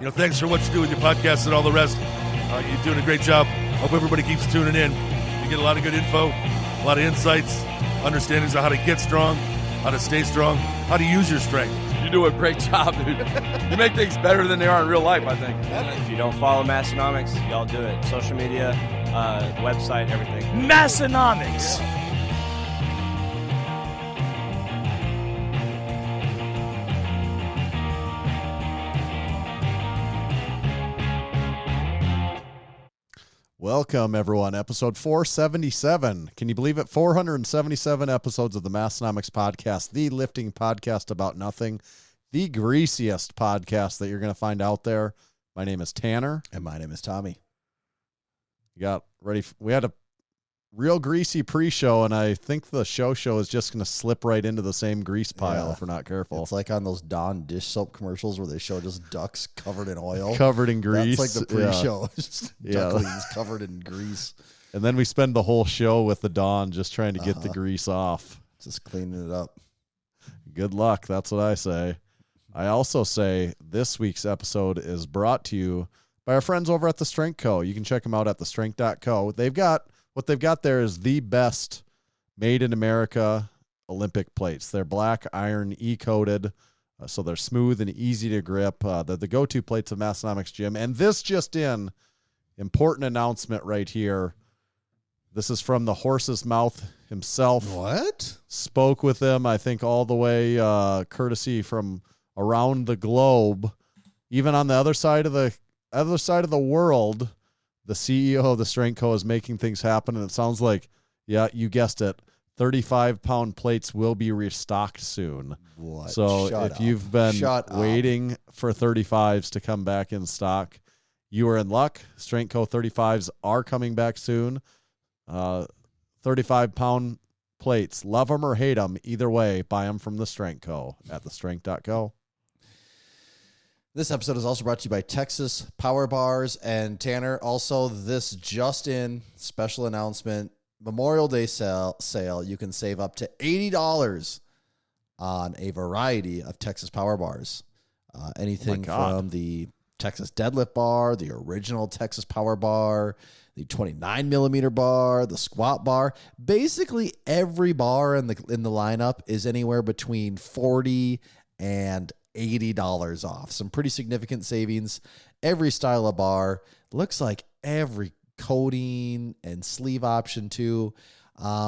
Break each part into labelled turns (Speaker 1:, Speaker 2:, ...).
Speaker 1: Thanks for what you do with your podcast and all the rest. You're doing a great job. Hope everybody keeps tuning in. You get a lot of good info, a lot of insights, understandings of how to get strong, how to stay strong, how to use your strength.
Speaker 2: You do a great job, dude. You make things better than they are in real life, I think.
Speaker 3: If you don't follow Massenomics, y'all do it. Social media, website, everything.
Speaker 4: Massenomics.
Speaker 3: Yeah.
Speaker 5: Welcome, everyone. Episode 477. Can you believe it? 477 episodes of the Massenomics podcast, the lifting podcast about nothing, the greasiest podcast that you're going to find out there. My name is Tanner.
Speaker 6: And my name is Tommy.
Speaker 5: You got ready? We had a real greasy pre-show, and I think the show is just going to slip right into the same grease pile if we're not careful.
Speaker 6: It's like on those Dawn dish soap commercials where they show just ducks covered in oil.
Speaker 5: Covered in grease.
Speaker 6: That's like the pre-show.
Speaker 5: Yeah.
Speaker 6: Ducklings covered in grease.
Speaker 5: And then we spend the whole show with the Dawn just trying to get the grease off.
Speaker 6: Just cleaning it up.
Speaker 5: Good luck. That's what I say. I also say this week's episode is brought to you by our friends over at The Strength Co. You can check them out at thestrength.co. What they've got there is the best made in America Olympic plates. They're black iron E-coated, so they're smooth and easy to grip. They're the go-to plates of Massenomics Gym. And this just in, important announcement right here. This is from the horse's mouth himself.
Speaker 6: What? Spoke
Speaker 5: with him, I think, all the way courtesy from around the globe, even on the other side of the world. The CEO of the Strength Co. is making things happen, and it sounds like, yeah, you guessed it, 35-pound plates will be restocked soon.
Speaker 6: What?
Speaker 5: So if you've been waiting for 35s to come back in stock, you are in luck. Strength Co. 35s are coming back soon. 35-pound plates. Love them or hate them. Either way, buy them from the Strength Co. at thestrength.co.
Speaker 6: This episode is also brought to you by Texas Power Bars and Tanner. Also, this just in special announcement, Memorial Day sale. You can save up to $80 on a variety of Texas Power Bars. Anything from the Texas Deadlift Bar, the original Texas Power Bar, the 29-millimeter bar, the squat bar. Basically, every bar in the lineup is anywhere between $40 and $80 off. Some pretty significant savings. Every style of bar. Looks like every coating and sleeve option too.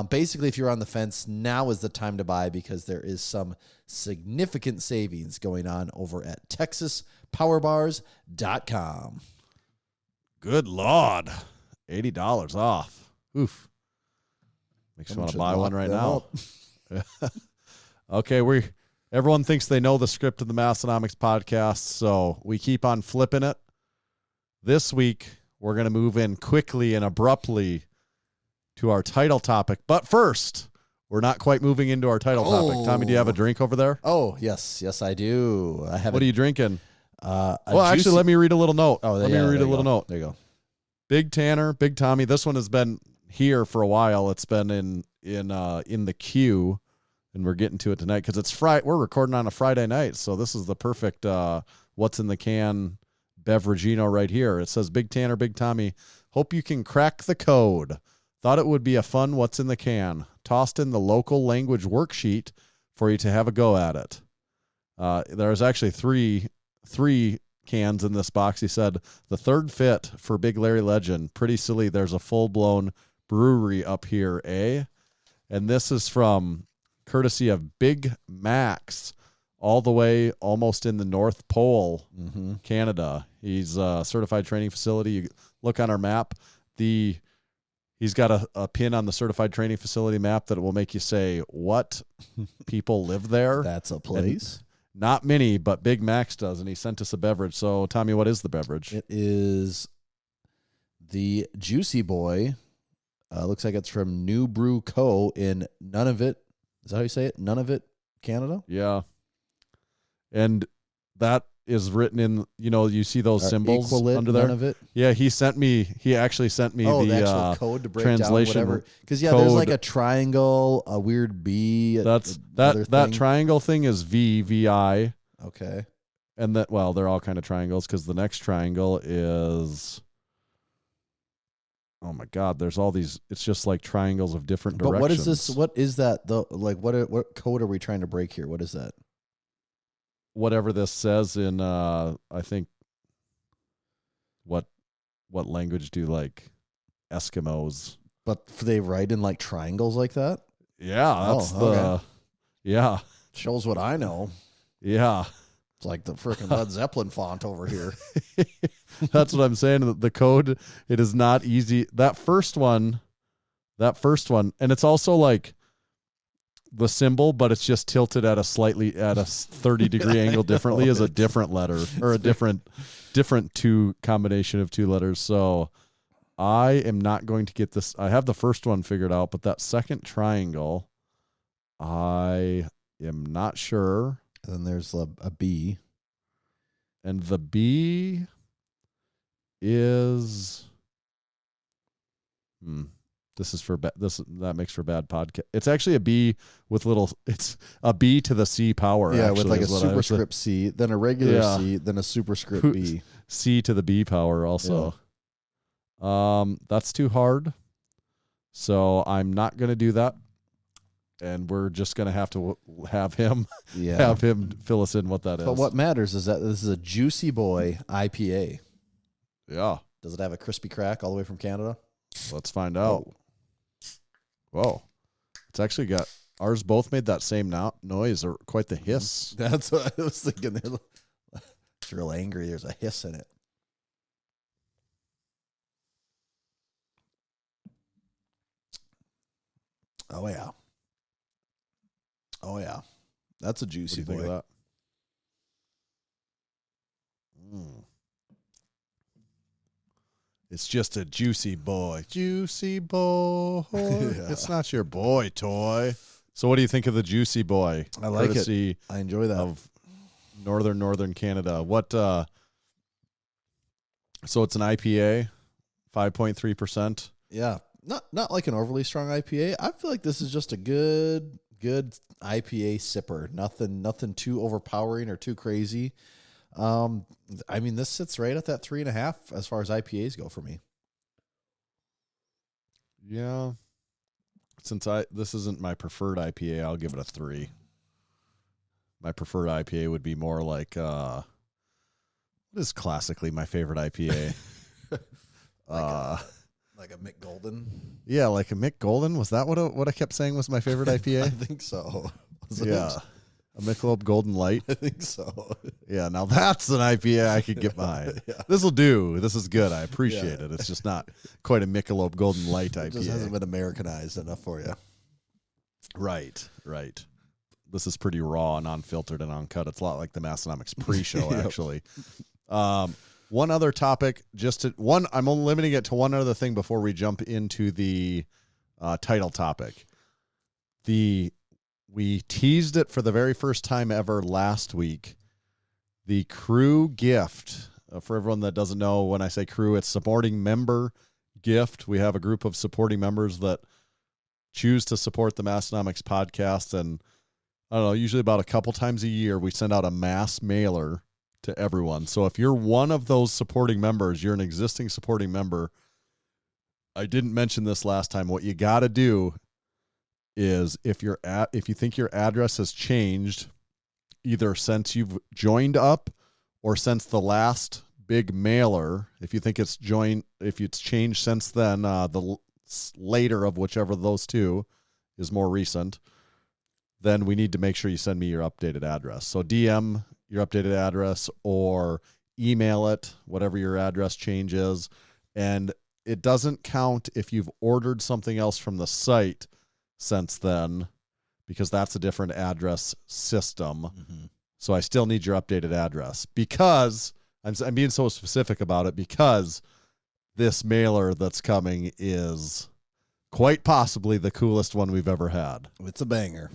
Speaker 6: Basically, if you're on the fence, now is the time to buy because there is some significant savings going on over at TexasPowerBars.com.
Speaker 5: Good Lord. $80 off. Oof. Makes you want to buy one right now. Okay, everyone thinks they know the script of the Massenomics podcast, so we keep on flipping it. This week, we're going to move in quickly and abruptly to our title topic. But first, we're not quite moving into our title topic. Tommy, do you have a drink over there?
Speaker 6: Oh, yes. Yes, I do.
Speaker 5: What are you drinking? Actually, let me read a little note. Let me read a little note.
Speaker 6: There you go.
Speaker 5: Big Tanner, Big Tommy. This one has been here for a while. It's been in the queue. And we're getting to it tonight because it's Friday. We're recording on a Friday night, so this is the perfect what's in the can beveragino right here. It says, Big Tanner, Big Tommy, hope you can crack the code. Thought it would be a fun what's in the can. Tossed in the local language worksheet for you to have a go at it. There's actually three cans in this box. He said, the third fit for Big Larry Legend. Pretty silly. There's a full-blown brewery up here, eh? And this is from courtesy of Big Max, all the way almost in the North Pole, Canada. He's a certified training facility. You look on our map. He's got a pin on the certified training facility map that will make you say what people live there.
Speaker 6: That's a place.
Speaker 5: And not many, but Big Max does, and he sent us a beverage. So, Tommy, what is the beverage?
Speaker 6: It is the Juicy Boy. Looks like it's from New Brew Co. in Nunavut. Is that how you say it? Nunavut, Canada?
Speaker 5: Yeah. And that is written in, you see those symbols under there?
Speaker 6: Nunavut?
Speaker 5: Yeah, he actually sent me the
Speaker 6: actual code to break
Speaker 5: translation
Speaker 6: down whatever. Because, there's like a triangle, a weird B.
Speaker 5: That triangle thing is VI.
Speaker 6: Okay.
Speaker 5: And that, well, they're all kind of triangles because the next triangle is, oh my God, there's all these, it's just like triangles of different directions.
Speaker 6: But what is this? What is that though? Like what code are we trying to break here? What is that?
Speaker 5: Whatever this says in, I think, what language do like Eskimos?
Speaker 6: But they write in like triangles like that?
Speaker 5: Yeah, that's
Speaker 6: okay.
Speaker 5: Yeah.
Speaker 6: Shows what I know.
Speaker 5: Yeah.
Speaker 6: It's like the freaking Led Zeppelin font over here.
Speaker 5: That's what I'm saying. The code, it is not easy. That first one, and it's also like the symbol, but it's just tilted at a 30-degree angle differently is a different letter or a different combination of two letters. So I am not going to get this. I have the first one figured out, but that second triangle, I am not sure.
Speaker 6: And then there's a B.
Speaker 5: And the B is this is for that makes for bad podcast. It's actually a B with it's a B to the C power.
Speaker 6: Yeah,
Speaker 5: actually,
Speaker 6: with like a superscript C, then a regular C, then a superscript B.
Speaker 5: C to the B power also. Yeah. That's too hard. So I'm not going to do that. And we're just going to have to have him fill us in what that is.
Speaker 6: But what matters is that this is a Juicy Boy IPA.
Speaker 5: Yeah.
Speaker 6: Does it have a crispy crack all the way from Canada?
Speaker 5: Let's find out. Whoa. It's actually got, ours both made that same noise, or quite the hiss.
Speaker 6: That's what I was thinking. It's real angry. There's a hiss in it. Oh, yeah. Oh, yeah. That's a Juicy Boy.
Speaker 5: Think of that? It's just a Juicy Boy. Juicy Boy. Yeah. It's not your boy toy. So what do you think of the Juicy Boy?
Speaker 6: I like
Speaker 5: Courtesy
Speaker 6: it. I enjoy that.
Speaker 5: Of northern Canada. What so it's an IPA, 5.3%.
Speaker 6: Yeah. Not like an overly strong IPA. I feel like this is just a good IPA sipper. Nothing too overpowering or too crazy. I mean, this sits right at that 3.5 as far as IPAs go for me.
Speaker 5: Yeah. Since this isn't my preferred IPA, I'll give it a 3. My preferred IPA would be more like what is classically my favorite IPA?
Speaker 6: Like a Mick Golden?
Speaker 5: Yeah, like a Mick Golden. Was that what I kept saying was my favorite IPA?
Speaker 6: I think so.
Speaker 5: Yeah. A Michelob Golden Light.
Speaker 6: I think so.
Speaker 5: Yeah, now that's an IPA I could get behind. Yeah. This will do. This is good. I appreciate it. It's just not quite a Michelob Golden Light IPA.
Speaker 6: It just hasn't been Americanized enough for you.
Speaker 5: Right. This is pretty raw and unfiltered and uncut. It's a lot like the Massenomics pre-show, actually. One other topic, I'm only limiting it to one other thing before we jump into the title topic. We teased it for the very first time ever last week. The crew gift, for everyone that doesn't know, when I say crew, it's supporting member gift. We have a group of supporting members that choose to support the Massenomics podcast. And I don't know, usually about a couple times a year, we send out a mass mailer to everyone. So if you're one of those supporting members, you're an existing supporting member. I didn't mention this last time. What you got to do is if you think your address has changed, either since you've joined up or since the last big mailer, if you think it's changed since then, the later of whichever of those two is more recent, then we need to make sure you send me your updated address. So DM your updated address or email it, whatever your address change is. And it doesn't count if you've ordered something else from the site since then, because that's a different address system. Mm-hmm. So I still need your updated address, because I'm being so specific about it, because this mailer that's coming is quite possibly the coolest one we've ever had.
Speaker 6: It's a banger.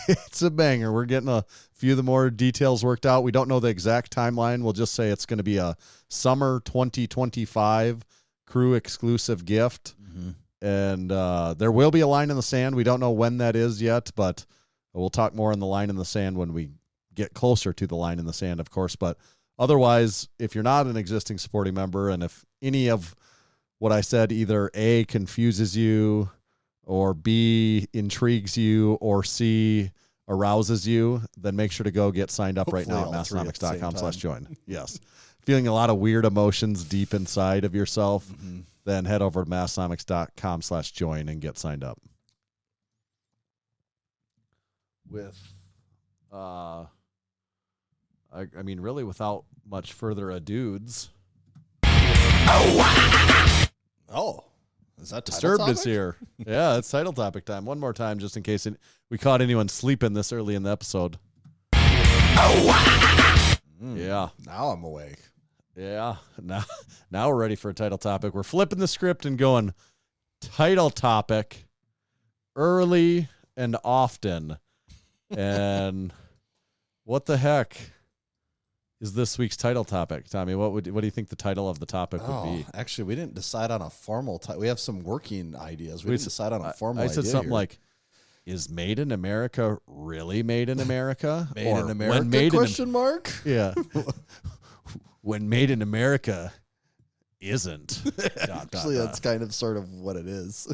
Speaker 5: It's a banger. We're getting a few of the more details worked out. We don't know the exact timeline. We'll just say it's going to be a summer 2025 crew exclusive gift. Mm-hmm. And there will be a line in the sand. We don't know when that is yet, but we'll talk more on the line in the sand when we get closer to the line in the sand, of course. But otherwise, if you're not an existing supporting member, and if any of what I said either A, confuses you, or B, intrigues you, or C, arouses you, then make sure to go get signed up right now at Massenomics.com/join. Yes. Feeling a lot of weird emotions deep inside of yourself, then head over to Massenomics.com/join and get signed up. With, I mean, really without much further adudes.
Speaker 6: Oh, is that
Speaker 5: Disturbed
Speaker 6: topic?
Speaker 5: is here. Yeah, it's title topic time. One more time, just in case we caught anyone sleeping this early in the episode. Yeah.
Speaker 6: Now I'm awake.
Speaker 5: Yeah. Now we're ready for a title topic. We're flipping the script and going title topic early and often. And what the heck is this week's title topic, Tommy? What do you think the title of the topic would be?
Speaker 6: Actually, we didn't decide on a formal title. We have some working ideas. We didn't decide on a formal idea.
Speaker 5: I said something
Speaker 6: here.
Speaker 5: like, is Made in America really made in America?
Speaker 6: Made
Speaker 5: Or
Speaker 6: in America?
Speaker 5: when made
Speaker 6: Question mark?
Speaker 5: Yeah. When Made in America isn't.
Speaker 6: Actually, that's kind of sort of what it is.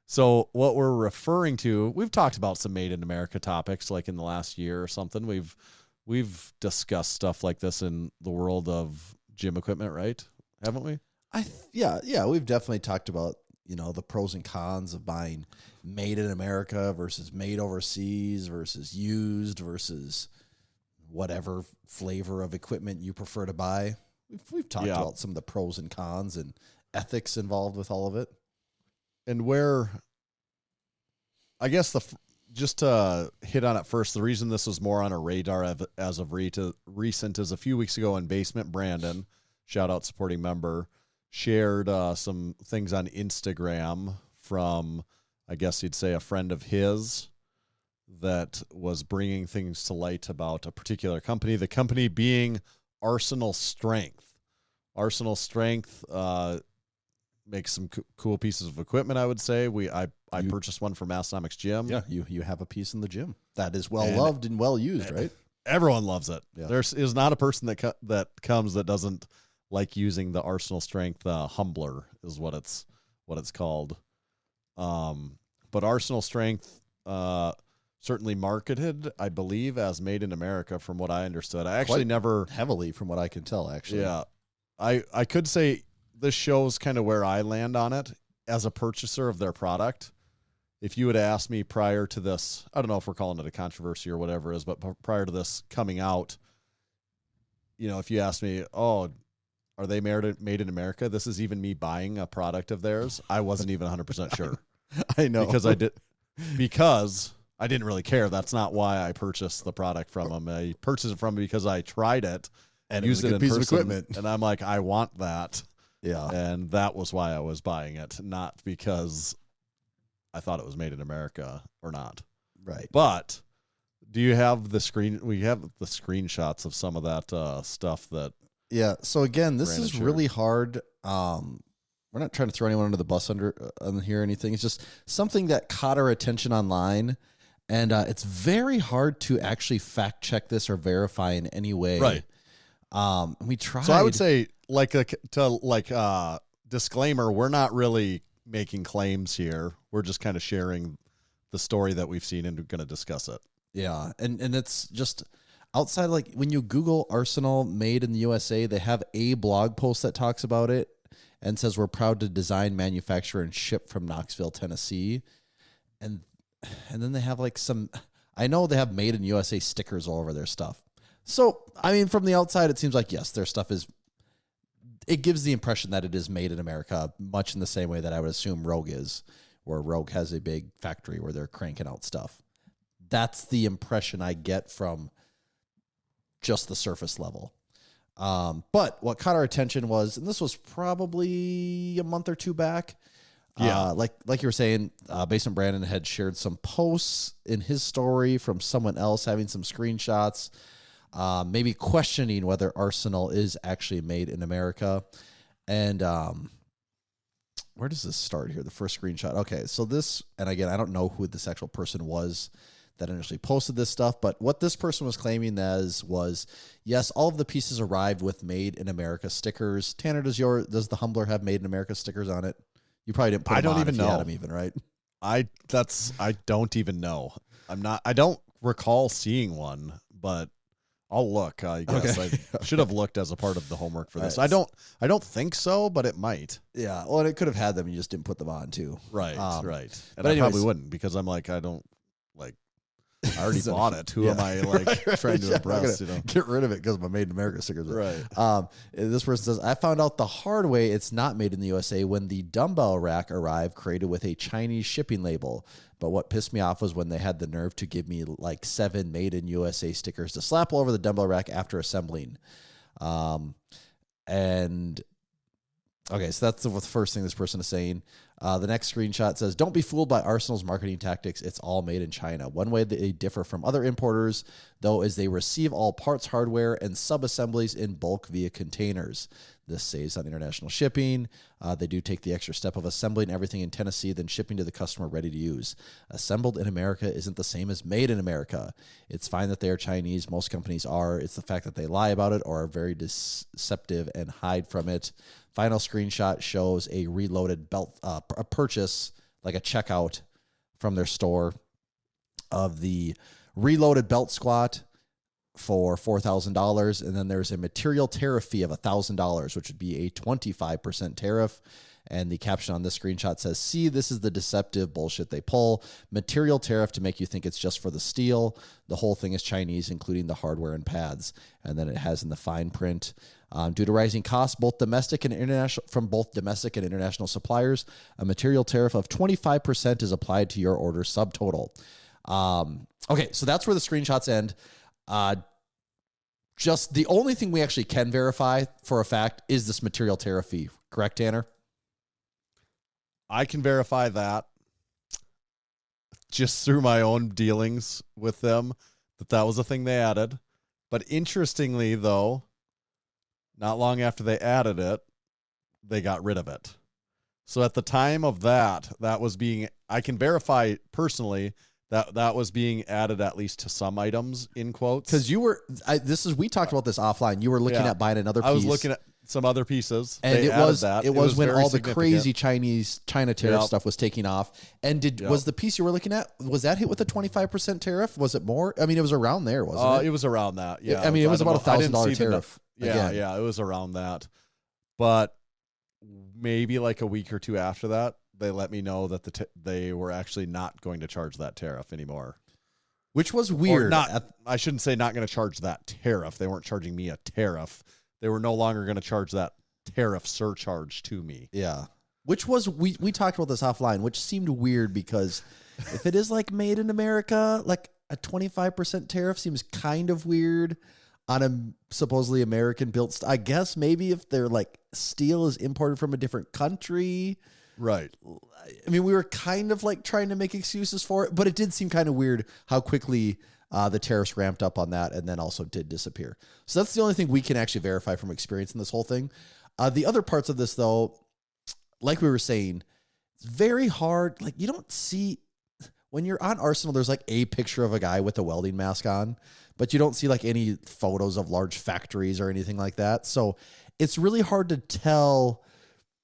Speaker 5: So what we're referring to, we've talked about some Made in America topics like in the last year or something. We've discussed stuff like this in the world of gym equipment, right? Haven't we?
Speaker 6: Yeah, we've definitely talked about, the pros and cons of buying made in America versus made overseas versus used versus whatever flavor of equipment you prefer to buy. We've talked about some of the pros and cons and ethics involved with all of it.
Speaker 5: And where, I guess just to hit on it first, the reason this was more on our radar as of recent is a few weeks ago in Basement Brandon, shout out supporting member, shared some things on Instagram from, I guess you'd say, a friend of his that was bringing things to light about a particular company, the company being Arsenal Strength. Arsenal Strength makes some cool pieces of equipment, I would say. I purchased one for Massenomics Gym.
Speaker 6: Yeah, you have a piece in the gym that is well loved and well used, right?
Speaker 5: Everyone loves it.
Speaker 6: Yeah.
Speaker 5: There is not a person that comes that doesn't like using the Arsenal Strength Humbler is what it's called. But Arsenal Strength certainly marketed, I believe, as Made in America, from what I understood. I actually never
Speaker 6: heavily, from what I can tell, actually.
Speaker 5: Yeah, I could say this shows kind of where I land on it as a purchaser of their product. If you would ask me prior to this, I don't know if we're calling it a controversy or whatever it is, but prior to this coming out, if you asked me, oh, are they made in America? This is even me buying a product of theirs. I wasn't even 100% sure.
Speaker 6: I know.
Speaker 5: Because I didn't really care. That's not why I purchased the product from them. I purchased it from them because I tried it
Speaker 6: and
Speaker 5: used it in
Speaker 6: piece
Speaker 5: person,
Speaker 6: of equipment.
Speaker 5: and I'm like, I want that.
Speaker 6: Yeah.
Speaker 5: And that was why I was buying it, not because I thought it was made in America or not.
Speaker 6: Right.
Speaker 5: But do you have the we have the screenshots of some of that stuff that.
Speaker 6: Yeah. So again, this
Speaker 5: Brandon
Speaker 6: is
Speaker 5: shared.
Speaker 6: really hard. We're not trying to throw anyone under the bus on here or anything. It's just something that caught our attention online. And it's very hard to actually fact check this or verify in any way.
Speaker 5: Right.
Speaker 6: We tried.
Speaker 5: So I would say, disclaimer, we're not really making claims here. We're just kind of sharing the story that we've seen and going to discuss it.
Speaker 6: Yeah. And it's just outside, like when you Google Arsenal Made in the USA, they have a blog post that talks about it and says we're proud to design, manufacture, and ship from Knoxville, Tennessee. And then they have I know they have Made in USA stickers all over their stuff. So, I mean, from the outside, it seems like, yes, their stuff it gives the impression that it is made in America, much in the same way that I would assume Rogue is, where Rogue has a big factory where they're cranking out stuff. That's the impression I get from just the surface level. But what caught our attention was, and this was probably a month or two back, like you were saying, Basement Brandon had shared some posts in his story from someone else having some screenshots, maybe questioning whether Arsenal is actually made in America. And where does this start here? The first screenshot. Okay, so this, and again, I don't know who this actual person was that initially posted this stuff. But what this person was claiming was, yes, all of the pieces arrived with Made in America stickers. Tanner, does the Humbler have Made in America stickers on it? You probably didn't put them on. I don't even know. You had them even, right?
Speaker 5: I don't even know. I don't recall seeing one, but I'll look. I guess I should have looked as a part of the homework for this.
Speaker 6: Right.
Speaker 5: I don't think so, but it might.
Speaker 6: Yeah. Well, and it could have had them. You just didn't put them on too.
Speaker 5: Right. Right. And
Speaker 6: but
Speaker 5: I
Speaker 6: anyways,
Speaker 5: probably wouldn't because I'm like, I don't like. I already bought it. Who am I like trying to impress?
Speaker 6: Get rid of it because my Made in America stickers.
Speaker 5: Right.
Speaker 6: This person says, I found out the hard way it's not made in the USA when the dumbbell rack arrived created with a Chinese shipping label. But what pissed me off was when they had the nerve to give me like 7 Made in USA stickers to slap all over the dumbbell rack after assembling. Okay, so that's the first thing this person is saying. The next screenshot says, don't be fooled by Arsenal's marketing tactics. It's all made in China. One way that they differ from other importers, though, is they receive all parts, hardware, and sub-assemblies in bulk via containers. This saves on international shipping. They do take the extra step of assembling everything in Tennessee, then shipping to the customer ready to use. Assembled in America isn't the same as made in America. It's fine that they are Chinese. Most companies are. It's the fact that they lie about it or are very deceptive and hide from it. Final screenshot shows a reloaded belt, a purchase, like a checkout from their store of the reloaded belt squat for $4,000. And then there's a material tariff fee of $1,000, which would be a 25% tariff. And the caption on this screenshot says, see, this is the deceptive bullshit they pull. Material tariff to make you think it's just for the steel. The whole thing is Chinese, including the hardware and pads. And then it has in the fine print, due to rising costs, from both domestic and international suppliers, a material tariff of 25% is applied to your order subtotal. Okay, so that's where the screenshots end. Just the only thing we actually can verify for a fact is this material tariff fee. Correct, Tanner?
Speaker 5: I can verify that just through my own dealings with them, that was a thing they added. But interestingly, though, not long after they added it, they got rid of it. So at the time of that was being, I can verify personally that was being added at least to some items in quotes.
Speaker 6: Because we talked about this offline. You were looking at buying another piece.
Speaker 5: I was looking at some other pieces.
Speaker 6: And it was when all the crazy China tariff stuff was taking off. And was the piece you were looking at, was that hit with a 25% tariff? Was it more? I mean, it was around there, wasn't it?
Speaker 5: It was around that. Yeah.
Speaker 6: I mean, it was about $1,000 tariff.
Speaker 5: Yeah, it was around that. But maybe like a week or two after that, they let me know that they were actually not going to charge that tariff anymore.
Speaker 6: Which was weird.
Speaker 5: I shouldn't say not going to charge that tariff. They weren't charging me a tariff. They were no longer going to charge that tariff surcharge to me.
Speaker 6: Yeah. Which was, we talked about this offline, which seemed weird because if it is like made in America, like a 25% tariff seems kind of weird on a supposedly American built. I guess maybe if they're like steel is imported from a different country.
Speaker 5: Right.
Speaker 6: I mean, we were kind of like trying to make excuses for it, but it did seem kind of weird how quickly the tariffs ramped up on that and then also did disappear. So that's the only thing we can actually verify from experience in this whole thing. The other parts of this, though, like we were saying, it's very hard. Like, you don't see, when you're on Arsenal, there's like a picture of a guy with a welding mask on, but you don't see like any photos of large factories or anything like that. So it's really hard to tell,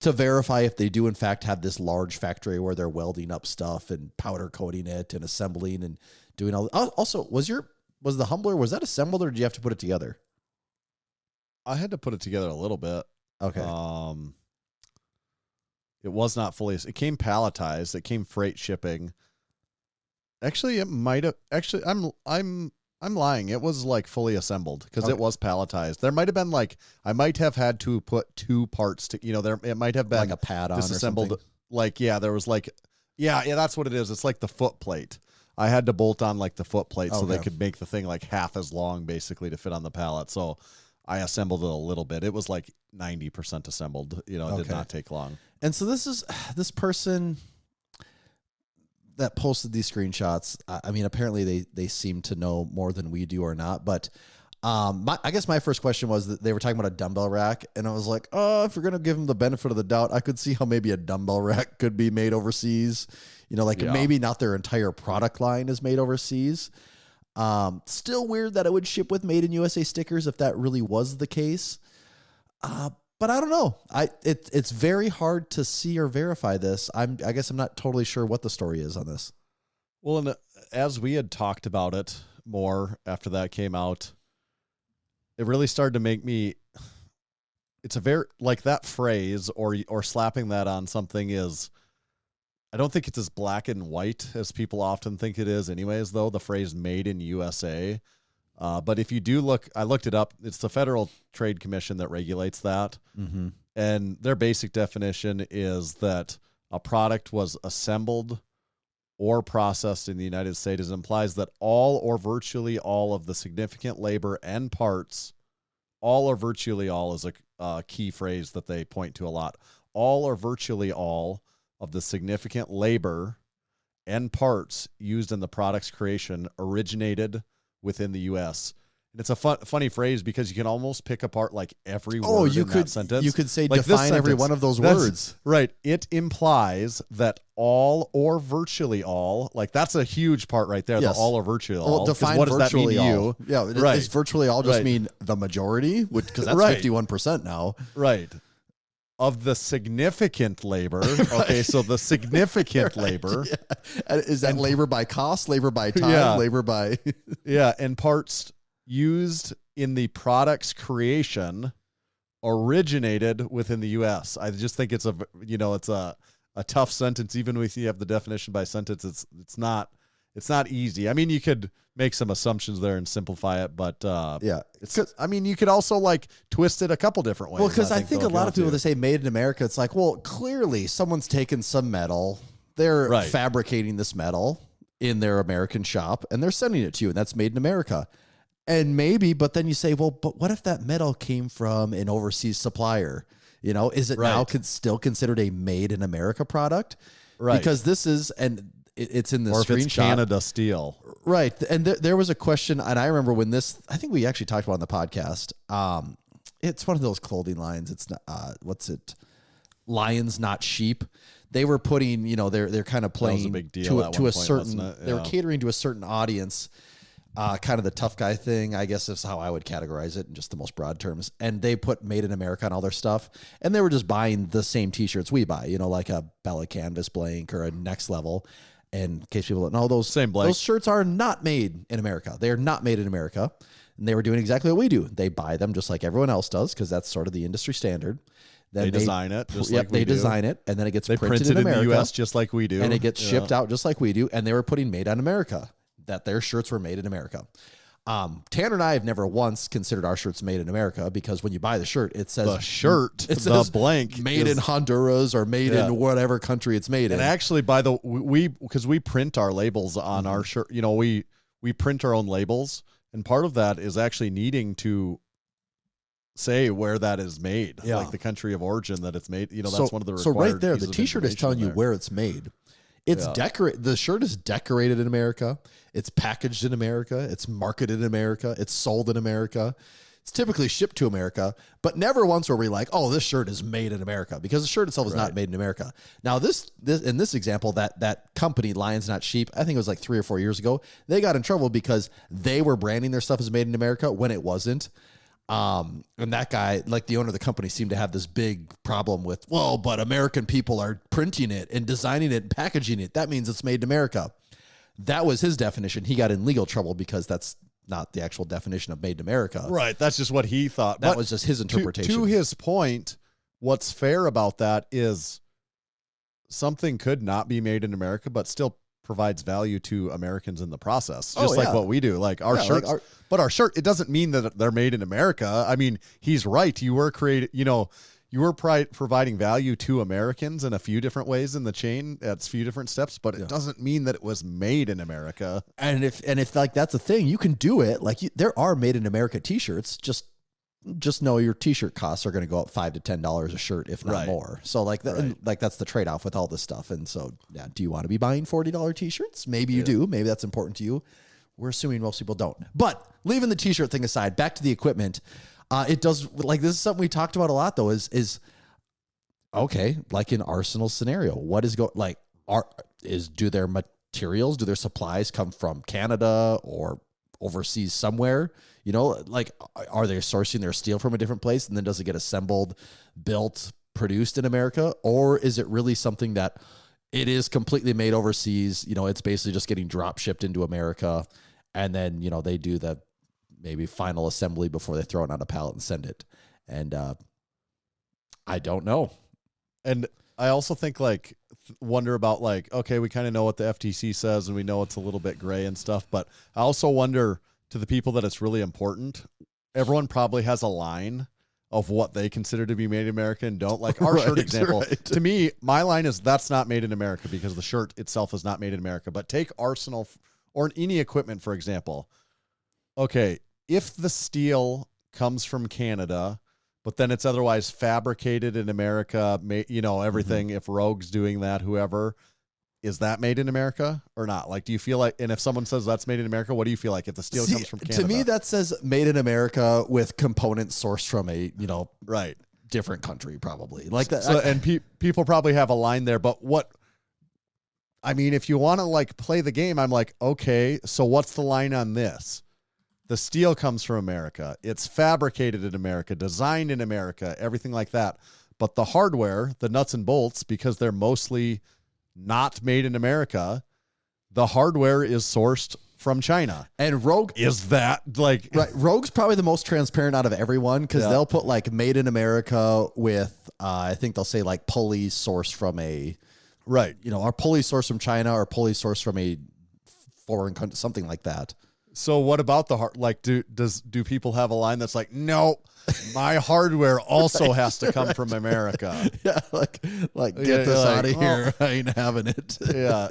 Speaker 6: to verify if they do in fact have this large factory where they're welding up stuff and powder coating it and assembling and doing all. Also, was the Humbler, was that assembled or did you have to put it together?
Speaker 5: I had to put it together a little bit.
Speaker 6: Okay.
Speaker 5: It was not fully. It came palletized. It came freight shipping. Actually, it might have. Actually, I'm lying. It was like fully assembled because it was palletized. There might have been like, I might have had to put two parts to, it might have been
Speaker 6: like a pad on
Speaker 5: disassembled.
Speaker 6: Or something.
Speaker 5: Like, yeah, there was like, yeah, that's what it is. It's like the foot plate. I had to bolt on like the foot plate so they could make the thing like half as long basically to fit on the pallet. So I assembled it a little bit. It was like 90% assembled. It did not take long.
Speaker 6: And so this person that posted these screenshots, I mean, apparently they seem to know more than we do or not, but I guess my first question was that they were talking about a dumbbell rack, and I was like, oh, if you're going to give them the benefit of the doubt, I could see how maybe a dumbbell rack could be made overseas. Maybe not their entire product line is made overseas. Still weird that it would ship with Made in USA stickers if that really was the case. But I don't know. It's very hard to see or verify this. I guess I'm not totally sure what the story is on this.
Speaker 5: Well, and as we had talked about it more after that came out, it really started to make me, it's a very, like that phrase or slapping that on something is, I don't think it's as black and white as people often think it is anyways, though, the phrase made in USA. But if you do look, I looked it up, it's the Federal Trade Commission that regulates that. Mm-hmm. And their basic definition is that a product was assembled or processed in the United States. It implies that all or virtually all of the significant labor and parts, all or virtually all is a key phrase that they point to a lot. All or virtually all of the significant labor and parts used in the product's creation originated within the U.S. And it's a funny phrase because you can almost pick apart like every word in that sentence.
Speaker 6: You could say
Speaker 5: like
Speaker 6: define every one of those words.
Speaker 5: Right. It implies that all or virtually all, like that's a huge part right there,
Speaker 6: Yes.
Speaker 5: the all or virtually all.
Speaker 6: Well, define
Speaker 5: what does that mean
Speaker 6: virtually
Speaker 5: to
Speaker 6: all.
Speaker 5: you?
Speaker 6: Yeah, does virtually all just mean the majority? Because that's
Speaker 5: Right.
Speaker 6: 51% now.
Speaker 5: Right. Of the significant labor. Okay, so the significant labor.
Speaker 6: Yeah. Is that labor by cost, labor by time, labor by...
Speaker 5: Yeah, and parts used in the product's creation originated within the U.S. I just think it's a tough sentence. Even if you have the definition by sentence, it's not easy. I mean, you could make some assumptions there and simplify it, but you could also like twist it a couple different ways.
Speaker 6: Well, because I think a lot of people that say made in America, it's like, well, clearly someone's taken some metal, they're fabricating this metal in their American shop, and they're sending it to you, and that's made in America. And maybe, but then you say, well, but what if that metal came from an overseas supplier? Is it now still considered a made in America product? Right. Because this is, and it's in the screenshot.
Speaker 5: Or if it's Canada steel.
Speaker 6: Right. And there was a question, and I remember when this, I think we actually talked about it on the podcast. It's one of those clothing lines. It's not, Lions, Not Sheep. They were putting, they're kind of playing
Speaker 5: a big deal
Speaker 6: to a certain, they were catering to a certain audience. Kind of the tough guy thing, I guess is how I would categorize it in just the most broad terms. And they put Made in America on all their stuff. And they were just buying the same t-shirts we buy, like a Bella Canvas blank or a Next Level. And in case people don't know, those shirts are not made in America. They are not made in America. And they were doing exactly what we do. They buy them just like everyone else does because that's sort of the industry standard. Then they design it just like we do. They design it, and then it gets printed in America.
Speaker 5: The U.S. just like we do.
Speaker 6: And it gets shipped out just like we do. And they were putting Made on America, that their shirts were made in America. Tanner and I have never once considered our shirts made in America because when you buy the shirt, it says
Speaker 5: the blank
Speaker 6: made in Honduras or made in whatever country it's made in.
Speaker 5: And actually, because we print our labels on our shirt, we print our own labels, and part of that is actually needing to say where that is made, like the country of origin that it's made. That's one of the required.
Speaker 6: So right there, the
Speaker 5: pieces of
Speaker 6: T-shirt is telling you where it's made. It's decorated. The shirt is decorated in America. It's packaged in America. It's marketed in America. It's sold in America. It's typically shipped to America, but never once were we like, oh, this shirt is made in America, because the shirt itself is not made in America. Now, this in this example, that company, Lions Not Sheep, I think it was like 3 or 4 years ago, they got in trouble because they were branding their stuff as made in America when it wasn't. And that guy, like the owner of the company, seemed to have this big problem with, well, but American people are printing it and designing it and packaging it. That means it's made in America. That was his definition. He got in legal trouble because that's not the actual definition of made in America.
Speaker 5: Right. That's just what he thought.
Speaker 6: That was just his interpretation.
Speaker 5: To his point, what's fair about that is something could not be made in America, but still provides value to Americans in the process, just like what we do. Like our shirts, but our shirt, it doesn't mean that they're made in America. I mean, he's right. You were providing value to Americans in a few different ways in the chain at a few different steps, but it doesn't mean that it was made in America.
Speaker 6: And if like that's a thing, you can do it. Like there are made in America t-shirts. Just know your t-shirt costs are going to go up $5 to $10 a shirt, if not more. So like that's the trade-off with all this stuff. And so, do you want to be buying $40 t-shirts? Maybe you do. Maybe that's important to you. we're assuming most people don't. But leaving the t-shirt thing aside, back to the equipment. It does, like, this is something we talked about a lot though, is okay, like in Arsenal's scenario, what is do their materials, do their supplies come from Canada or overseas somewhere? You know, like, are they sourcing their steel from a different place, and then does it get assembled, built, produced in America? Or is it really something that it is completely made overseas? You know, it's basically just getting drop shipped into America, and then, you know, they do the maybe final assembly before they throw it on a pallet and send it. And I don't know.
Speaker 5: And I also think, like, wonder about, like, okay, we kind of know what the FTC says and we know it's a little bit gray and stuff, but I also wonder, to the people that it's really important, everyone probably has a line of what they consider to be made in America and don't. Like our shirt example, to me, my line is that's not made in America because the shirt itself is not made in America. But take Arsenal or any equipment, for example. Okay, if the steel comes from Canada, but then it's otherwise fabricated in America, you know, everything, if Rogue's doing that, whoever, is that made in America or not? Like, do you feel like, and if someone says that's made in America, what do you feel like if the steel comes from Canada?
Speaker 6: To me, that says made in America with components sourced from a, you know,
Speaker 5: right,
Speaker 6: different country, probably like that.
Speaker 5: So, and people probably have a line there, but what, I mean, if you want to like play the game, I'm like, okay, so what's the line on this? The steel comes from America. It's fabricated in America, designed in America, everything like that. But the hardware, the nuts and bolts, because they're mostly not made in America, the hardware is sourced from China.
Speaker 6: And Rogue
Speaker 5: is that like
Speaker 6: right? Rogue's probably the most transparent out of everyone because they'll put like made in America with I think they'll say like pulleys sourced from a
Speaker 5: right.
Speaker 6: You know, our pulley sourced from China or pulley sourced from a foreign country, something like that.
Speaker 5: So what about the like? Do people have a line that's like, no, my hardware also has to come from America?
Speaker 6: Yeah, like get this out of here. I ain't having it.
Speaker 5: Yeah.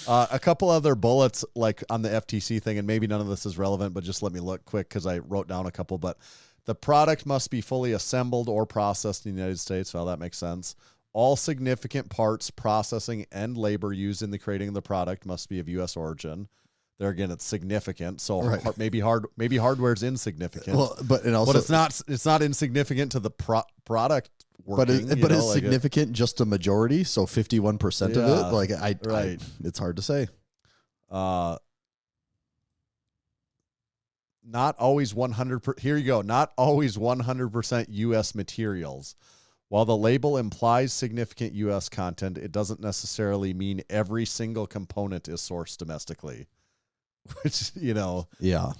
Speaker 5: A couple other bullets like on the FTC thing, and maybe none of this is relevant, but just let me look quick because I wrote down a couple. But the product must be fully assembled or processed in the United States. Well, that makes sense. All significant parts, processing, and labor used in the creating of the product must be of U.S. origin. There again, it's significant. So maybe hardware's insignificant.
Speaker 6: Well, but
Speaker 5: it's not insignificant to the product working.
Speaker 6: But it's significant just a majority. So 51% of it. Like it's hard to say.
Speaker 5: Not always 100%. Here you go. Not always 100% U.S. materials. While the label implies significant U.S. content, it doesn't necessarily mean every single component is sourced domestically. Which, you know,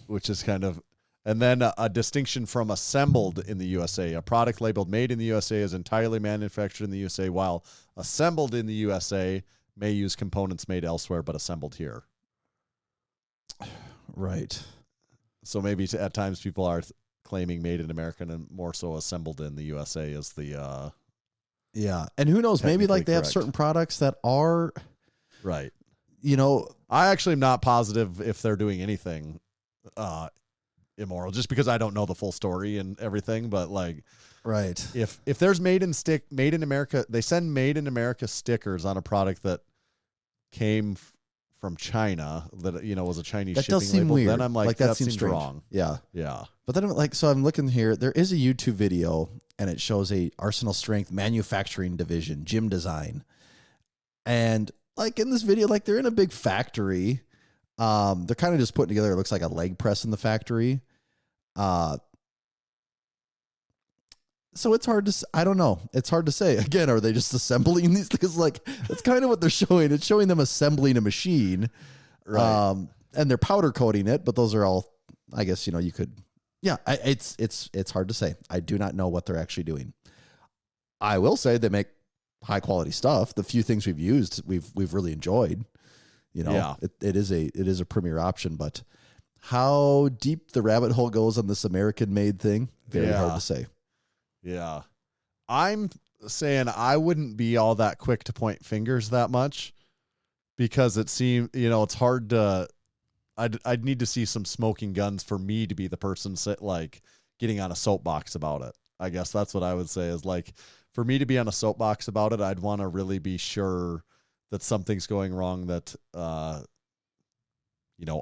Speaker 5: which is kind of, and then a distinction from assembled in the USA. A product labeled made in the USA is entirely manufactured in the USA, while assembled in the USA may use components made elsewhere but assembled here.
Speaker 6: Right.
Speaker 5: So maybe at times people are claiming made in America and more so assembled in the USA is the
Speaker 6: yeah. And who knows, maybe like they have certain products that are
Speaker 5: right.
Speaker 6: You know,
Speaker 5: I actually am not positive if they're doing anything immoral, just because I don't know the full story and everything. But like,
Speaker 6: right,
Speaker 5: if there's made in America, they send made in America stickers on a product that came from China that was a Chinese
Speaker 6: that
Speaker 5: shipping
Speaker 6: does seem
Speaker 5: label.
Speaker 6: weird.
Speaker 5: Then I'm like that seems
Speaker 6: strange.
Speaker 5: wrong.
Speaker 6: Yeah. But then so I'm looking here. There is a YouTube video and it shows a Arsenal Strength manufacturing division, gym design, and like in this video, like they're in a big factory. They're kind of just putting together, it looks like a leg press in the factory. So it's hard to, I don't know. It's hard to say. Again, are they just assembling these things? Like, that's kind of what they're showing. It's showing them assembling a machine.
Speaker 5: Right.
Speaker 6: And they're powder coating it, but those are all, I guess, you could, it's hard to say. I do not know what they're actually doing. I will say they make high quality stuff. The few things we've used, we've really enjoyed. It is a premier option, but how deep the rabbit hole goes on this American made thing, very hard to say.
Speaker 5: Yeah. I'm saying I wouldn't be all that quick to point fingers that much because it seems, it's hard to, I'd need to see some smoking guns for me to be the person like getting on a soapbox about it. I guess that's what I would say is like, for me to be on a soapbox about it, I'd want to really be sure that something's going wrong that,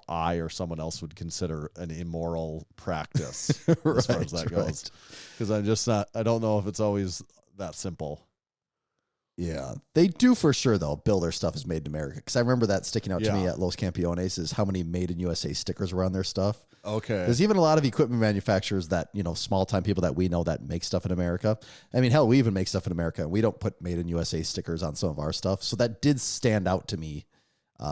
Speaker 5: I or someone else would consider an immoral practice as far as that goes. Because I don't know if it's always that simple.
Speaker 6: Yeah, they do for sure, though, bill their stuff as made in America. Because I remember that sticking out to me at Los Campeones is how many made in USA stickers were on their stuff.
Speaker 5: Okay.
Speaker 6: There's even a lot of equipment manufacturers that, small time people that we know that make stuff in America. I mean, hell, we even make stuff in America. And we don't put made in USA stickers on some of our stuff. So that did stand out to me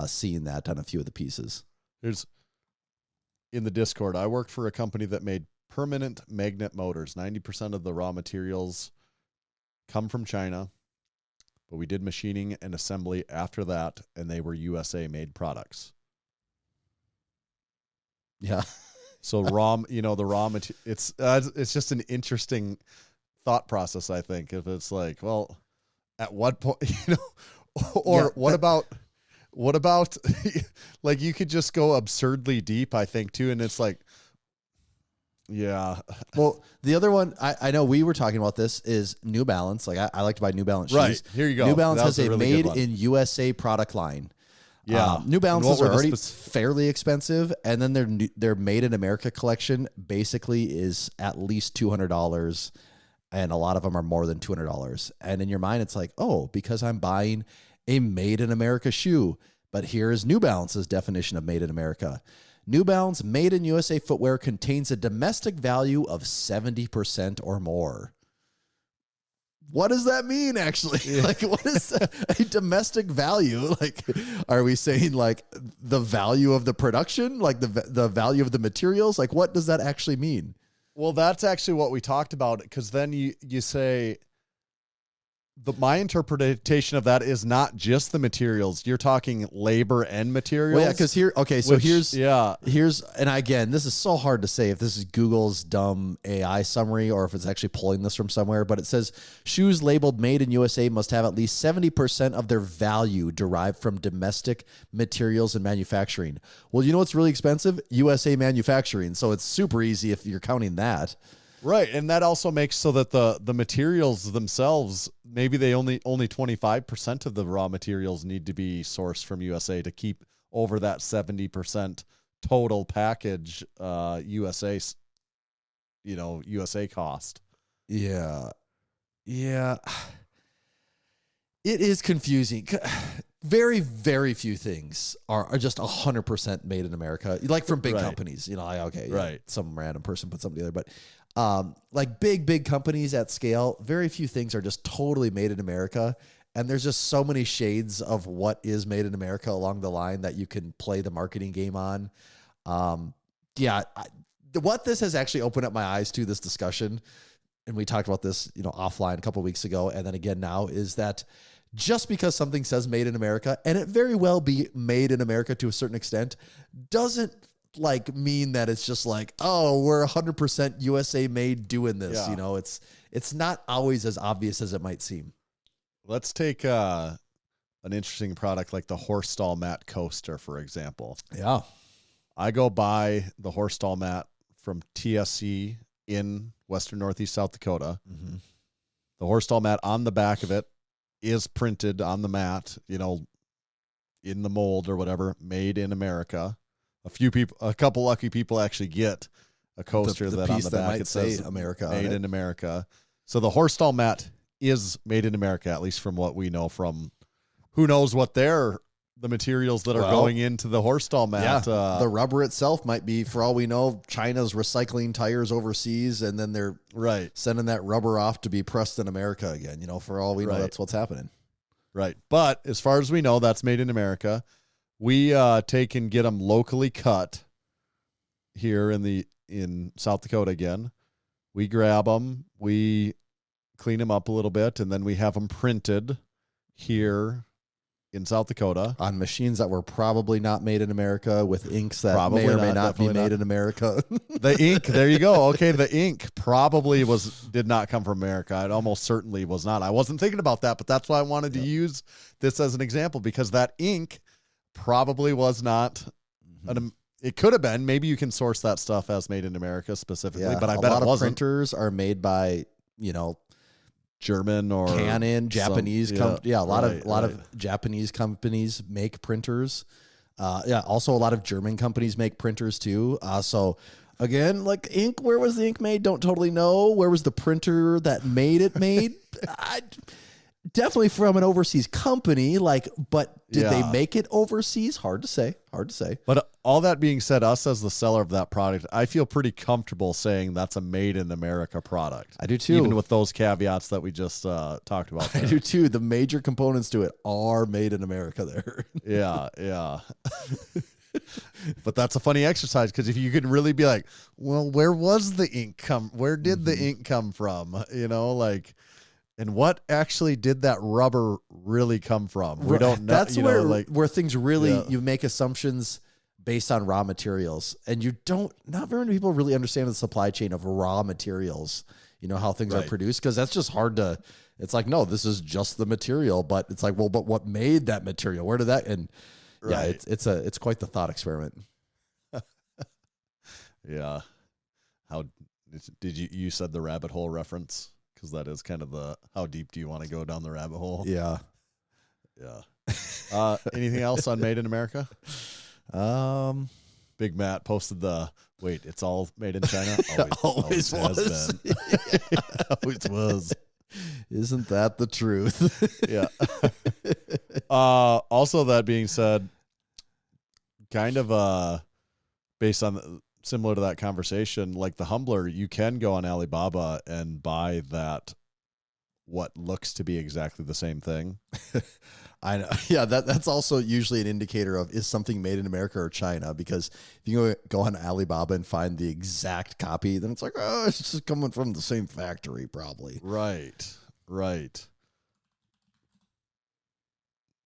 Speaker 6: seeing that on a few of the pieces.
Speaker 5: In the Discord, I worked for a company that made permanent magnet motors. 90% of the raw materials come from China. But we did machining and assembly after that, and they were USA-made products.
Speaker 6: Yeah.
Speaker 5: So the raw material, it's just an interesting thought process, I think. If it's like, well, at what point, what about like you could just go absurdly deep, I think, too, and it's like, yeah.
Speaker 6: Well, the other one, I know we were talking about this, is New Balance. Like, I like to buy New Balance shoes.
Speaker 5: Right. Here you go.
Speaker 6: New Balance has a
Speaker 5: really
Speaker 6: made in USA product line.
Speaker 5: Yeah.
Speaker 6: New Balances are already fairly expensive, and then their made in America collection basically is at least $200, and a lot of them are more than $200. And in your mind, it's like, oh, because I'm buying a made in America shoe. But here's New Balance's definition of made in America. New Balance made in USA footwear contains a domestic value of 70% or more. What does that mean, actually? Yeah. Like, what is a domestic value? Like, are we saying like the value of the production, like the value of the materials? Like, what does that actually mean?
Speaker 5: Well, that's actually what we talked about, because then you say, my interpretation of that is not just the materials. You're talking labor and materials.
Speaker 6: Well, yeah, because here's, and again, this is so hard to say if this is Google's dumb AI summary or if it's actually pulling this from somewhere, but it says shoes labeled made in USA must have at least 70% of their value derived from domestic materials and manufacturing. Well, you know what's really expensive? USA manufacturing. So it's super easy if you're counting that.
Speaker 5: Right, and that also makes so that the materials themselves, maybe they only 25% of the raw materials need to be sourced from USA to keep over that 70% total package USA cost.
Speaker 6: Yeah. It is confusing. Very, very few things are just 100% made in America, like from big companies. Some random person put something together, but like big companies at scale, very few things are just totally made in America. And there's just so many shades of what is made in America along the line that you can play the marketing game on. What this has actually opened up my eyes to, this discussion, and we talked about this, offline a couple of weeks ago, and then again now, is that just because something says made in America, and it very well be made in America to a certain extent, doesn't mean that it's just like, oh, we're 100% USA made doing this. Yeah. It's not always as obvious as it might seem.
Speaker 5: Let's take an interesting product like the horse stall mat coaster, for example.
Speaker 6: Yeah.
Speaker 5: I go buy the horse stall mat from TSC in Western Northeast South Dakota.
Speaker 6: Mm-hmm.
Speaker 5: The horse stall mat on the back of it is printed on the mat, in the mold or whatever, made in America. A couple lucky people actually get a coaster that on the back it says
Speaker 6: America,
Speaker 5: made in America. So the horse stall mat is made in America, at least from what we know from who knows what the materials that are going into the horse stall mat.
Speaker 6: Yeah, the rubber itself might be, for all we know, China's recycling tires overseas, and then they're sending that rubber off to be pressed in America again. For all we know, that's what's happening.
Speaker 5: Right. But as far as we know, that's made in America. We take and get them locally cut here in South Dakota again. We grab them, we clean them up a little bit, and then we have them printed here in South Dakota
Speaker 6: on machines that were probably not made in America, with inks that may or may not be made in America.
Speaker 5: The ink, there you go. Okay, the ink probably did not come from America. It almost certainly was not. I wasn't thinking about that, but that's why I wanted to use this as an example, because that ink probably was not. It could have been. Maybe you can source that stuff as made in America specifically, but I bet it wasn't. A lot of
Speaker 6: printers are made by
Speaker 5: German or
Speaker 6: Canon, Japanese. A lot of Japanese companies make printers. Yeah, also a lot of German companies make printers too. So again, like ink, where was the ink made? Don't totally know. Where was the printer that made it made? Definitely from an overseas company, but did they make it overseas? Hard to say.
Speaker 5: But all that being said, us as the seller of that product, I feel pretty comfortable saying that's a made in America product.
Speaker 6: I do too.
Speaker 5: Even with those caveats that we just talked about.
Speaker 6: I do too. The major components to it are made in America there.
Speaker 5: Yeah. But that's a funny exercise, because if you could really be like, well, where was the ink where did the ink come from? And what actually did that rubber really come from? We don't know.
Speaker 6: That's where things really, you make assumptions based on raw materials, and not very many people really understand the supply chain of raw materials, how things are produced, because that's just hard to, it's like, no, this is just the material, but it's like, well, but what made that material? Where did that, and it's quite the thought experiment.
Speaker 5: Yeah. How did you said the rabbit hole reference? Because that is kind of how deep do you want to go down the rabbit hole?
Speaker 6: Yeah.
Speaker 5: Anything else on Made in America? Big Matt posted it's all made in China.
Speaker 6: Always was.
Speaker 5: Always was.
Speaker 6: Isn't that the truth?
Speaker 5: Yeah. Also, that being said, kind of based on similar to that conversation, like the Humbler, you can go on Alibaba and buy what looks to be exactly the same thing.
Speaker 6: I know. Yeah, that's also usually an indicator of, is something made in America or China? Because if you go on Alibaba and find the exact copy, then it's like, oh, it's just coming from the same factory, probably.
Speaker 5: Right.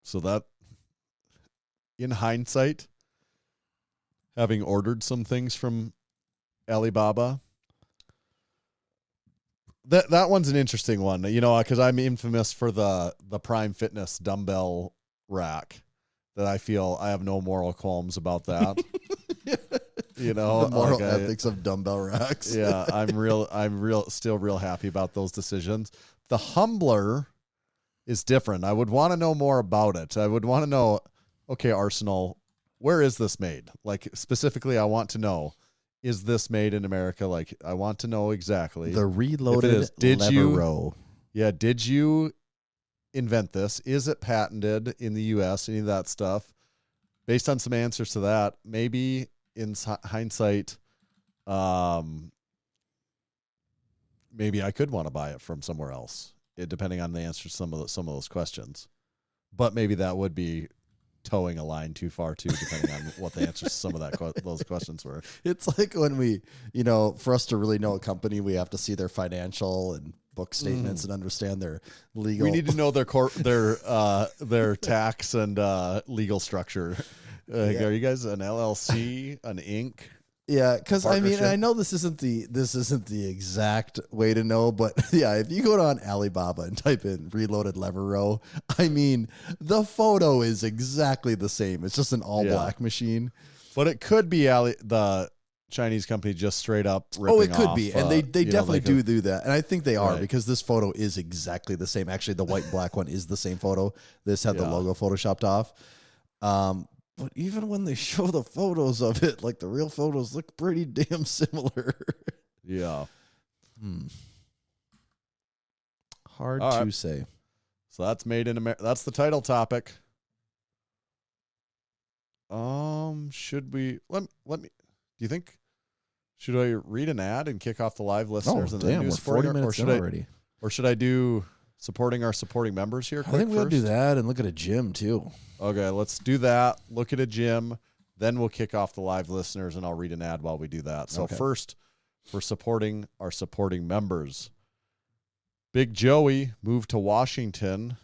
Speaker 5: So that, in hindsight, having ordered some things from Alibaba, that one's an interesting one, because I'm infamous for the Prime Fitness dumbbell rack, that I feel I have no moral qualms about that. The
Speaker 6: moral ethics of dumbbell racks.
Speaker 5: Yeah, I'm still real happy about those decisions. The Humbler is different. I would want to know more about it. I would want to know, okay, Arsenal, where is this made? Like, specifically, I want to know, is this made in America? Like, I want to know exactly.
Speaker 6: The reloaded lever row.
Speaker 5: Yeah, did you invent this? Is it patented in the U.S.? Any of that stuff? Based on some answers to that, maybe in hindsight, maybe I could want to buy it from somewhere else, depending on the answer to some of those questions. But maybe that would be towing a line too far too, depending on what the answers to some of those questions were.
Speaker 6: It's like when we, for us to really know a company, we have to see their financial and book statements and understand their legal.
Speaker 5: We need to know their tax and legal structure. Are you guys an LLC, an Inc.?
Speaker 6: Yeah, because I know this isn't the exact way to know, but yeah, if you go on Alibaba and type in reloaded lever row, the photo is exactly the same. It's just an all black machine.
Speaker 5: But it could be the Chinese company just straight up ripping off.
Speaker 6: Oh, it could be, and they definitely do that, and I think they are, because this photo is exactly the same. Actually, the white and black one is the same photo. This had the logo photoshopped off. But even when they show the photos of it, like the real photos look pretty damn similar.
Speaker 5: Yeah.
Speaker 6: Hard to say.
Speaker 5: So that's made in America. That's the title topic. Should we let me? Do you think? Should I read an ad and kick off the live listeners and
Speaker 6: then
Speaker 5: do
Speaker 6: we're 40 minutes already.
Speaker 5: Or should I do supporting our supporting members here?
Speaker 6: I think we'll do that and look at a gym too.
Speaker 5: Okay, let's do that. Look at a gym. Then we'll kick off the live listeners, and I'll read an ad while we do that. So first, we're supporting our supporting members. Big Joey moved to Washington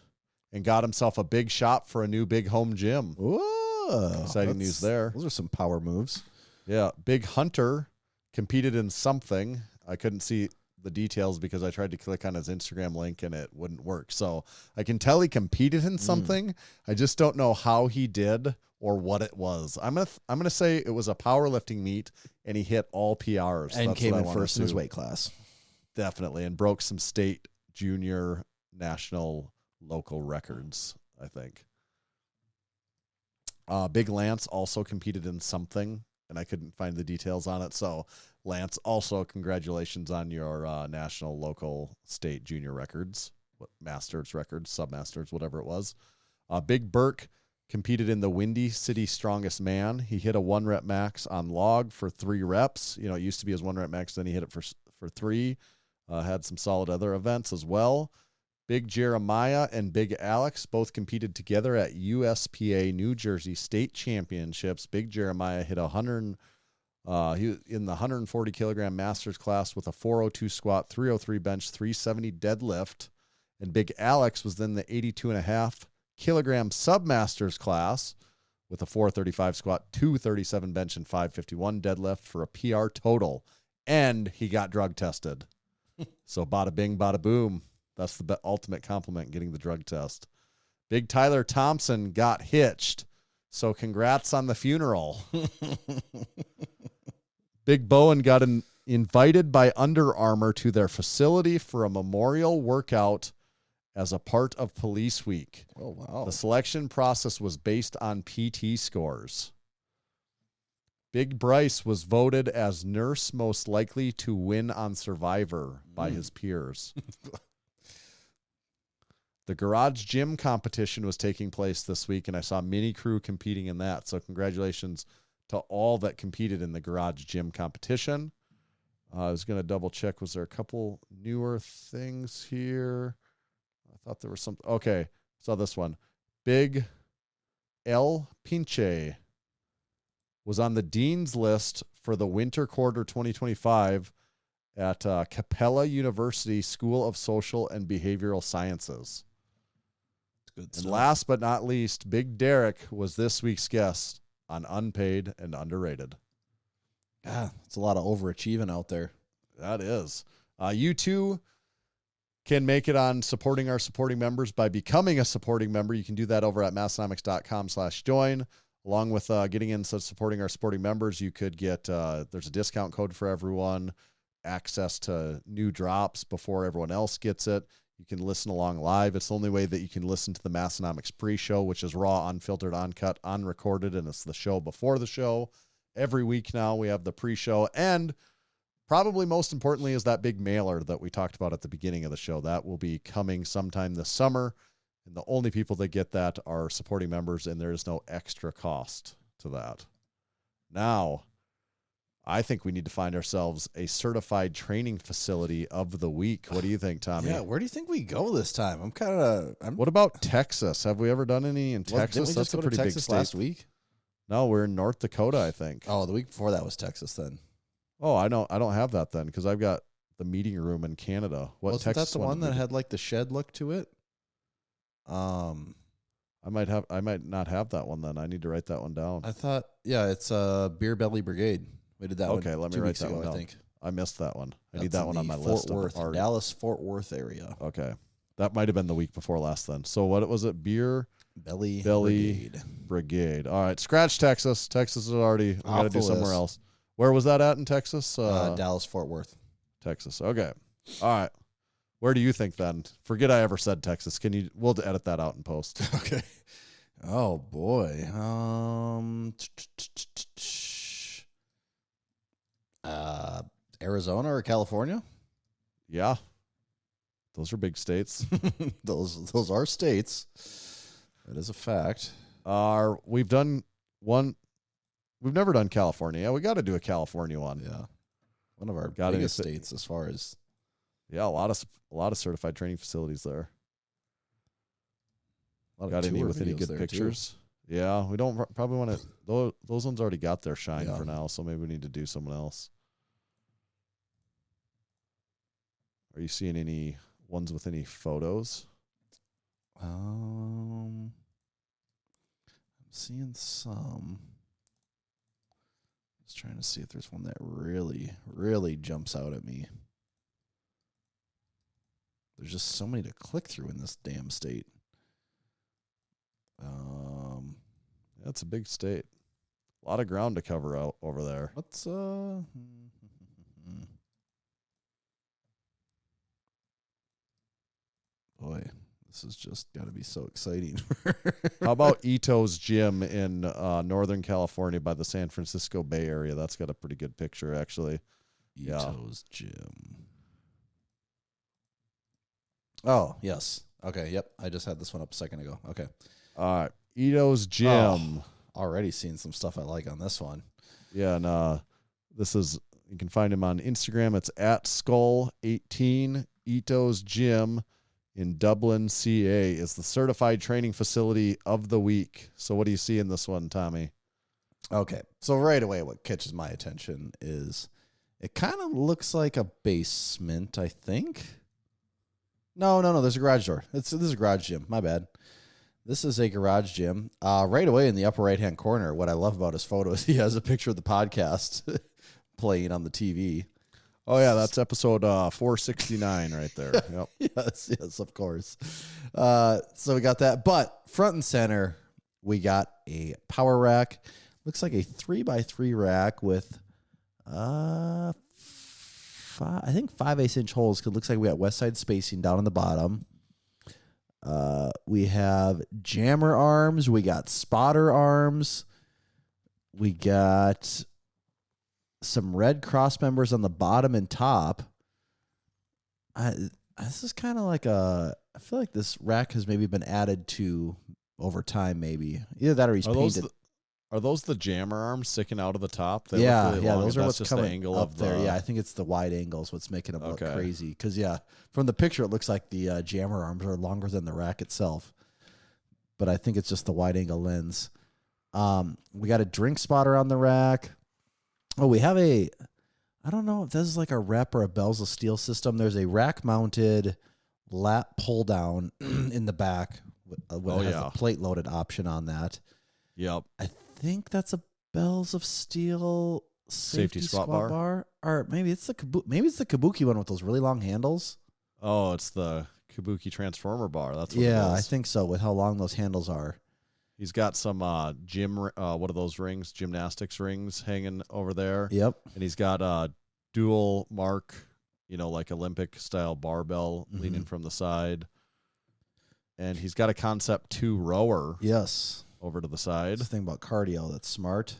Speaker 5: and got himself a big shop for a new big home gym.
Speaker 6: Whoa.
Speaker 5: Exciting news there.
Speaker 6: Those are some power moves.
Speaker 5: Yeah. Big Hunter competed in something. I couldn't see the details because I tried to click on his Instagram link and it wouldn't work. So I can tell he competed in something. I just don't know how he did or what it was. I'm gonna say it was a powerlifting meet and he hit all PRs.
Speaker 6: And came in first in his weight class.
Speaker 5: Definitely. And broke some state, junior, national, local records, I think. Big Lance also competed in something, and I couldn't find the details on it. So, Lance, also congratulations on your national, local, state, junior records, masters records, sub-masters, whatever it was. Big Burke competed in the Windy City Strongest Man. He hit a 1-rep max on log for 3 reps. You know, it used to be his 1-rep max, then he hit it for 3. Had some solid other events as well. Big Jeremiah and Big Alex both competed together at USPA New Jersey State Championships. Big Jeremiah hit 100. He in the 140 kilogram masters class with a 402 squat, 303 bench, 370 deadlift. And Big Alex was then the 82.5 kilogram submasters class with a 435 squat, 237 bench, and 551 deadlift for a PR total. And he got drug tested. So bada bing, bada boom. That's the ultimate compliment, getting the drug test. Big Tyler Thompson got hitched. So congrats on the funeral. Big Bowen got invited by Under Armour to their facility for a memorial workout as a part of Police Week.
Speaker 6: Oh, wow.
Speaker 5: The selection process was based on PT scores. Big Bryce was voted as nurse most likely to win on Survivor by his peers. The garage gym competition was taking place this week, and I saw Mini Crew competing in that. So congratulations to all that competed in the garage gym competition. I was going to double check. Was there a couple newer things here? I thought there was some. Okay, saw this one. Big El Pinche was on the dean's list for the winter quarter 2025 at Capella University School of Social and Behavioral Sciences.
Speaker 6: Good
Speaker 5: And
Speaker 6: stuff.
Speaker 5: last but not least, Big Derek was this week's guest on Unpaid and Underrated.
Speaker 6: Yeah, it's a lot of overachieving out there.
Speaker 5: That is. You too can make it on supporting our supporting members by becoming a supporting member. You can do that over at massenomics.com/join. Along with getting in, so supporting our supporting members, you could get, there's a discount code for everyone, access to new drops before everyone else gets it. You can listen along live. It's the only way that you can listen to the Massenomics pre-show, which is raw, unfiltered, uncut, unrecorded, and it's the show before the show. Every week now we have the pre-show, and probably most importantly is that big mailer that we talked about at the beginning of the show. That will be coming sometime this summer, and the only people that get that are supporting members, and there is no extra cost to that. Now, I think we need to find ourselves a certified training facility of the week. What do you think, Tommy?
Speaker 6: Yeah, where do you think we go this time?
Speaker 5: What about Texas? Have we ever done any in Texas?
Speaker 6: Didn't we
Speaker 5: That's
Speaker 6: just go
Speaker 5: a pretty
Speaker 6: to
Speaker 5: big
Speaker 6: Texas
Speaker 5: state.
Speaker 6: last week?
Speaker 5: No, we're in North Dakota, I think.
Speaker 6: Oh, the week before that was Texas then.
Speaker 5: Oh, I don't have that then because I've got the meeting room in Canada. What
Speaker 6: Wasn't
Speaker 5: Texas
Speaker 6: that the one
Speaker 5: did
Speaker 6: that
Speaker 5: we
Speaker 6: had like the shed look to it?
Speaker 5: I might not have that one then. I need to write that one down.
Speaker 6: I thought, yeah, it's Beer Belly Brigade. We did that one.
Speaker 5: Okay, let me
Speaker 6: 2
Speaker 5: write
Speaker 6: weeks
Speaker 5: that
Speaker 6: ago,
Speaker 5: one down.
Speaker 6: I think.
Speaker 5: I missed that one. I need
Speaker 6: That's
Speaker 5: that
Speaker 6: in
Speaker 5: one on
Speaker 6: the
Speaker 5: my
Speaker 6: Fort
Speaker 5: list.
Speaker 6: Worth, Dallas Fort Worth area.
Speaker 5: Okay. That might have been the week before last then. So what was it? Beer
Speaker 6: Belly
Speaker 5: Brigade.
Speaker 6: Brigade.
Speaker 5: All right. Scratch Texas. Texas is already, we got to
Speaker 6: Off
Speaker 5: do
Speaker 6: the
Speaker 5: somewhere
Speaker 6: list.
Speaker 5: else. Where was that at in Texas?
Speaker 6: Dallas Fort Worth.
Speaker 5: Texas. Okay. All right. Where do you think then? Forget I ever said Texas. We'll edit that out and post.
Speaker 6: Okay. Oh boy. Arizona or California?
Speaker 5: Yeah. Those are big states.
Speaker 6: those are states. That is a fact.
Speaker 5: We've done one. We've never done California. Yeah, we got to do a California one.
Speaker 6: Yeah. One of our
Speaker 5: Got
Speaker 6: biggest
Speaker 5: any-
Speaker 6: states as far as
Speaker 5: Yeah, a lot of certified training facilities there.
Speaker 6: a lot
Speaker 5: Got
Speaker 6: of
Speaker 5: any
Speaker 6: tour
Speaker 5: with any
Speaker 6: videos
Speaker 5: good
Speaker 6: there,
Speaker 5: pictures? Yeah, we don't probably want to. Those ones already got their shine
Speaker 6: Yeah.
Speaker 5: for now, so maybe we need to do someone else. Are you seeing any ones with any photos?
Speaker 6: Too. I'm seeing some. Just trying to see if there's one that really, really jumps out at me. There's just so many to click through in this damn state.
Speaker 5: That's a big state. A lot of ground to cover out over there.
Speaker 6: What's Boy, this This has just got to be so exciting.
Speaker 5: How about Ito's Gym in Northern California by the San Francisco Bay Area? That's got a pretty good picture, actually.
Speaker 6: Ito's Gym. Oh, yes. Okay, yep. I just had this one up a second ago. Okay.
Speaker 5: All right. Ito's Gym.
Speaker 6: Oh, already seeing some stuff I like on this one.
Speaker 5: Yeah, and this is, you can find him on Instagram. It's at Skull18. Ito's Gym in Dublin, CA is the certified training facility of the week. So what do you see in this one, Tommy?
Speaker 6: Okay. So right away, what catches my attention is it kind of looks like a basement, I think. No. There's a garage door. This is a garage gym. My bad. This is a garage gym. Right away in the upper right-hand corner, what I love about his photo is he has a picture of the podcast playing on the TV.
Speaker 5: Oh, yeah, that's episode 469 right there. Yep.
Speaker 6: Yes, of course. So we got that. But front and center, we got a power rack. Looks like a 3x3 rack with, I think 5/8" holes. Cause it looks like we got west side spacing down on the bottom. We have jammer arms. We got spotter arms. We got some red cross members on the bottom and top. This is kind of like I feel like this rack has maybe been added to over time, maybe. Either that or he's painted.
Speaker 5: Are those the jammer arms sticking out of the top?
Speaker 6: They look really long. Those are what's
Speaker 5: just
Speaker 6: coming
Speaker 5: the angle
Speaker 6: up
Speaker 5: of
Speaker 6: there. Yeah, I think it's the wide angles what's making them look crazy. Because, from the picture, it looks like the jammer arms are longer than the rack itself. But I think it's just the wide angle lens. We got a drink spotter on the rack. Oh, we have I don't know if this is like a rep or a bells of steel system. There's a rack mounted lap pull down in the back. It has a plate loaded option on that.
Speaker 5: Yep.
Speaker 6: I think that's a bells of steel safety squat bar. Or maybe it's the Kabuki one with those really long handles.
Speaker 5: Oh, it's the Kabuki transformer bar. That's what it is.
Speaker 6: I think so, with how long those handles are.
Speaker 5: He's got some what are those rings? Gymnastics rings hanging over there.
Speaker 6: Yep.
Speaker 5: And he's got dual mark, like Olympic style barbell leaning from the side. And he's got a Concept 2 rower.
Speaker 6: Yes.
Speaker 5: Over to the side.
Speaker 6: This thing about cardio, that's smart.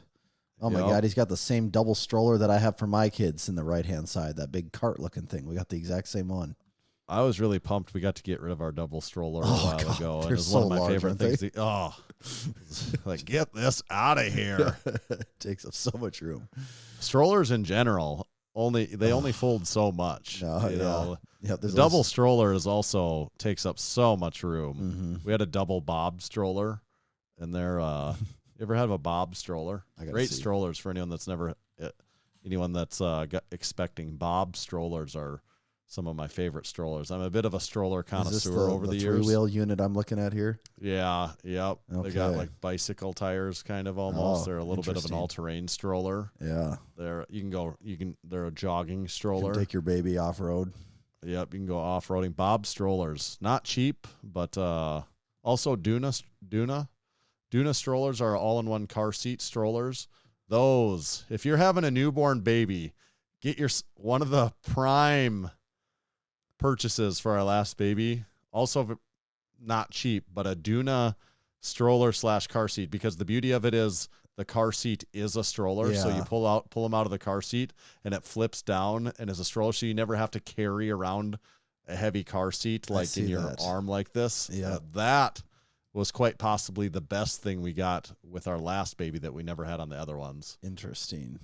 Speaker 6: Oh my God, he's got the same double stroller that I have for my kids in the right-hand side, that big cart looking thing. We got the exact same one.
Speaker 5: I was really pumped we got to get rid of our double stroller a while ago. And it was
Speaker 6: so
Speaker 5: one of my
Speaker 6: large,
Speaker 5: favorite things. Like, get this out of here.
Speaker 6: It takes up so much room.
Speaker 5: Strollers in general, only fold so much.
Speaker 6: The
Speaker 5: double stroller also takes up so much room.
Speaker 6: Mm-hmm.
Speaker 5: We had a double Bob stroller. And they're, you ever had a Bob stroller? Great strollers for anyone that's expecting. Bob strollers are some of my favorite strollers. I'm a bit of a stroller connoisseur over the years.
Speaker 6: Three-wheel unit I'm looking at here?
Speaker 5: Yeah, yep.
Speaker 6: Okay.
Speaker 5: They got like bicycle tires kind of almost. They're a little bit of an all-terrain stroller.
Speaker 6: Yeah.
Speaker 5: They're a jogging stroller.
Speaker 6: You can take your baby off-road.
Speaker 5: Yep, you can go off-roading. Bob strollers. Not cheap, but also Duna strollers are all-in-one car seat strollers. Those, if you're having a newborn baby, get one of the prime purchases for our last baby. Also, not cheap, but a Duna stroller / car seat, because the beauty of it is the car seat is a stroller.
Speaker 6: Yeah.
Speaker 5: So you pull them out of the car seat and it flips down and is a stroller. So you never have to carry around a heavy car seat like in your arm like this.
Speaker 6: Yeah.
Speaker 5: That was quite possibly the best thing we got with our last baby that we never had on the other ones.
Speaker 6: Interesting.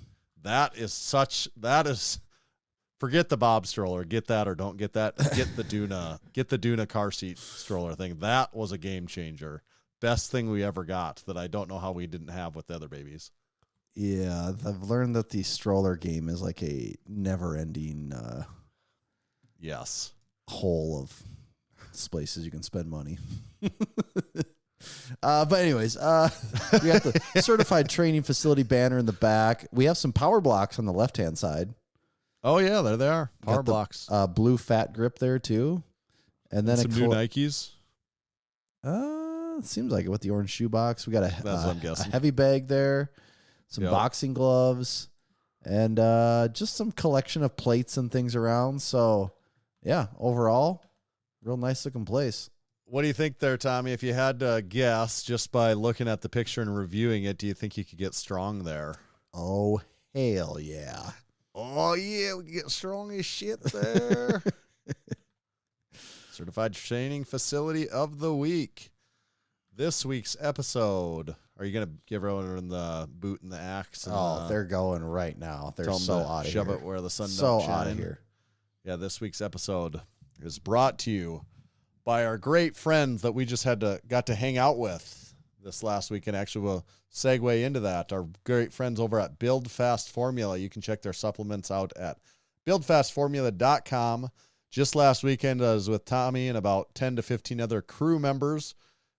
Speaker 5: Forget the Bob stroller. Get that or don't get that. Get the Duna car seat stroller thing. That was a game changer. Best thing we ever got that I don't know how we didn't have with the other babies.
Speaker 6: Yeah, I've learned that the stroller game is like a never-ending
Speaker 5: yes,
Speaker 6: hole of places you can spend money. But anyways, we got the certified training facility banner in the back. We have some power blocks on the left-hand side.
Speaker 5: Oh yeah, there they are. Power blocks.
Speaker 6: Blue fat grip there too. And then
Speaker 5: some new Nikes.
Speaker 6: It seems like it with the orange shoe box. We got a heavy bag there, some boxing gloves, and just some collection of plates and things around. So yeah, overall, real nice looking place.
Speaker 5: What do you think there, Tommy? If you had to guess just by looking at the picture and reviewing it, do you think you could get strong there?
Speaker 6: Oh, hell yeah.
Speaker 5: Oh, yeah, we get strong as shit there. Certified Training Facility of the Week. This week's episode. Are you going to give everyone the boot and the axe? And,
Speaker 6: they're going right now. They're so out of here.
Speaker 5: Shove it where the sun
Speaker 6: so
Speaker 5: don't shine.
Speaker 6: Out of here.
Speaker 5: Yeah, this week's episode is brought to you by our great friends that we just got to hang out with this last week, and actually we'll segue into that. Our great friends over at BuildFast Formula. You can check their supplements out at buildfastformula.com. Just last weekend, I was with Tommy and about 10 to 15 other crew members,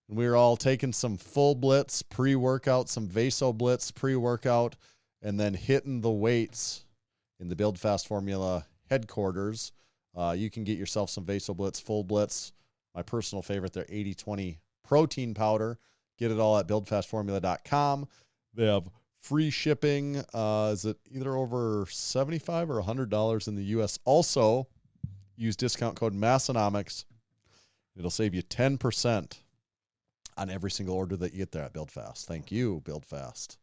Speaker 5: and we were all taking some full blitz pre-workout, some Vaso blitz pre-workout, and then hitting the weights in the BuildFast Formula headquarters. You can get yourself some Vaso blitz, full blitz. My personal favorite, their 80-20 protein powder. Get it all at buildfastformula.com. They have free shipping. Is it either over $75 or $100 in the U.S.? Also, use discount code Massenomics. It'll save you 10% on every single order that you get there at BuildFast. Thank you, BuildFast.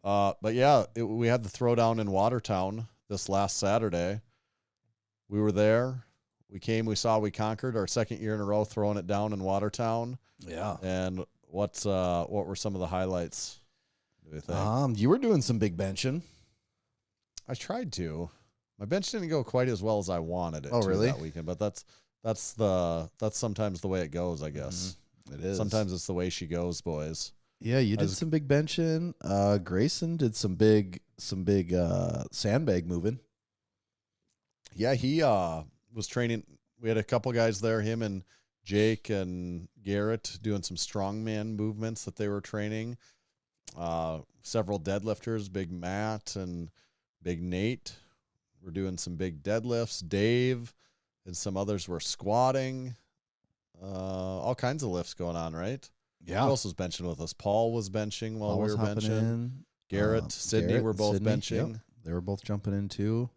Speaker 5: But yeah, we had the throwdown in Watertown this last Saturday. We were there. We came, we saw, we conquered. Our second year in a row throwing it down in Watertown.
Speaker 6: Yeah.
Speaker 5: And what were some of the highlights, do you think?
Speaker 6: You were doing some big benching.
Speaker 5: I tried to. My bench didn't go quite as well as I wanted it to
Speaker 6: really?
Speaker 5: that weekend, but that's sometimes the way it goes, I guess.
Speaker 6: Mm-hmm. It is.
Speaker 5: Sometimes it's the way she goes, boys.
Speaker 6: Yeah, you did some big benching. Grayson did some big sandbag moving.
Speaker 5: Yeah, he was training. We had a couple guys there, him and Jake and Garrett, doing some strongman movements that they were training. Several deadlifters, Big Matt and Big Nate, were doing some big deadlifts. Dave and some others were squatting. All kinds of lifts going on, right?
Speaker 6: Yeah.
Speaker 5: Who else was benching with us? Paul was benching while we were benching.
Speaker 6: In.
Speaker 5: Garrett, Sydney were both benching.
Speaker 6: Yep. They were both jumping in too.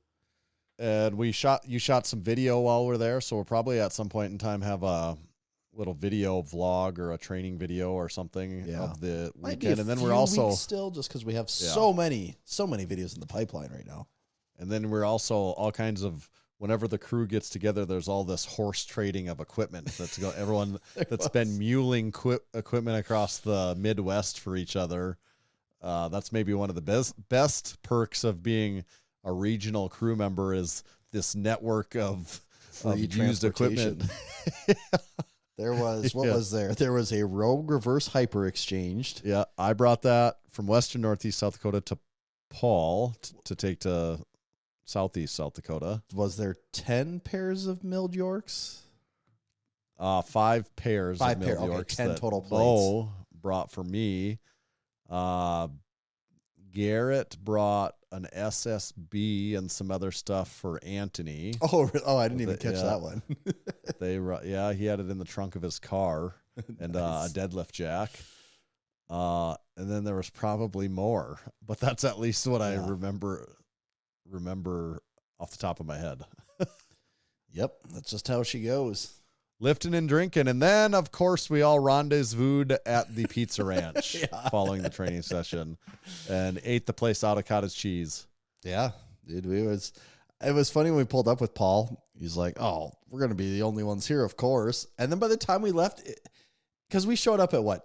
Speaker 5: And you shot some video while we're there, so we'll probably at some point in time have a little video vlog or a training video or something of the weekend. And then we're also
Speaker 6: still, just because we have so many videos in the pipeline right now.
Speaker 5: And then we're also all kinds of, whenever the crew gets together, there's all this horse trading of equipment that's everyone that's been muling equipment across the Midwest for each other. That's maybe one of the best perks of being a regional crew member, is this network of used equipment.
Speaker 6: There was, was there? There was a Rogue Reverse Hyper exchanged.
Speaker 5: Yeah, I brought that from Western Northeast South Dakota to Paul to take to Southeast South Dakota.
Speaker 6: Was there 10 pairs of milled Yorks?
Speaker 5: 5 pairs of milled Yorks.
Speaker 6: Okay, 10 total plates.
Speaker 5: Bo brought for me. Garrett brought an SSB and some other stuff for Anthony.
Speaker 6: Oh, I didn't even catch that one.
Speaker 5: He had it in the trunk of his car. And a deadlift jack. And then there was probably more, but that's at least what I remember off the top of my head.
Speaker 6: Yep, that's just how she goes.
Speaker 5: Lifting and drinking. And then, of course, we all rendezvoused at the Pizza Ranch following the training session and ate the place out of cottage cheese.
Speaker 6: Yeah, dude, it was funny when we pulled up with Paul. He's like, oh, we're going to be the only ones here, of course. And then by the time we left, because we showed up at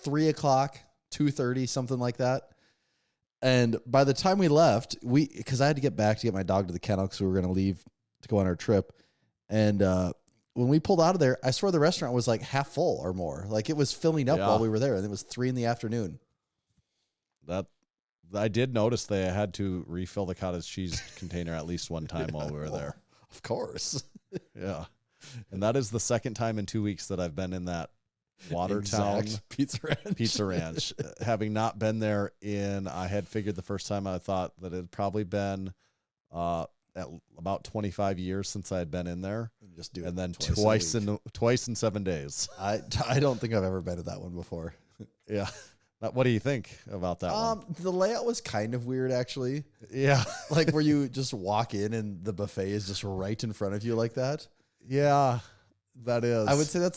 Speaker 6: 3 o'clock, 2:30, something like that. And by the time we left, because I had to get back to get my dog to the kennel because we were going to leave to go on our trip. And when we pulled out of there, I swear the restaurant was like half full or more. Like it was filling up while we were there. And it was 3 p.m.
Speaker 5: That I did notice they had to refill the cottage cheese container at least one time while we were there.
Speaker 6: Of course.
Speaker 5: Yeah. And that is the second time in 2 weeks that I've been in that Watertown Pizza Ranch. Having not been there I had figured the first time, I thought that it had probably been at about 25 years since I had been in there. And then twice in 7 days.
Speaker 6: I don't think I've ever been to that one before.
Speaker 5: Yeah. What do you think about that one?
Speaker 6: The layout was kind of weird, actually.
Speaker 5: Yeah.
Speaker 6: Like where you just walk in and the buffet is just right in front of you like that.
Speaker 5: Yeah, that is.
Speaker 6: I would say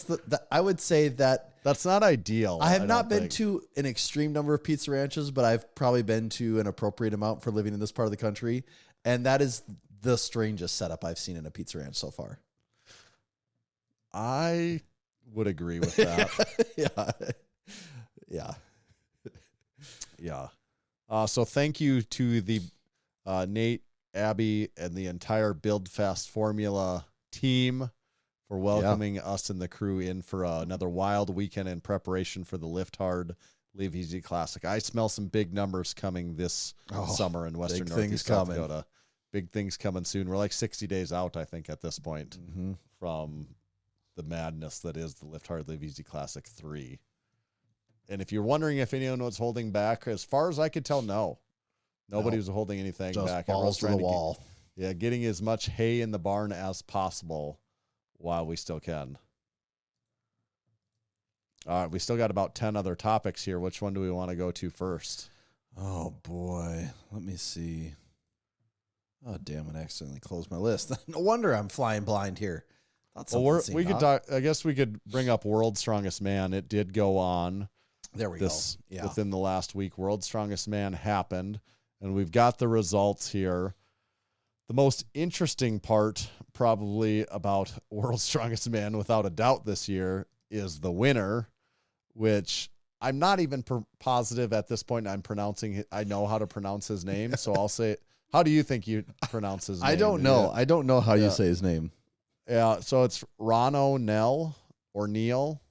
Speaker 6: I would say that
Speaker 5: that's not ideal.
Speaker 6: I have not
Speaker 5: don't
Speaker 6: been
Speaker 5: think.
Speaker 6: to an extreme number of pizza ranches, but I've probably been to an appropriate amount for living in this part of the country. And that is the strangest setup I've seen in a pizza ranch so far.
Speaker 5: I would agree with that.
Speaker 6: Yeah.
Speaker 5: Yeah. So thank you to the Nate, Abby, and the entire BuildFast Formula team for welcoming us and the crew in for another wild weekend in preparation for the Lift Hard, Live Easy Classic. I smell some big numbers coming this summer in Western Northeast South Dakota. Big things coming soon. We're like 60 days out, I think, at this point from the madness that is the Lift Hard, Live Easy Classic 3. And if you're wondering if anyone was holding back, as far as I could tell, no. Nobody was holding anything
Speaker 6: just
Speaker 5: back.
Speaker 6: Balls to the wall.
Speaker 5: Getting as much hay in the barn as possible while we still can. All right, we still got about 10 other topics here. Which one do we want to go to first?
Speaker 6: Oh, boy. Let me see. Oh, damn, I accidentally closed my list. No wonder I'm flying blind here.
Speaker 5: Well, we could talk. I guess we could bring up World's Strongest Man. It did go on.
Speaker 6: There we go. Yeah.
Speaker 5: Within the last week, World's Strongest Man happened, and we've got the results here. The most interesting part, probably, about World's Strongest Man, without a doubt, this year is the winner, which I'm not even positive at this point. I know how to pronounce his name, so I'll say. How do you think you pronounce his name?
Speaker 6: I don't know. I don't know how you say his name.
Speaker 5: Yeah, so it's Rano Nell or Neil.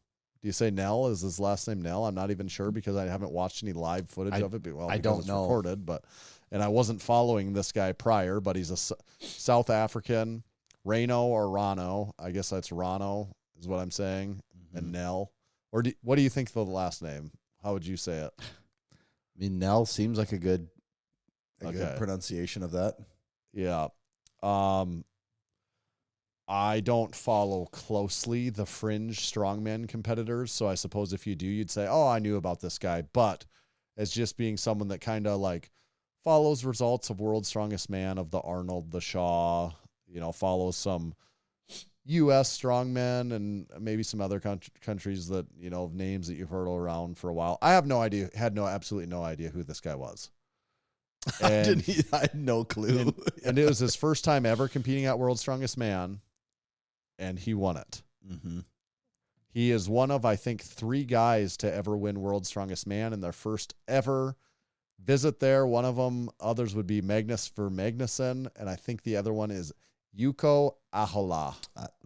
Speaker 5: Do you say Nell? Is his last name Nell? I'm not even sure because I haven't watched any live footage of it. Well,
Speaker 6: I don't know.
Speaker 5: Recorded, and I wasn't following this guy prior, but he's a South African. Rano or Rano. I guess that's Rano is what I'm saying. And Nell. Or what do you think of the last name? How would you say it?
Speaker 6: I mean, Nell seems like a good pronunciation of that.
Speaker 5: Yeah. I don't follow closely the fringe strongman competitors, so I suppose if you do, you'd say, oh, I knew about this guy. But as just being someone that kind of like follows results of World's Strongest Man, of the Arnold, the Shaw, follows some U.S. strongmen and maybe some other countries that, names that you've heard around for a while. I have no idea, absolutely no idea who this guy was. And
Speaker 6: I had no clue.
Speaker 5: And it was his first time ever competing at World's Strongest Man, and he won it.
Speaker 6: Mm-hmm.
Speaker 5: He is one of, I think, 3 guys to ever win World's Strongest Man in their first ever visit there. One of them, others would be Magnus for Magnuson, and I think the other one is Yuko Ahola.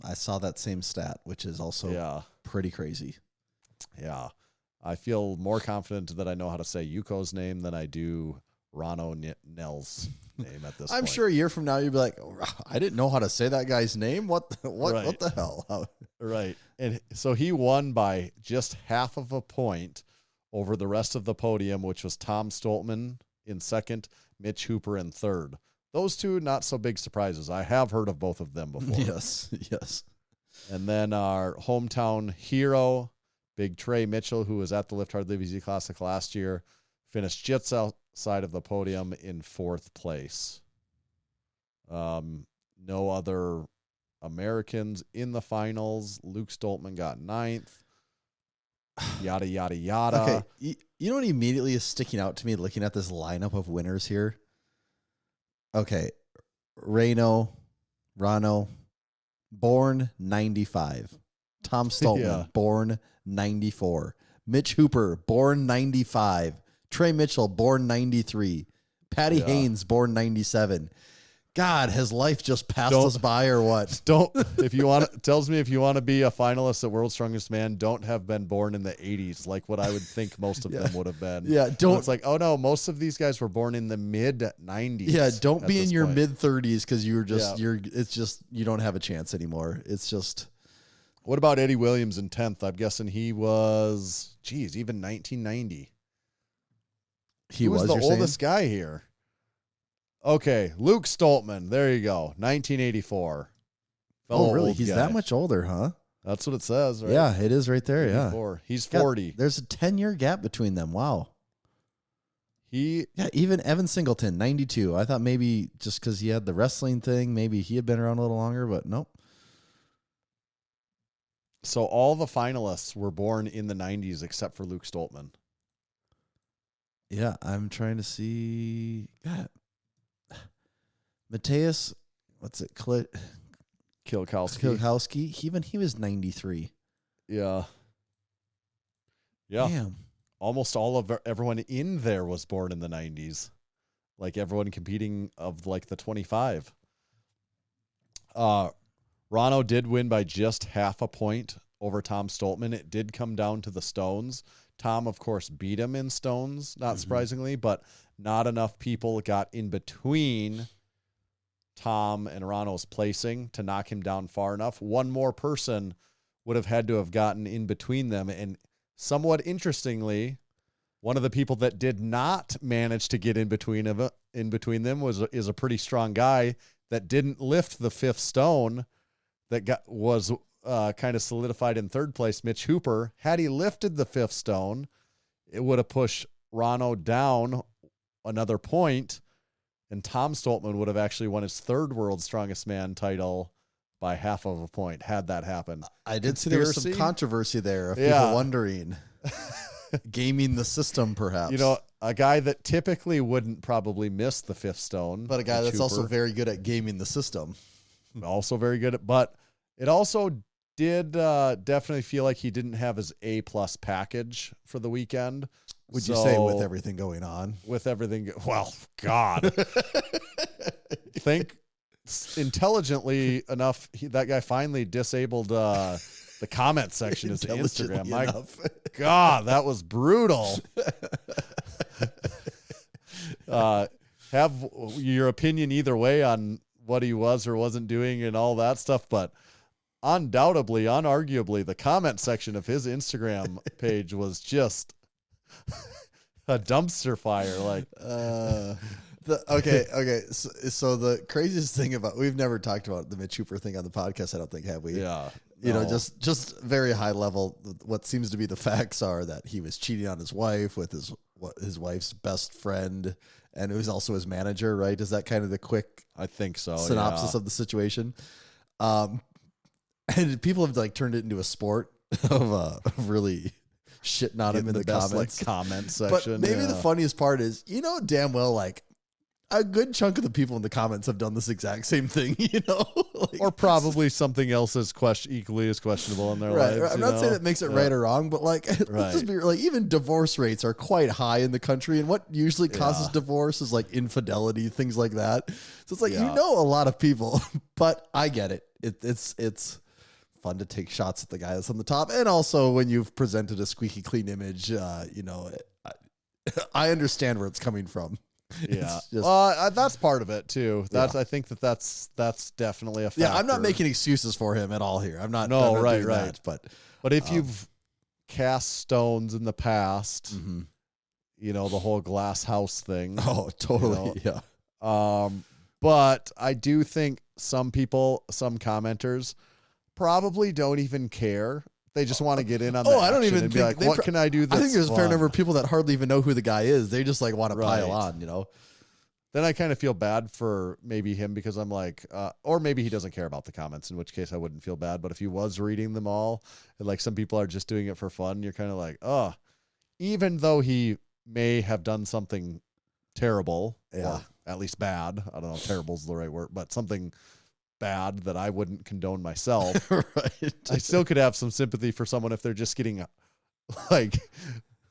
Speaker 6: I saw that same stat, which is also pretty crazy.
Speaker 5: Yeah. I feel more confident that I know how to say Yuko's name than I do Rano Nell's name at this point.
Speaker 6: I'm sure a year from now you'll be like, oh, I didn't know how to say that guy's name. What the hell?
Speaker 5: Right. And so he won by just half of a point over the rest of the podium, which was Tom Stoltman in second, Mitch Hooper in third. Those two, not so big surprises. I have heard of both of them before.
Speaker 6: Yes.
Speaker 5: And then our hometown hero, Big Trey Mitchell, who was at the Lift Hard Live Easy Classic last year, finished just outside of the podium in 4th place. No other Americans in the finals. Luke Stoltman got 9th. Yada, yada, yada.
Speaker 6: Okay. You know what immediately is sticking out to me looking at this lineup of winners here? Okay. Rano, born 95. Tom Stoltman, born 94. Mitch Hooper, born 95. Trey Mitchell, born 93. Patty Haynes, born 97. God, has life just passed us by or what?
Speaker 5: Tells me if you want to be a finalist at World's Strongest Man, don't have been born in the 80s, like what I would think most of them would have been.
Speaker 6: Yeah, don't.
Speaker 5: It's like, oh no, most of these guys were born in the mid 90s.
Speaker 6: Yeah, don't be in your mid 30s because it's just you don't have a chance anymore. It's just.
Speaker 5: What about Eddie Williams in 10th? I'm guessing he was, even 1990. He was the oldest guy here. Okay, Luke Stoltman. There you go. 1984.
Speaker 6: Oh, really? He's that much older, huh?
Speaker 5: That's what it says, right?
Speaker 6: Yeah, it is right there.
Speaker 5: 84. Yeah. He's 40.
Speaker 6: There's a 10-year gap between them. Wow. Even Evan Singleton, 92. I thought maybe just because he had the wrestling thing, maybe he had been around a little longer, but nope.
Speaker 5: So all the finalists were born in the 90s except for Luke Stoltman.
Speaker 6: Yeah, I'm trying to see. God. Mateus, what's it?
Speaker 5: Kielkowski.
Speaker 6: He was 93.
Speaker 5: Yeah. Yeah.
Speaker 6: Damn.
Speaker 5: Almost all of everyone in there was born in the 90s. Like everyone competing of like the 25. Rano did win by just half a point over Tom Stoltman. It did come down to the stones. Tom, of course, beat him in stones, not surprisingly, but not enough people got in between Tom and Rano's placing to knock him down far enough. One more person would have had to have gotten in between them. And somewhat interestingly, one of the people that did not manage to get in between them is a pretty strong guy that didn't lift the fifth stone that was kind of solidified in third place, Mitch Hooper. Had he lifted the fifth stone, it would have pushed Rano down another point, and Tom Stoltman would have actually won his third World's Strongest Man title by half of a point had that happened.
Speaker 6: I did see there was some controversy there of people wondering. Gaming the system, perhaps.
Speaker 5: You know, a guy that typically wouldn't probably miss the fifth stone.
Speaker 6: But a guy that's also very good at gaming the system.
Speaker 5: Also very good at, but it also did definitely feel like he didn't have his A+ package for the weekend.
Speaker 6: Would you say with everything going on?
Speaker 5: With everything, well, God. Think intelligently enough, that guy finally disabled the comment section is Instagram. My God, that was brutal. Have your opinion either way on what he was or wasn't doing and all that stuff, but undoubtedly, unarguably, the comment section of his Instagram page was just a dumpster fire. Like,
Speaker 6: okay. So the craziest thing about, we've never talked about the Mitch Hooper thing on the podcast, I don't think, have we?
Speaker 5: Yeah.
Speaker 6: You know, just very high level. What seems to be the facts are that he was cheating on his wife with his wife's best friend, and it was also his manager, right? Is that kind of the quick,
Speaker 5: I think so,
Speaker 6: synopsis of the situation? And people have like turned it into a sport of really shitting on him in the
Speaker 5: best,
Speaker 6: comments.
Speaker 5: Like, comment section.
Speaker 6: But maybe the funniest part is, you know, damn well, like, a good chunk of the people in the comments have done this exact same thing, you know? Like,
Speaker 5: or probably something else is equally as questionable in their lives.
Speaker 6: I'm not saying it makes it right or wrong, but like, let's just be like, even divorce rates are quite high in the country, and what usually causes divorce is like infidelity, things like that. So it's like, you know, a lot of people, but I get it. It's fun to take shots at the guy that's on the top, and also when you've presented a squeaky clean image, you know, I understand where it's coming from.
Speaker 5: Yeah, that's part of it too. I think that's definitely a factor.
Speaker 6: Yeah, I'm not making excuses for him at all here. I'm not.
Speaker 5: No, right.
Speaker 6: That,
Speaker 5: but if you've cast stones in the past, you know, the whole glass house thing.
Speaker 6: Oh, totally.
Speaker 5: You know? Yeah. But I do think some people, some commenters, probably don't even care. They just want to get in on the
Speaker 6: I don't even
Speaker 5: and
Speaker 6: think
Speaker 5: be like, what can I do that's
Speaker 6: I think there's
Speaker 5: fun?
Speaker 6: a fair number of people that hardly even know who the guy is. They just like want to pile on, you know?
Speaker 5: Then I kind of feel bad for maybe him because I'm like, or maybe he doesn't care about the comments, in which case I wouldn't feel bad. But if he was reading them all, and like some people are just doing it for fun, you're kind of like, oh, even though he may have done something terrible, or at least bad, I don't know if terrible is the right word, but something bad that I wouldn't condone myself.
Speaker 6: Right.
Speaker 5: I still could have some sympathy for someone if they're just getting like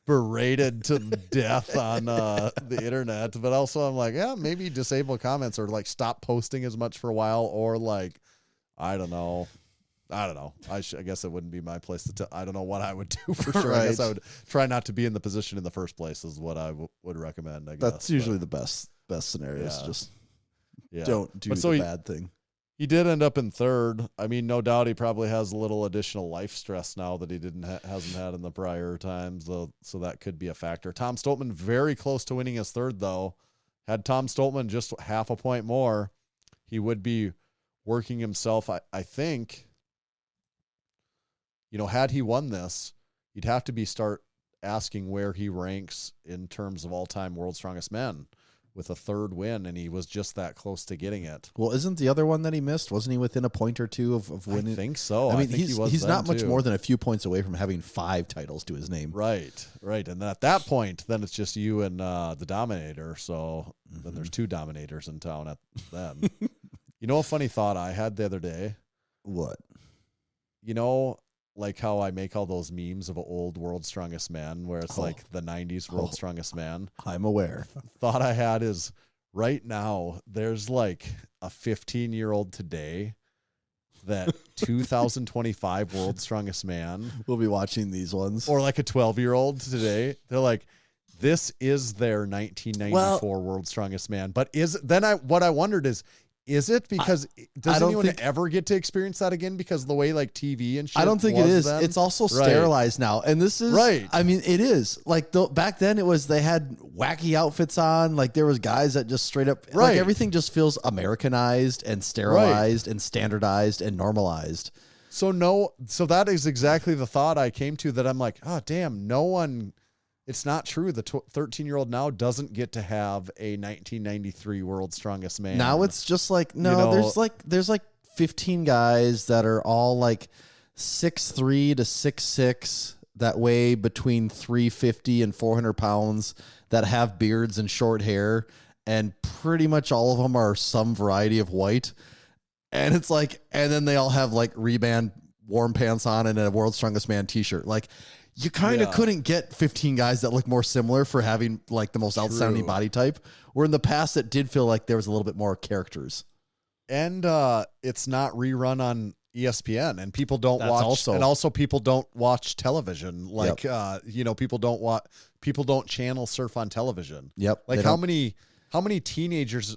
Speaker 5: berated to death on the internet. But also I'm like, yeah, maybe disable comments or like stop posting as much for a while, or like, I don't know. I guess it wouldn't be my place to tell. I don't know what I would do for sure. I guess I would try not to be in the position in the first place is what I would recommend. I guess
Speaker 6: that's usually the best scenario. Is just don't do
Speaker 5: the
Speaker 6: bad thing.
Speaker 5: He did end up in third. I mean, no doubt he probably has a little additional life stress now that he hasn't had in the prior times, so that could be a factor. Tom Stoltman very close to winning his third, though. Had Tom Stoltman just half a point more, he would be working himself, I think, you know, had he won this, you'd have to start asking where he ranks in terms of all-time World's Strongest Men. with a third win, and he was just that close to getting it.
Speaker 6: Well, isn't the other one that he missed? Wasn't he within a point or two of winning?
Speaker 5: I think so.
Speaker 6: I mean,
Speaker 5: think
Speaker 6: he's not much
Speaker 5: too.
Speaker 6: more than a few points away from having 5 titles to his name.
Speaker 5: Right. And at that point, then it's just you and the Dominator. So then there's 2 Dominators in town at then. You know, a funny thought I had the other day.
Speaker 6: What?
Speaker 5: You know, like how I make all those memes of an old World's Strongest Man, where it's like the 90s World's Strongest Man.
Speaker 6: I'm aware.
Speaker 5: Thought I had is right now there's like a 15-year-old today that 2025 World's Strongest Man.
Speaker 6: We'll be watching these ones.
Speaker 5: Or like a 12-year-old today. They're like, this is their 1994 World's Strongest Man. But what I wondered is it because does anyone ever get to experience that again because of the way like TV and shit?
Speaker 6: I don't think it is.
Speaker 5: Then?
Speaker 6: It's also sterilized now. And this is
Speaker 5: right.
Speaker 6: I mean, it is. Like back then they had wacky outfits on. Like there was guys that just straight up like everything just feels Americanized and sterilized and standardized and normalized.
Speaker 5: So that is exactly the thought I came to, that I'm like, oh damn, it's not true. The 13-year-old now doesn't get to have a 1993 World's Strongest Man.
Speaker 6: Now it's just like, there's like 15 guys that are all like 6'3" to 6'6", that weigh between 350 and 400 pounds, that have beards and short hair, and pretty much all of them are some variety of white. And it's like, and then they all have like Ray-Ban warm pants on and a World's Strongest Man t-shirt. Like, you kind of couldn't get 15 guys that look more similar for having like the most outstanding body type. Where in the past it did feel like there was a little bit more characters.
Speaker 5: And it's not rerun on ESPN, and people don't watch.
Speaker 6: Also.
Speaker 5: And also, people don't watch television. Like people don't channel surf on television.
Speaker 6: Yep.
Speaker 5: Like how many teenagers?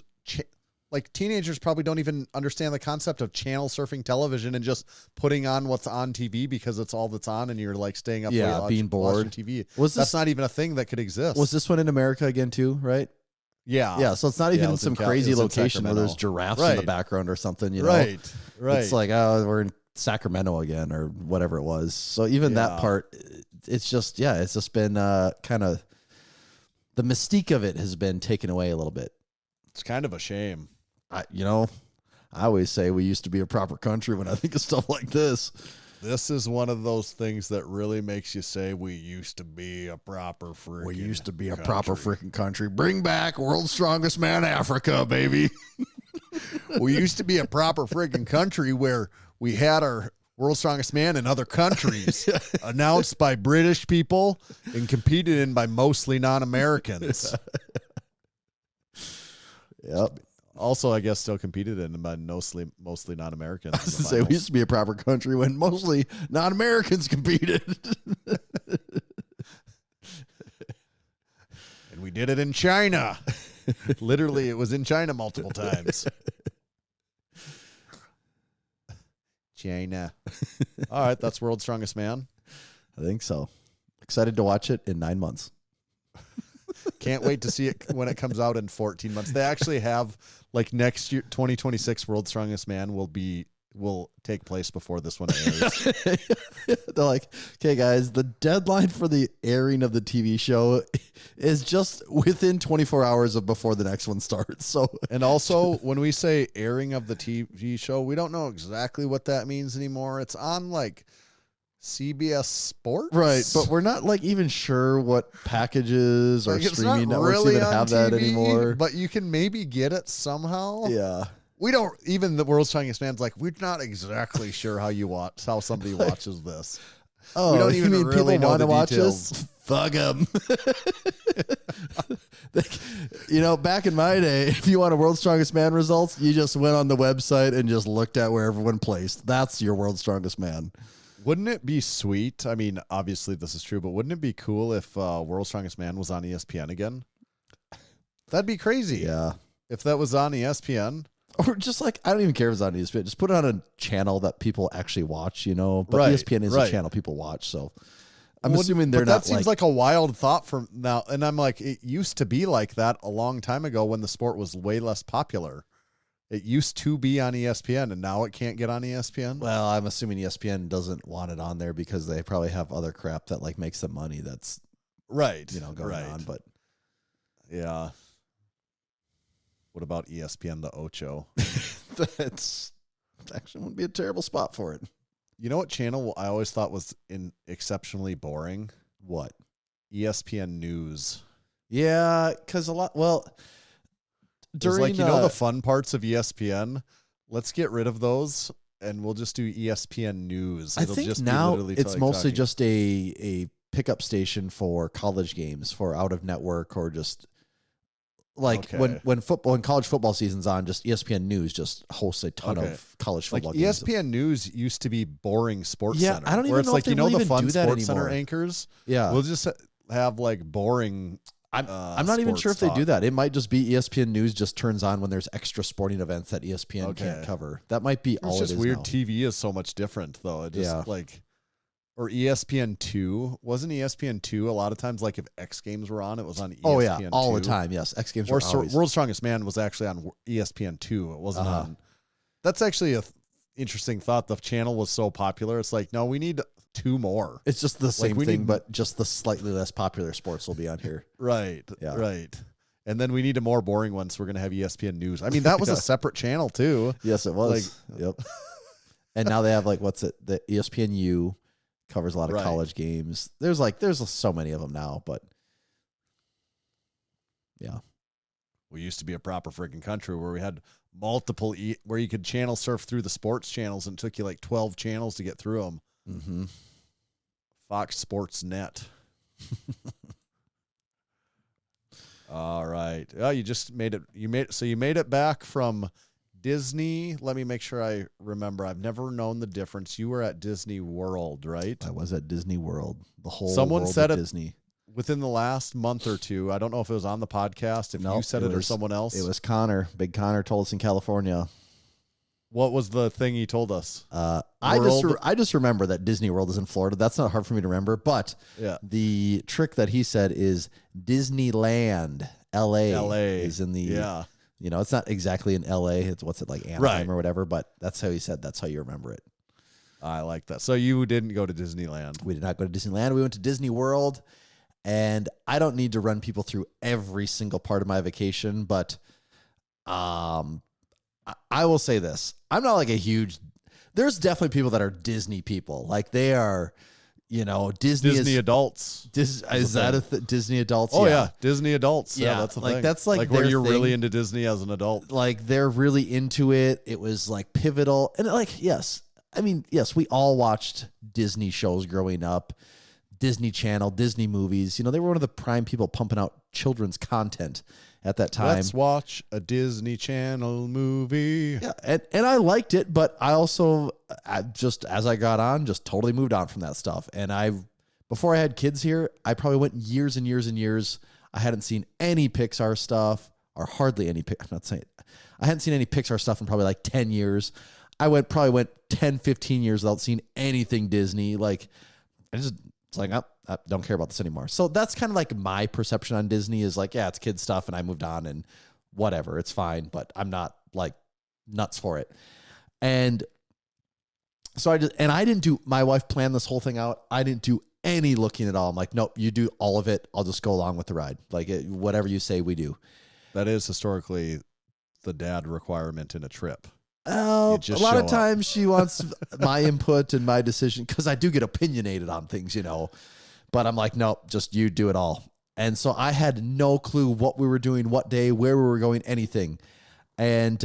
Speaker 5: Teenagers probably don't even understand the concept of channel surfing television and just putting on what's on TV because it's all that's on, and you're like staying up
Speaker 6: being bored.
Speaker 5: watching TV. That's not even a thing that could exist.
Speaker 6: Was this one in America again too, right?
Speaker 5: Yeah.
Speaker 6: Yeah, so it's not even in some crazy location where there's giraffes in the background or something, you know?
Speaker 5: Right.
Speaker 6: It's like, oh, we're in Sacramento again or whatever it was. So even that part, it's just been kind of, the mystique of it has been taken away a little bit.
Speaker 5: It's kind of a shame.
Speaker 6: I always say we used to be a proper country when I think of stuff like this.
Speaker 5: This is one of those things that really makes you say we used to be a proper freaking
Speaker 6: country. Bring back World's Strongest Man Africa, baby.
Speaker 5: We used to be a proper freaking country where we had our World's Strongest Man in other countries, announced by British people and competed in by mostly non-Americans.
Speaker 6: Yep.
Speaker 5: Also, I guess still competed in by mostly non-Americans.
Speaker 6: I was going to say, we used to be a proper country when mostly non-Americans competed.
Speaker 5: And we did it in China. Literally, it was in China multiple times. China. All right, that's World's Strongest Man.
Speaker 6: I think so. Excited to watch it in 9 months.
Speaker 5: Can't wait to see it when it comes out in 14 months. They actually have, like, next year, 2026 World's Strongest Man will take place before this one airs.
Speaker 6: They're like, okay, guys, the deadline for the airing of the TV show is just within 24 hours of before the next one starts. So,
Speaker 5: and also, when we say airing of the TV show, we don't know exactly what that means anymore. It's on, like, CBS Sports,
Speaker 6: right? But we're not like even sure what packages or streaming networks
Speaker 5: really
Speaker 6: even have
Speaker 5: TV,
Speaker 6: that anymore.
Speaker 5: But you can maybe get it somehow.
Speaker 6: Yeah,
Speaker 5: we don't. Even the World's Strongest Man's like, we're not exactly sure how somebody watches this.
Speaker 6: Oh,
Speaker 5: we don't even
Speaker 6: you mean
Speaker 5: really
Speaker 6: people
Speaker 5: know
Speaker 6: want to watch
Speaker 5: details.
Speaker 6: this? Fuck them. Back in my day, if you want a World's Strongest Man results, you just went on the website and just looked at where everyone placed. That's your World's Strongest Man.
Speaker 5: Wouldn't it be sweet? I mean, obviously this is true, but wouldn't it be cool if World's Strongest Man was on ESPN again? That'd be crazy.
Speaker 6: Yeah.
Speaker 5: If that was on ESPN.
Speaker 6: Or just like, I don't even care if it's on ESPN. Just put it on a channel that people actually watch, But
Speaker 5: right,
Speaker 6: ESPN is a channel people watch, so I'm assuming they're
Speaker 5: not.
Speaker 6: That
Speaker 5: seems like a wild thought from now. And I'm like, it used to be like that a long time ago when the sport was way less popular. It used to be on ESPN, and now it can't get on ESPN.
Speaker 6: Well, I'm assuming ESPN doesn't want it on there because they probably have other crap that like makes them money. That's
Speaker 5: right,
Speaker 6: going on. But
Speaker 5: yeah, What about ESPN the Ocho?
Speaker 6: That's actually wouldn't be a terrible spot for it.
Speaker 5: You know what channel I always thought was exceptionally boring?
Speaker 6: What?
Speaker 5: ESPN News.
Speaker 6: Yeah, because
Speaker 5: There's
Speaker 6: during
Speaker 5: the fun parts of ESPN. Let's get rid of those, and we'll just do ESPN News.
Speaker 6: I
Speaker 5: It'll
Speaker 6: think
Speaker 5: just
Speaker 6: now
Speaker 5: be literally
Speaker 6: it's mostly
Speaker 5: talking.
Speaker 6: just a pickup station for college games, for out of network, or just like
Speaker 5: Okay.
Speaker 6: when college football season's on, just ESPN News just hosts a ton of college
Speaker 5: like
Speaker 6: football games.
Speaker 5: ESPN News used to be boring Sports
Speaker 6: Yeah,
Speaker 5: Center.
Speaker 6: I don't
Speaker 5: where
Speaker 6: even
Speaker 5: it's
Speaker 6: know
Speaker 5: like
Speaker 6: if they
Speaker 5: you know
Speaker 6: really
Speaker 5: the
Speaker 6: even
Speaker 5: fun
Speaker 6: do that
Speaker 5: Sports Center
Speaker 6: anymore.
Speaker 5: anchors.
Speaker 6: Yeah,
Speaker 5: We'll just have like boring.
Speaker 6: I'm not even sure if they do that. It might just be ESPN News just turns on when there's extra sporting events that ESPN can't cover. That might be all
Speaker 5: It's
Speaker 6: it
Speaker 5: just
Speaker 6: is
Speaker 5: weird.
Speaker 6: now.
Speaker 5: TV is so much different though. It just or ESPN 2. Wasn't ESPN 2 a lot of times like if X Games were on, it was on ESPN 2?
Speaker 6: Oh yeah, all the time. Yes, X Games
Speaker 5: Or
Speaker 6: were always.
Speaker 5: World's Strongest Man was actually on ESPN 2. It wasn't on. That's actually a interesting thought. The channel was so popular. It's like, no, we need 2 more.
Speaker 6: It's just the same
Speaker 5: we
Speaker 6: thing,
Speaker 5: need-
Speaker 6: but just the slightly less popular sports will be on here.
Speaker 5: Right.
Speaker 6: Yeah.
Speaker 5: Right. And then we need a more boring one, so we're going to have ESPN News. I mean, that was a separate channel, too.
Speaker 6: Yes, it was. Yep. And now they have the ESPNU covers a lot of
Speaker 5: Right.
Speaker 6: college games. There's so many of them now, but yeah.
Speaker 5: We used to be a proper freaking country where we had multiple, where you could channel surf through the sports channels, and it took you like 12 channels to get through them.
Speaker 6: Mm-hmm.
Speaker 5: Fox Sports Net. All right. Oh, you just made it. You made it back from Disney. Let me make sure I remember. I've never known the difference. You were at Disney World, right?
Speaker 6: I was at Disney World. The whole
Speaker 5: Someone
Speaker 6: world
Speaker 5: said
Speaker 6: of
Speaker 5: it
Speaker 6: Disney.
Speaker 5: within the last month or two. I don't know if it was on the podcast, if
Speaker 6: Nope,
Speaker 5: you said
Speaker 6: it
Speaker 5: it or
Speaker 6: was-
Speaker 5: someone else.
Speaker 6: It was Connor. Big Connor told us in California.
Speaker 5: What was the thing he told us?
Speaker 6: I just remember that Disney World is in Florida. That's not hard for me to remember. But
Speaker 5: Yeah.
Speaker 6: the trick that he said is Disneyland, LA is in the.
Speaker 5: Yeah.
Speaker 6: You know, it's not exactly in LA. It's like Anaheim
Speaker 5: Right.
Speaker 6: or whatever. But that's how he said. That's how you remember it.
Speaker 5: I like that. So you didn't go to Disneyland.
Speaker 6: We did not go to Disneyland. We went to Disney World, and I don't need to run people through every single part of my vacation, but I will say this. I'm not like a huge, there's definitely people that are Disney people. Like they are, you know,
Speaker 5: Disney adults.
Speaker 6: Is that Disney adults?
Speaker 5: Oh yeah. Disney adults.
Speaker 6: Yeah,
Speaker 5: That's the
Speaker 6: like,
Speaker 5: thing.
Speaker 6: that's like
Speaker 5: where
Speaker 6: their
Speaker 5: you're
Speaker 6: thing.
Speaker 5: really into Disney as an adult.
Speaker 6: Like they're really into it. It was like pivotal. And like, yes, we all watched Disney shows growing up, Disney Channel, Disney movies. You know, they were one of the prime people pumping out children's content at that time.
Speaker 5: Let's watch a Disney Channel movie.
Speaker 6: Yeah, and I liked it, but I also, just as I got on, just totally moved on from that stuff. And before I had kids here, I probably went years and years and years. I hadn't seen any Pixar stuff, or hardly any. I'm not saying I hadn't seen any Pixar stuff in probably like 10 years. I probably went 10, 15 years without seeing anything Disney. Like, it's like, I don't care about this anymore. So that's kind of like my perception on Disney is like, yeah, it's kid stuff and I moved on and whatever, it's fine, but I'm not like nuts for it. And so I didn't do, my wife planned this whole thing out. I didn't do any looking at all. I'm like, nope, you do all of it. I'll just go along with the ride. Like whatever you say, we do.
Speaker 5: That is historically the dad requirement in a trip.
Speaker 6: Oh,
Speaker 5: You
Speaker 6: a
Speaker 5: just
Speaker 6: lot
Speaker 5: show
Speaker 6: of times she wants my input and my decision because I do get opinionated on things, you know. But I'm like, nope, just you do it all. And so I had no clue what we were doing, what day, where we were going, anything. And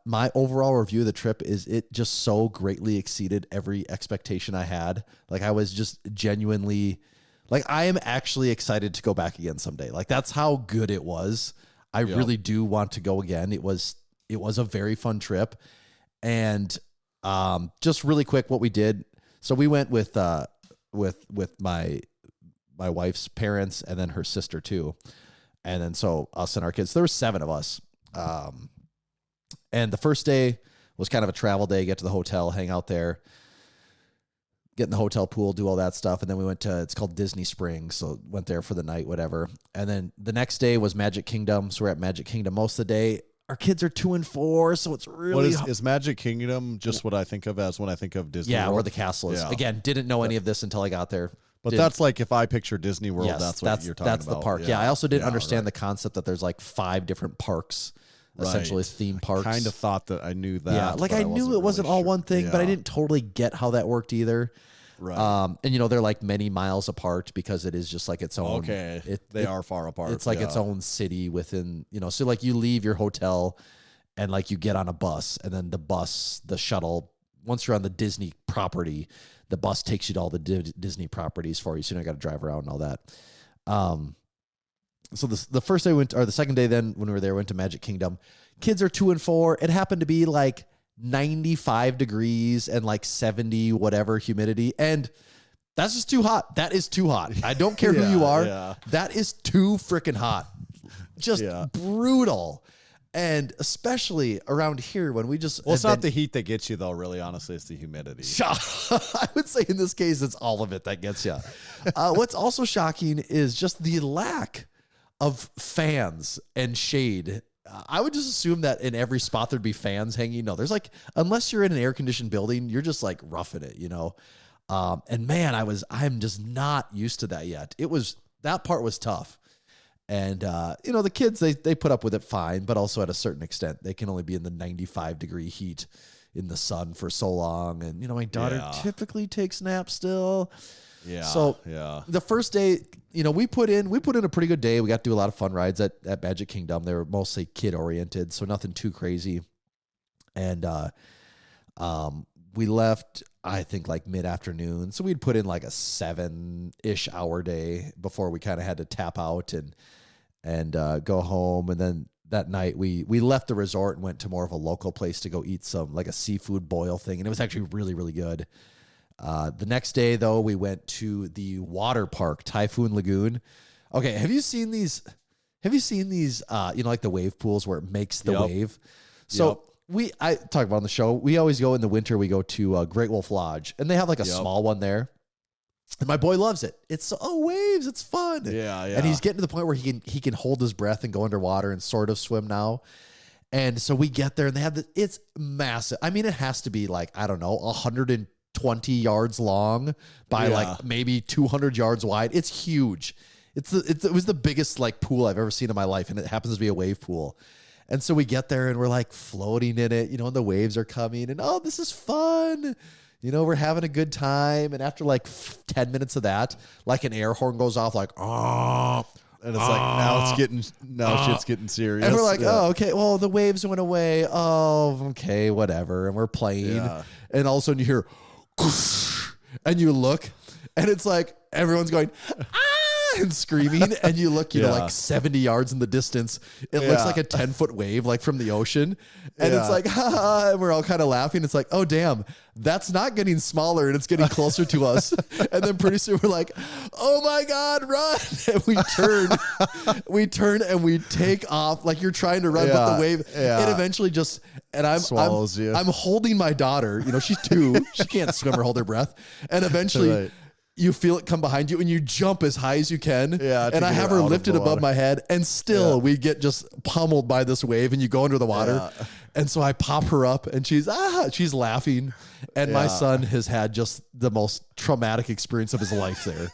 Speaker 6: my overall review of the trip is it just so greatly exceeded every expectation I had. Like I was just genuinely, like I am actually excited to go back again someday. Like that's how good it was. I really do want to go again. It was a very fun trip. And just really quick, what we did. So we went with my wife's parents and then her sister too. And then so us and our kids, there were 7 of us. And the first day was kind of a travel day, get to the hotel, hang out there, get in the hotel pool, do all that stuff. And then we went to, it's called Disney Springs. So went there for the night, whatever. And then the next day was Magic Kingdom. So we're at Magic Kingdom most of the day. Our kids are 2 and 4, so it's really
Speaker 5: is Magic Kingdom just what I think of as when I think of Disney World?
Speaker 6: where the castle is.
Speaker 5: Yeah.
Speaker 6: Again, didn't know any of this until I got there.
Speaker 5: But that's like if I picture Disney World,
Speaker 6: Yes,
Speaker 5: that's what you're talking about.
Speaker 6: That's the park. Yeah, I also didn't understand
Speaker 5: right.
Speaker 6: the concept that there's like 5 different parks essentially theme parks.
Speaker 5: Kind of thought that I knew that.
Speaker 6: Yeah, like
Speaker 5: but
Speaker 6: I knew it wasn't
Speaker 5: really
Speaker 6: all
Speaker 5: sure.
Speaker 6: one thing, but I
Speaker 5: Yeah.
Speaker 6: didn't totally get how that worked either.
Speaker 5: Right.
Speaker 6: And they're like many miles apart because it is just like its own.
Speaker 5: Okay. They are far apart.
Speaker 6: It's like its own city within, so like you leave your hotel and like you get on a bus, and then the shuttle, once you're on the Disney property, the bus takes you to all the Disney properties for you. So you don't got to drive around and all that. So the first day or the second day then when we were there, went to Magic Kingdom. Kids are 2 and 4. It happened to be like 95 degrees and like 70 whatever humidity, and that's just too hot. That is too hot. I don't care who you are.
Speaker 5: Yeah.
Speaker 6: That is too freaking hot. Just brutal. And especially around here when we just
Speaker 5: Well, it's not the heat that gets you though, really, honestly, it's the humidity.
Speaker 6: I would say in this case it's all of it that gets you. What's also shocking is just the lack of fans and shade. I would just assume that in every spot there'd be fans hanging. No, there's like, unless you're in an air-conditioned building, you're just like roughing it, And man, I'm just not used to that yet. That part was tough. And, the kids, they put up with it fine, but also at a certain extent, they can only be in the 95-degree heat in the sun for so long. And, my daughter typically takes naps still.
Speaker 5: Yeah.
Speaker 6: So the first day, we put in a pretty good day. We got to do a lot of fun rides at Magic Kingdom. They were mostly kid oriented, so nothing too crazy. And we left, I think, like mid-afternoon. So we'd put in like a 7-ish hour day before we kind of had to tap out and go home. And then that night we left the resort and went to more of a local place to go eat some, like a seafood boil thing. And it was actually really, really good. The next day, though, we went to the water park, Typhoon Lagoon. Okay, have you seen these? Like the wave pools where it makes the wave? So I talk about on the show. We always go in the winter. We go to Great Wolf Lodge, and they have like a small one there. And my boy loves it. It's waves. It's fun.
Speaker 5: Yeah.
Speaker 6: And he's getting to the point where he can hold his breath and go underwater and sort of swim now. And so we get there, and they have it's massive. I mean, it has to be like, I don't know, 120 yards long by like maybe 200 yards wide. It's huge. It was the biggest like pool I've ever seen in my life, and it happens to be a wave pool. And so we get there and we're like floating in it, and the waves are coming, and this is fun. We're having a good time. And after like 10 minutes of that, like an air horn goes off, like, oh,
Speaker 5: And it's like shit's getting serious.
Speaker 6: and we're like, oh, okay, well, the waves went away. Oh, okay, whatever. And we're playing, and all of a sudden you hear, and you look, and it's like everyone's going, and screaming, and you look, like 70 yards in the distance. It looks like a 10-foot wave, like from the ocean. And it's like, ha, and we're all kind of laughing. It's like, oh, damn, that's not getting smaller, and it's getting closer to us. And then pretty soon we're like, oh my God, run. And we turn and we take off like you're trying to run, but the wave, it eventually just, and I'm
Speaker 5: swallows you.
Speaker 6: I'm holding my daughter, she's 2, she can't swim or hold her breath. And eventually you feel it come behind you, and you jump as high as you can. Yeah, and I have her lifted above my head, and still we get just pummeled by this wave, and you go under the water. Yeah. And so I pop her up, and she's laughing. And my son has had just the most traumatic experience of his life there.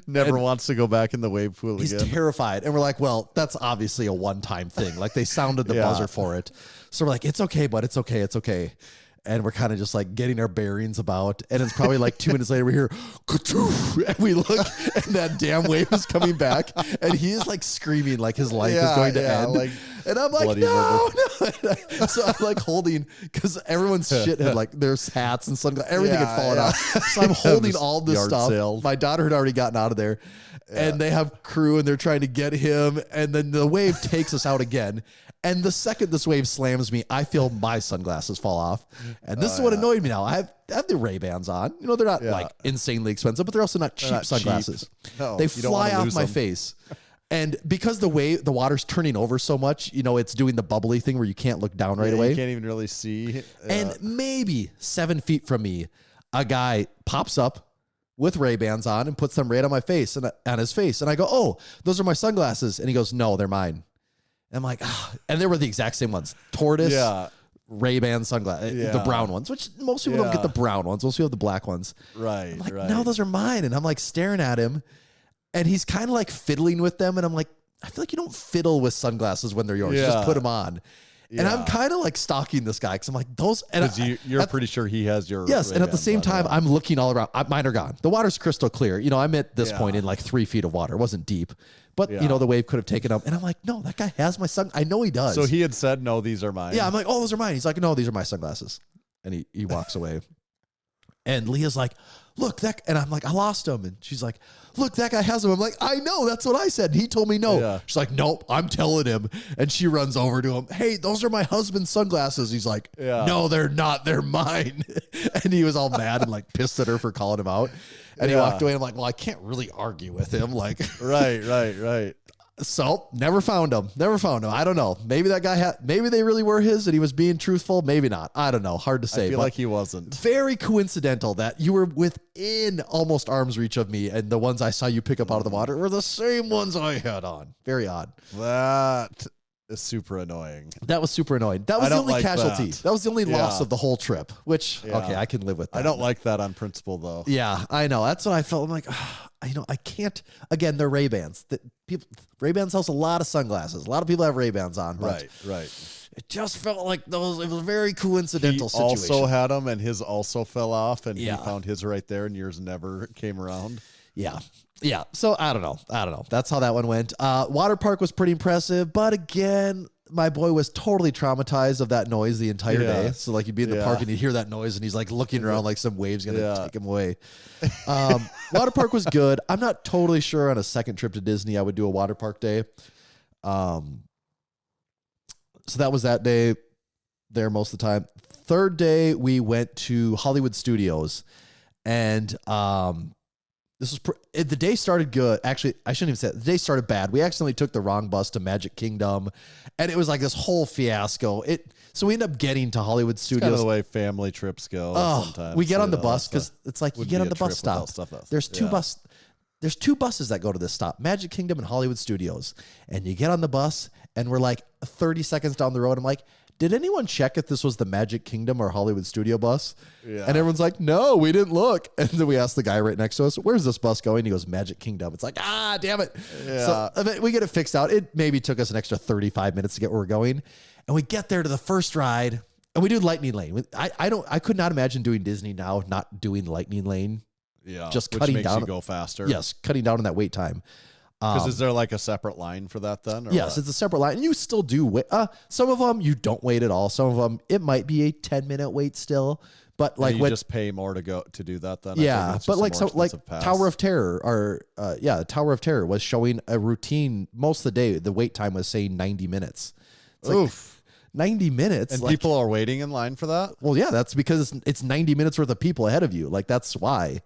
Speaker 5: Never wants to go back in the wave pool again.
Speaker 6: He's terrified. And we're like, well, that's obviously a one-time thing. Like they sounded the buzzer for it. So we're like, it's okay, bud. It's okay. It's okay. And we're kind of just like getting our bearings about. And it's probably like 2 minutes later, we hear, and we look, and that damn wave is coming back. And he is like screaming like his life is going to end. Like, and I'm like, no. So I'm like holding, because everyone's shit had like, there's hats and sunglasses, everything had fallen out. So I'm holding all this stuff.
Speaker 5: Sale.
Speaker 6: My daughter had already gotten out of there. And they have crew, and they're trying to get him. And then the wave takes us out again. And the second this wave slams me, I feel my sunglasses fall off. And this is what annoyed me now. I have the Ray-Bans on. They're not like insanely expensive, but they're also not cheap sunglasses.
Speaker 5: No,
Speaker 6: they fly off my face. And because the water's turning over so much, it's doing the bubbly thing where you can't look down right away.
Speaker 5: You can't even really see.
Speaker 6: And maybe 7 feet from me, a guy pops up with Ray-Bans on and puts them right on my face and on his face. And I go, oh, those are my sunglasses. And he goes, no, they're mine. And I'm like, and they were the exact same ones. Tortoise, Ray-Ban sunglasses, the brown ones, which most people don't get the brown ones. Most people have the black ones.
Speaker 5: Right,
Speaker 6: I'm like, no, those are mine. And I'm like staring at him, and he's kind of like fiddling with them. And I'm like, I feel like you don't fiddle with sunglasses when they're yours. You just put them on. And I'm kind of like stalking this guy because I'm like, those. And
Speaker 5: you're pretty sure he has your.
Speaker 6: Yes. And at the
Speaker 5: Ray-Bans
Speaker 6: same
Speaker 5: on,
Speaker 6: time,
Speaker 5: yeah.
Speaker 6: I'm looking all around. Mine are gone. The water's crystal clear. I'm at this point in like 3 feet of water. It wasn't deep, but the wave could have taken up. And I'm like, no, that guy has my sun. I know he does.
Speaker 5: So he had said, no, these are mine.
Speaker 6: Yeah. I'm like, oh, those are mine. He's like, no, these are my sunglasses. And he walks away. And Leah's like, look, and I'm like, I lost them. And she's like, look, that guy has them. I'm like, I know. That's what I said. And he told me no.
Speaker 5: Yeah.
Speaker 6: She's like, nope, I'm telling him. And she runs over to him. Hey, those are my husband's sunglasses. He's like, no, they're not. They're mine. And he was all mad and like pissed at her for calling him out. And he walked away. I'm like, well, I can't really argue with him. Like,
Speaker 5: right.
Speaker 6: So never found them. I don't know. Maybe that guy maybe they really were his and he was being truthful. Maybe not. I don't know. Hard to say.
Speaker 5: I feel like he wasn't.
Speaker 6: Very coincidental that you were within almost arm's reach of me, and the ones I saw you pick up out of the water were the same ones I had on. Very odd.
Speaker 5: That is super annoying.
Speaker 6: That was super annoying. That was the only casualty. That was the only loss of the whole trip, which, okay, I can live with that.
Speaker 5: I don't like that on principle, though.
Speaker 6: Yeah, I know. That's what I felt. I'm like, I can't. Again, they're Ray-Bans. Ray-Bans sells a lot of sunglasses. A lot of people have Ray-Bans on. But
Speaker 5: Right.
Speaker 6: It just felt like it was a very coincidental situation.
Speaker 5: Also had them, and his also fell off, and he found his right there, and yours never came around.
Speaker 6: Yeah. So I don't know. That's how that one went. Water park was pretty impressive, but again, my boy was totally traumatized of that noise the entire day. So like you'd be in the park and you'd hear that noise and he's like looking around like some wave's going to take him away. Water park was good. I'm not totally sure on a second trip to Disney I would do a water park day. So that was that day there most of the time. Third day we went to Hollywood Studios and this was the day started good. Actually, I shouldn't even say it. The day started bad. We accidentally took the wrong bus to Magic Kingdom, and it was like this whole fiasco. So we ended up getting to Hollywood Studios.
Speaker 5: Kind of the way family trips go. Sometimes
Speaker 6: we get on the bus because it's like you get on the bus stop. There's two buses that go to this stop: Magic Kingdom and Hollywood Studios. And you get on the bus, and we're like 30 seconds down the road. I'm like, did anyone check if this was the Magic Kingdom or Hollywood Studio bus? Yeah. And everyone's like, no, we didn't look. And then we asked the guy right next to us, where's this bus going? He goes, Magic Kingdom. It's like, damn it. Yeah. So I mean, we get it fixed out. It maybe took us an extra 35 minutes to get where we're going. And we get there to the first ride and we do Lightning Lane. I could not imagine doing Disney now, not doing Lightning Lane.
Speaker 5: Yeah.
Speaker 6: Just
Speaker 5: which
Speaker 6: cutting
Speaker 5: makes
Speaker 6: down.
Speaker 5: You go faster.
Speaker 6: Yes. Cutting down on that wait time.
Speaker 5: Because is there like a separate line for that then?
Speaker 6: Yes, it's a separate line. And you still do wait. Some of them you don't wait at all. Some of them it might be a 10-minute wait still. But like
Speaker 5: you just pay more to do that then.
Speaker 6: Yeah, but like Tower of Terror or Tower of Terror was showing a routine most of the day. The wait time was saying 90 minutes. It's
Speaker 5: Oof.
Speaker 6: Like 90 minutes.
Speaker 5: And people are waiting in line for that?
Speaker 6: Well, yeah, that's because it's 90 minutes worth of people ahead of you. Like that's why.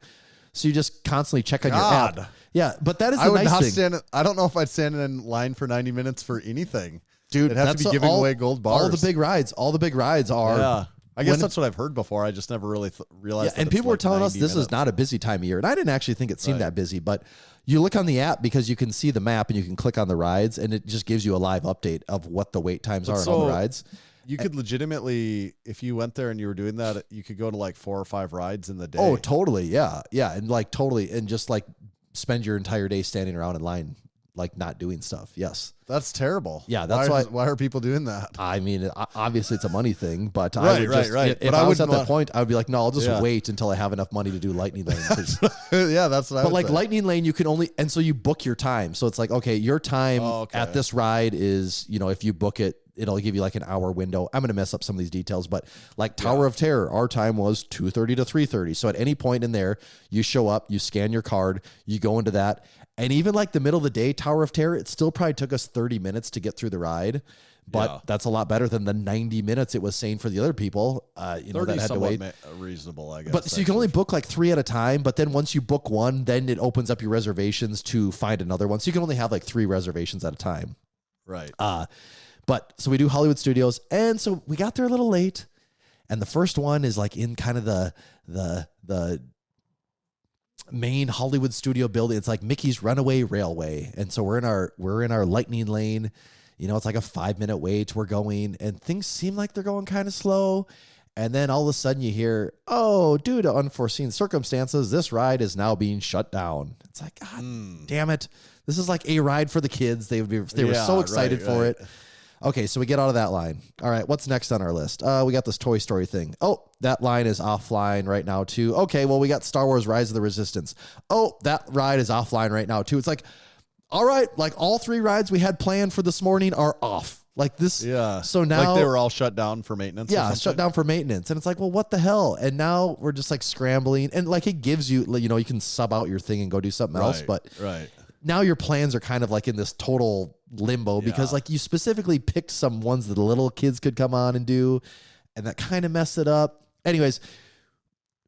Speaker 6: So you just constantly check on your app. Yeah, but that is the nice thing.
Speaker 5: I don't know if I'd stand in line for 90 minutes for anything.
Speaker 6: Dude,
Speaker 5: it'd have to be giving away gold bars.
Speaker 6: All the big rides are.
Speaker 5: Yeah. I guess that's what I've heard before. I just never really realized.
Speaker 6: Yeah, and people were telling us this is not a busy time of year. And I didn't actually think it seemed that busy. But you look on the app because you can see the map and you can click on the rides. And it just gives you a live update of what the wait times are on all the rides.
Speaker 5: You could legitimately, if you went there and you were doing that, you could go to like 4 or 5 rides in the day.
Speaker 6: Oh, totally. Yeah. Yeah. And like totally. And just like spend your entire day standing around in line, like not doing stuff. Yes.
Speaker 5: That's terrible.
Speaker 6: Yeah. That's
Speaker 5: why are people doing that?
Speaker 6: I mean, obviously it's a money thing, but
Speaker 5: right.
Speaker 6: If I was at that point, I would be like, no, I'll just wait until I have enough money to do Lightning Lane.
Speaker 5: Yeah, that's what I would say.
Speaker 6: Lightning Lane, you can only, and so you book your time. So it's like, okay, your time at this ride is, if you book it, it'll give you like an hour window. I'm going to mess up some of these details, but like Tower of Terror, our time was 2:30 to 3:30. So at any point in there, you show up, you scan your card, you go into that. And even like the middle of the day, Tower of Terror, it still probably took us 30 minutes to get through the ride. But that's a lot better than the 90 minutes it was saying for the other people. That had to wait.
Speaker 5: Reasonable, I guess.
Speaker 6: But so you can only book like 3 at a time. But then once you book one, then it opens up your reservations to find another one. So you can only have like 3 reservations at a time.
Speaker 5: Right.
Speaker 6: But so we do Hollywood Studios, and so we got there a little late, and the first one is like in kind of the main Hollywood studio building. It's like Mickey's Runaway Railway, and so we're in our Lightning Lane. It's like a 5-minute wait. We're going, and things seem like they're going kind of slow, and then all of a sudden you hear, "Oh, due to unforeseen circumstances, this ride is now being shut down." It's like, God damn it! This is like a ride for the kids. They were so excited for it. Okay, so we get out of that line. All right, what's next on our list? We got this Toy Story thing. Oh, that line is offline right now too. Okay, well, we got Star Wars Rise of the Resistance. Oh, that ride is offline right now too. It's like, all right, like all 3 rides we had planned for this morning are off. Like this.
Speaker 5: Yeah.
Speaker 6: So now.
Speaker 5: Like they were all shut down for maintenance.
Speaker 6: Yeah, shut down for maintenance. And it's like, well, what the hell? And now we're just like scrambling. And like it gives you, you know, you can sub out your thing and go do something else. But now your plans are kind of like in this total limbo because like you specifically picked some ones that the little kids could come on and do, and that kind of messed it up. Anyways,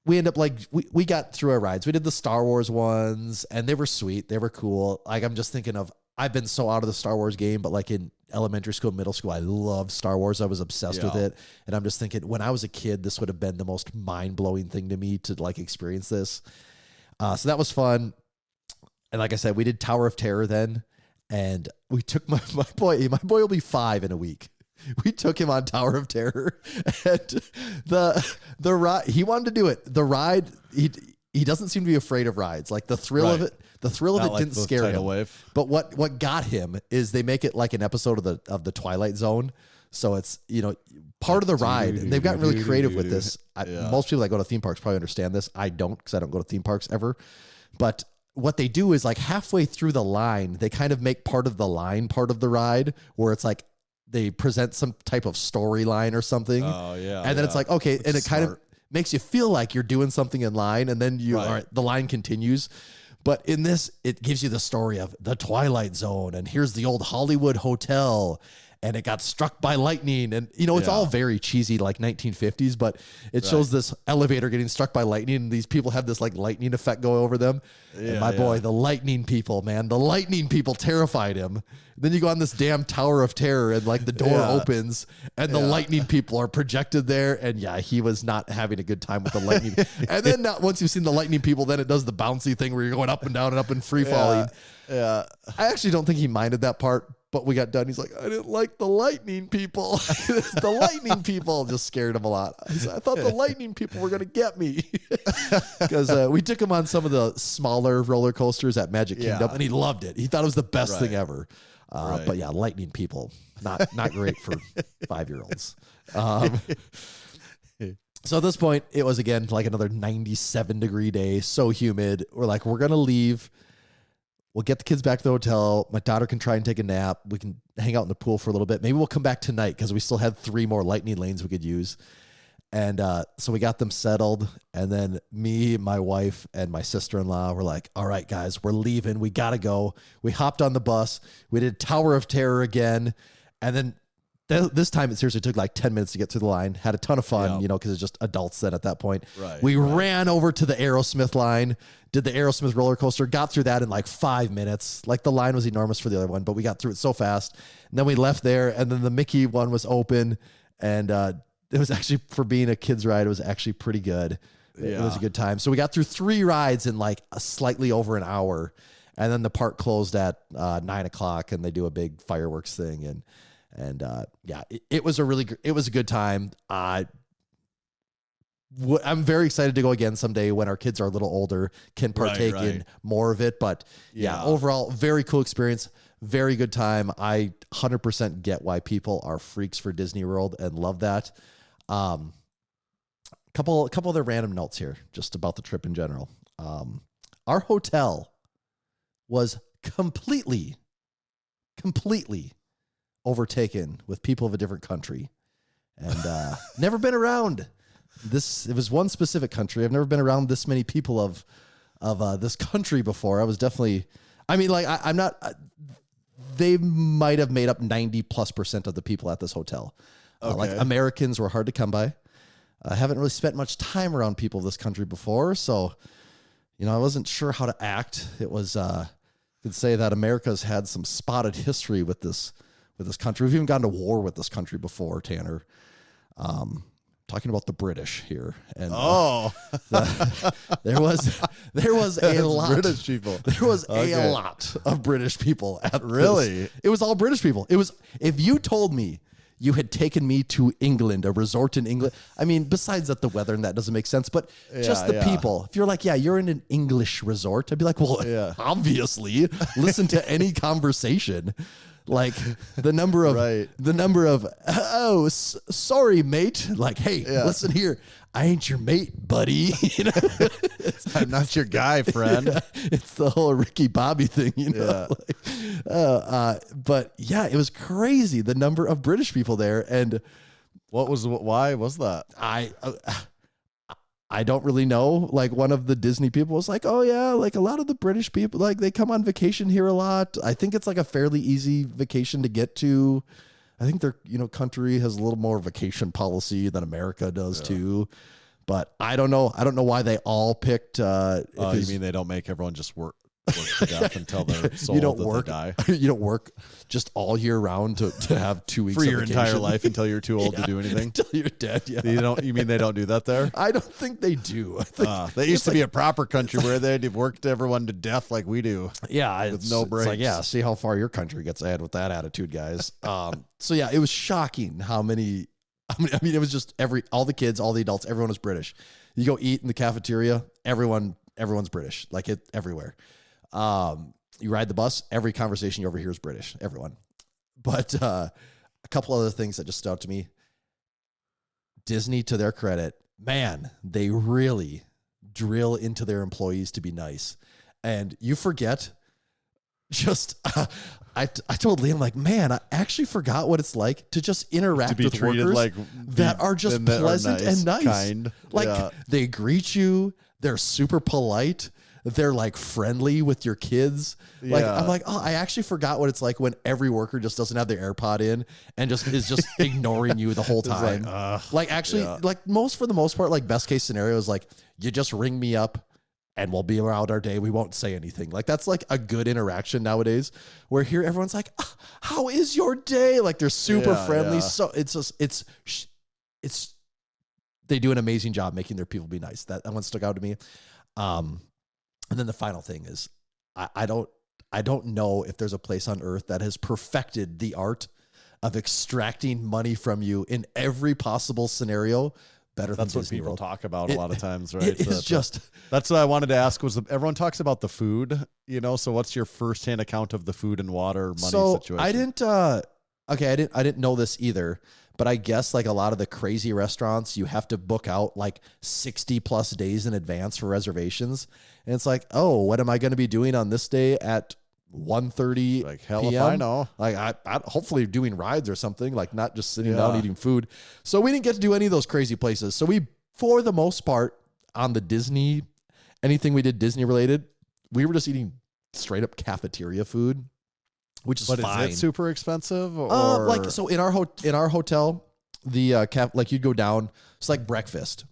Speaker 6: we end up like we got through our rides. We did the Star Wars ones and they were sweet. They were cool. Like I'm just thinking of, I've been so out of the Star Wars game, but like in elementary school, middle school, I loved Star Wars. I was obsessed with it. And I'm just thinking when I was a kid, this would have been the most mind-blowing thing to me to like experience this. So that was fun. And like I said, we did Tower of Terror then. And we took my boy will be 5 in a week. We took him on Tower of Terror, and the ride, he wanted to do it. The ride, he doesn't seem to be afraid of rides. Like the thrill of it,
Speaker 5: Not
Speaker 6: didn't scare him.
Speaker 5: Wave.
Speaker 6: But what got him is they make it like an episode of the Twilight Zone. So it's, you know, part of the ride. And they've gotten really creative with this. Most people that go to theme parks probably understand this. I don't, because I don't go to theme parks ever. But what they do is like halfway through the line, they kind of make part of the line part of the ride where it's like they present some type of storyline or something.
Speaker 5: Oh, yeah.
Speaker 6: And then it's like, okay.
Speaker 5: That's
Speaker 6: and it
Speaker 5: smart.
Speaker 6: kind of makes you feel like you're doing something in line. And then all right, the line continues. But in this, it gives you the story of the Twilight Zone. And here's the old Hollywood Hotel. And it got struck by lightning. And, you know, it's all very cheesy, like 1950s, but it shows this elevator getting struck by lightning. And these people have this like lightning effect go over them. And my boy, the lightning people, man, the lightning people terrified him. Then you go on this damn Tower of Terror and like the door opens and the lightning people are projected there. And he was not having a good time with the lightning. And then once you've seen the lightning people, then it does the bouncy thing where you're going up and down and up and free falling.
Speaker 5: Yeah.
Speaker 6: I actually don't think he minded that part. But we got done. He's like, I didn't like the lightning people. The lightning people just scared him a lot. I thought the lightning people were going to get me. Because we took him on some of the smaller roller coasters at Magic Kingdom, and he loved it. He thought it was the best thing ever. But yeah, lightning people, not great for 5-year-olds. So at this point, it was again like another 97-degree day, so humid. We're like, we're going to leave. We'll get the kids back to the hotel. My daughter can try and take a nap. We can hang out in the pool for a little bit. Maybe we'll come back tonight because we still had 3 more lightning lanes we could use. And so we got them settled. And then me, my wife, and my sister-in-law were like, all right, guys, we're leaving. We got to go. We hopped on the bus. We did Tower of Terror again. And then this time it seriously took like 10 minutes to get through the line. Had a ton of fun, you know, because it's just adults then at that point. We ran over to the Aerosmith line, did the Aerosmith roller coaster, got through that in like 5 minutes. Like the line was enormous for the other one, but we got through it so fast. And then we left there, and then the Mickey one was open, and it was actually, for being a kid's ride, it was actually pretty good. It was a good time. So we got through 3 rides in like a slightly over an hour, and then the park closed at 9 o'clock, and they do a big fireworks thing, and it was it was a good time. I'm very excited to go again someday when our kids are a little older, can partake in more of it. But overall, very cool experience. Very good time. I 100% get why people are freaks for Disney World and love that. Couple other random notes here just about the trip in general. Our hotel was completely overtaken with people of a different country, and never been around this. It was one specific country. I've never been around this many people of this country before. I was definitely, I mean, like I'm not, they might have made up 90+% of the people at this hotel. Like Americans were hard to come by. I haven't really spent much time around people of this country before. So, you know, I wasn't sure how to act. It was, could say that America's had some spotted history with this country. We've even gone to war with this country before, Tanner. Talking about the British here, and there was a lot
Speaker 5: British people.
Speaker 6: There was a lot of British people at
Speaker 5: Really?
Speaker 6: It was all British people. It was, if you told me you had taken me to England, a resort in England. I mean, besides that, the weather and that doesn't make sense, but just the people. If you're like, you're in an English resort, I'd be like, well, obviously, listen to any conversation. Like the number of
Speaker 5: Right.
Speaker 6: sorry, mate. Like, hey, listen here. I ain't your mate, buddy. You know?
Speaker 5: I'm not your guy, friend.
Speaker 6: Yeah, it's the whole Ricky Bobby thing, you know.
Speaker 5: Yeah.
Speaker 6: But yeah, it was crazy the number of British people there, and
Speaker 5: why was that?
Speaker 6: I don't really know. Like one of the Disney people was like, "Oh yeah, like a lot of the British people, like they come on vacation here a lot. I think it's like a fairly easy vacation to get to. I think their country has a little more vacation policy than America does too." But I don't know. I don't know why they all picked.
Speaker 5: You mean they don't make everyone just work to death until they're so
Speaker 6: you don't
Speaker 5: old
Speaker 6: work.
Speaker 5: that they die?
Speaker 6: You don't work just all year round to have 2 weeks
Speaker 5: For
Speaker 6: of
Speaker 5: your
Speaker 6: vacation.
Speaker 5: entire life until you're too old to do anything?
Speaker 6: Until you're dead. Yeah.
Speaker 5: You mean they don't do that there?
Speaker 6: I don't think they do. I think
Speaker 5: They used to be a proper country where they'd worked everyone to death like we do.
Speaker 6: Yeah,
Speaker 5: with no breaks.
Speaker 6: It's like, see how far your country gets ahead with that attitude, guys. So yeah, it was shocking how many. I mean, it was just all the kids, all the adults, everyone was British. You go eat in the cafeteria, everyone's British, like it everywhere. You ride the bus, every conversation you overhear is British, everyone. But a couple other things that just stood out to me. Disney, to their credit, man, they really drill into their employees to be nice. And you forget, I told Liam, like, man, I actually forgot what it's like to just interact with workers that are just pleasant and nice.
Speaker 5: Kind.
Speaker 6: Like, they greet you. They're super polite. They're like friendly with your kids. Like, I'm like, I actually forgot what it's like when every worker just doesn't have their AirPod in and just is just ignoring you the whole time. For the most part, like best case scenario is like, you just ring me up and we'll be around our day. We won't say anything. Like that's like a good interaction nowadays, where here everyone's like, how is your day? Like they're super friendly. So they do an amazing job making their people be nice. That one stuck out to me. And then the final thing is, I don't know if there's a place on earth that has perfected the art of extracting money from you in every possible scenario better than
Speaker 5: Disney
Speaker 6: Disney
Speaker 5: people
Speaker 6: World.
Speaker 5: talk about a lot of times, right?
Speaker 6: It is
Speaker 5: that's what I wanted to ask was everyone talks about the food, so what's your firsthand account of the food and water money situation?
Speaker 6: I didn't know this either, but I guess like a lot of the crazy restaurants, you have to book out like 60 plus days in advance for reservations. And it's like, oh, what am I going to be doing on this day at 1:30
Speaker 5: like hell
Speaker 6: PM?
Speaker 5: if I know.
Speaker 6: Like I hopefully doing rides or something, like not just sitting down eating food. So we didn't get to do any of those crazy places. So we, for the most part, on the Disney, anything we did Disney related, we were just eating straight up cafeteria food, which is fine.
Speaker 5: Is it super expensive? Or
Speaker 6: Like so in our hotel, the like you'd go down, it's like breakfast.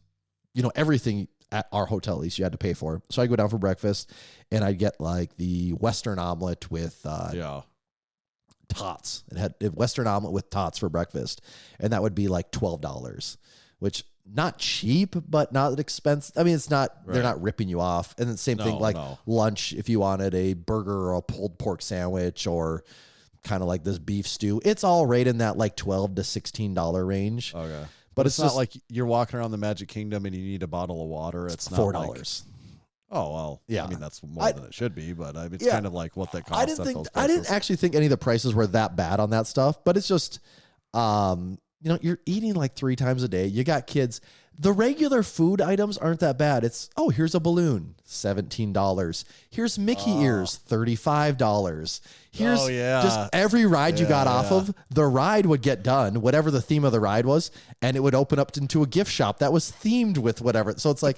Speaker 6: Everything at our hotel, at least, you had to pay for. So I go down for breakfast, and I'd get like the Western omelet with tots. It had a Western omelet with tots for breakfast, and that would be like $12, which not cheap, but not expensive. I mean, it's not. Right. They're not ripping you off. And then same thing like lunch. If you wanted a burger or a pulled pork sandwich or kind of like this beef stew, it's all right in that like $12 to $16 range.
Speaker 5: Okay. But it's not like you're walking around the Magic Kingdom and you need a bottle of water. It's not
Speaker 6: $4.
Speaker 5: Like, oh, well,
Speaker 6: yeah.
Speaker 5: I mean, that's more than it should be, but it's kind of like what that costs.
Speaker 6: I didn't actually think any of the prices were that bad on that stuff, but it's just, you're eating like 3 times a day. You got kids. The regular food items aren't that bad. It's, here's a balloon, $17. Here's Mickey ears, $35. Here's just every ride you got off of. The ride would get done, whatever the theme of the ride was, and it would open up into a gift shop that was themed with whatever. So it's like,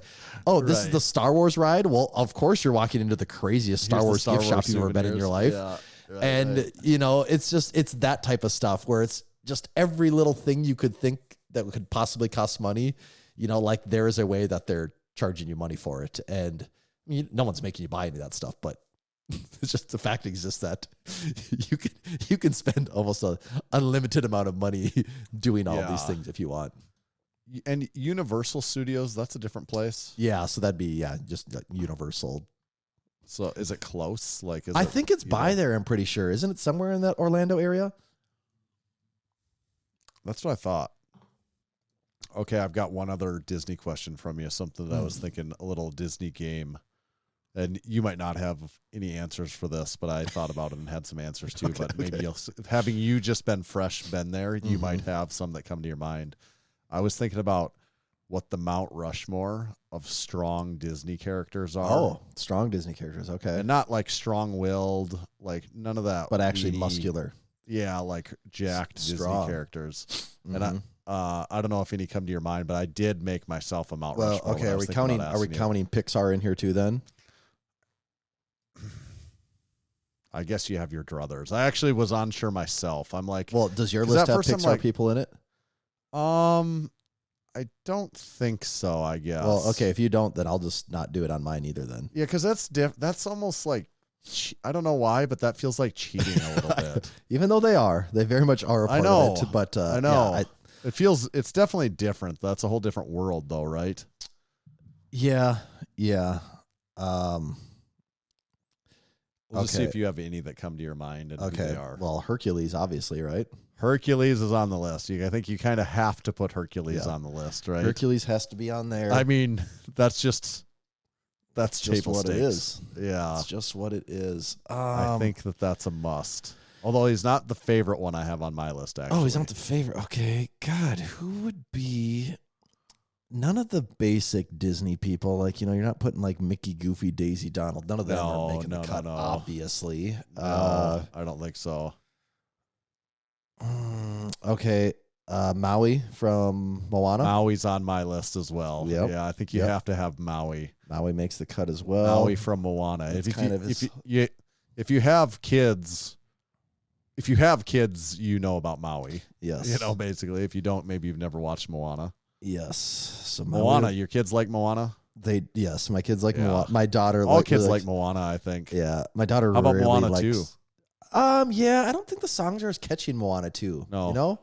Speaker 6: this is the Star Wars ride. Well, of course you're walking into the craziest Star Wars gift shop you've ever been in your life. It's that type of stuff where it's just every little thing you could think that could possibly cost money. Like there is a way that they're charging you money for it. And no one's making you buy any of that stuff, but it's just the fact exists that you can spend almost an unlimited amount of money doing all these things if you want.
Speaker 5: And Universal Studios, that's a different place.
Speaker 6: Yeah. So that'd be, just like Universal.
Speaker 5: So is it close?
Speaker 6: I think it's by there. I'm pretty sure. Isn't it somewhere in that Orlando area?
Speaker 5: That's what I thought. Okay, I've got one other Disney question from you, something that I was thinking, a little Disney game. and you might not have any answers for this, but I thought about it and had some answers too. But maybe having you just been there, you might have some that come to your mind. I was thinking about what the Mount Rushmore of strong Disney characters are.
Speaker 6: Oh, strong Disney characters. Okay.
Speaker 5: And not like strong-willed, like none of that.
Speaker 6: But actually
Speaker 5: weedy,
Speaker 6: muscular.
Speaker 5: Yeah, like jacked
Speaker 6: Strong.
Speaker 5: Disney characters. And I don't know if any come to your mind, but I did make myself a Mount Rushmore.
Speaker 6: Okay, are we counting Pixar in here too then?
Speaker 5: I guess you have your druthers. I actually was unsure myself. I'm like,
Speaker 6: well, does your list have Pixar people in it?
Speaker 5: I don't think so, I guess.
Speaker 6: Well, okay, if you don't, then I'll just not do it on mine either then.
Speaker 5: Yeah, because that's almost like, I don't know why, but that feels like cheating a little bit.
Speaker 6: Even though they very much are a part of it. But
Speaker 5: I know.
Speaker 6: Yeah,
Speaker 5: it's definitely different. That's a whole different world though, right?
Speaker 6: Yeah.
Speaker 5: We'll just see if you have any that come to your mind and who they are.
Speaker 6: Well, Hercules, obviously, right?
Speaker 5: Hercules is on the list. I think you kind of have to put Hercules on the list, right?
Speaker 6: Hercules has to be on there.
Speaker 5: I mean, that's just
Speaker 6: what
Speaker 5: stakes.
Speaker 6: It is.
Speaker 5: Yeah.
Speaker 6: It's just what it is.
Speaker 5: I think that's a must. Although he's not the favorite one I have on my list, actually.
Speaker 6: Oh, he's not the favorite. Okay. God, who would be... None of the basic Disney people, like, you're not putting like Mickey, Goofy, Daisy, Donald. None of them are making the cut, obviously.
Speaker 5: No, I don't think so.
Speaker 6: Okay. Maui from Moana.
Speaker 5: Maui's on my list as well.
Speaker 6: Yep.
Speaker 5: Yeah, I think you have to have Maui.
Speaker 6: Maui makes the cut as well.
Speaker 5: Maui from Moana. If you have kids, you know about Maui.
Speaker 6: Yes.
Speaker 5: Basically. If you don't, maybe you've never watched Moana.
Speaker 6: Yes. So
Speaker 5: Moana, your kids like Moana?
Speaker 6: Yes, my kids like Moana. My daughter
Speaker 5: all kids like Moana, I think.
Speaker 6: Yeah. My daughter
Speaker 5: How about
Speaker 6: really
Speaker 5: Moana
Speaker 6: likes,
Speaker 5: 2?
Speaker 6: Yeah, I don't think the songs are as catchy in Moana 2.
Speaker 5: No.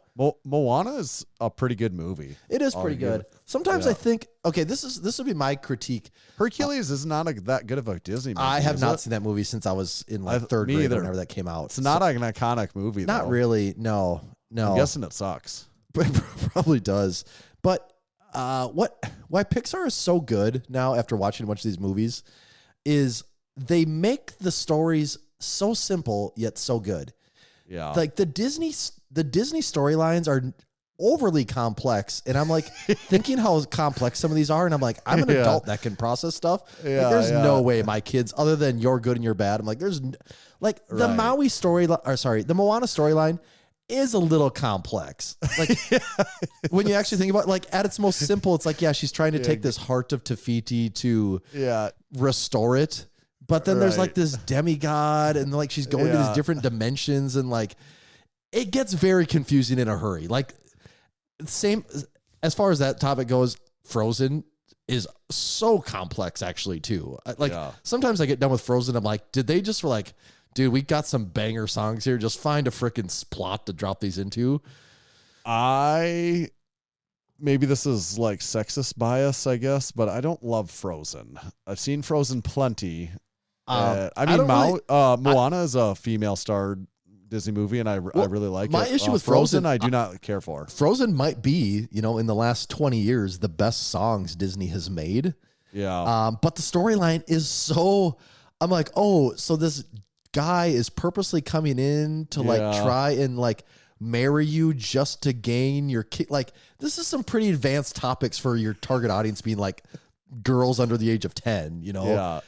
Speaker 5: Moana is a pretty good movie.
Speaker 6: It is pretty good. Sometimes I think, this would be my critique.
Speaker 5: Hercules is not that good of a Disney movie.
Speaker 6: I have not seen that movie since I was in third grade whenever that came out.
Speaker 5: It's not an iconic movie, though.
Speaker 6: Not really, no.
Speaker 5: I'm guessing it sucks.
Speaker 6: It probably does. But why Pixar is so good now after watching a bunch of these movies is they make the stories so simple yet so good.
Speaker 5: Yeah.
Speaker 6: Like the Disney storylines are overly complex, and I'm like thinking how complex some of these are, and I'm like, I'm an adult that can process stuff.
Speaker 5: Yeah,
Speaker 6: there's no way my kids, other than you're good and you're bad. I'm like, the Maui storyline, the Moana storyline is a little complex. Like when you actually think about it, like at its most simple, it's like, she's trying to take this heart of Te Fiti to restore it. But then there's like this demigod, and like she's going to these different dimensions, and like it gets very confusing in a hurry. Like same as far as that topic goes, Frozen is so complex actually too. Sometimes I get done with Frozen, I'm like, did they just dude, we got some banger songs here. Just find a freaking plot to drop these into.
Speaker 5: Maybe this is like sexist bias, I guess, but I don't love Frozen. I've seen Frozen plenty. Moana is a female-starred Disney movie, and I really like it.
Speaker 6: My issue with Frozen,
Speaker 5: I do not care for.
Speaker 6: Frozen might be, in the last 20 years, the best songs Disney has made.
Speaker 5: Yeah.
Speaker 6: But the storyline is so... I'm like, so this guy is purposely coming in to try and marry you just to gain your kid. Like, this is some pretty advanced topics for your target audience being like girls under the age of 10,
Speaker 5: Yeah.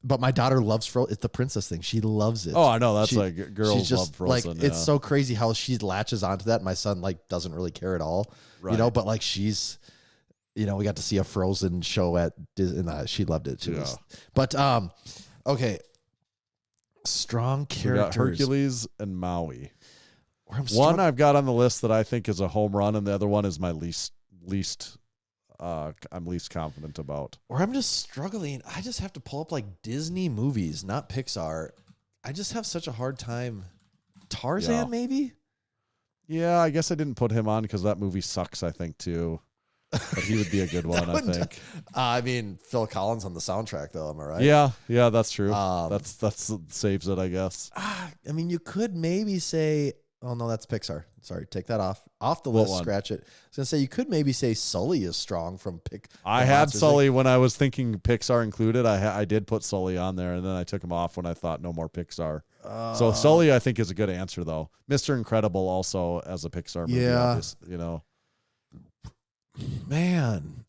Speaker 6: But my daughter loves Frozen. It's the princess thing. She loves it.
Speaker 5: Oh, I know. That's girls love Frozen.
Speaker 6: It's so crazy how she latches onto that. My son doesn't really care at all, but she's, we got to see a Frozen show at Disney, and she loved it too. But, okay. Strong characters.
Speaker 5: We got Hercules and Maui. One I've got on the list that I think is a home run, and the other one is my least I'm least confident about.
Speaker 6: Or I'm just struggling. I just have to pull up Disney movies, not Pixar. I just have such a hard time. Tarzan, maybe?
Speaker 5: Yeah, I guess I didn't put him on because that movie sucks, I think, too. But he would be a good one, I think.
Speaker 6: I mean, Phil Collins on the soundtrack, though, am I right?
Speaker 5: Yeah, that's true. That's saves it, I guess.
Speaker 6: I mean, you could maybe say Oh no, that's Pixar. Sorry, take that off the
Speaker 5: What
Speaker 6: list.
Speaker 5: one?
Speaker 6: Scratch it. I was gonna say you could maybe say Sully is strong from
Speaker 5: I
Speaker 6: from
Speaker 5: had
Speaker 6: Monsters, Inc.
Speaker 5: Sully when I was thinking Pixar included. I did put Sully on there, and then I took him off when I thought no more Pixar. So Sully, I think, is a good answer though. Mr. Incredible also as a Pixar movie.
Speaker 6: Yeah.
Speaker 5: You know,
Speaker 6: Man,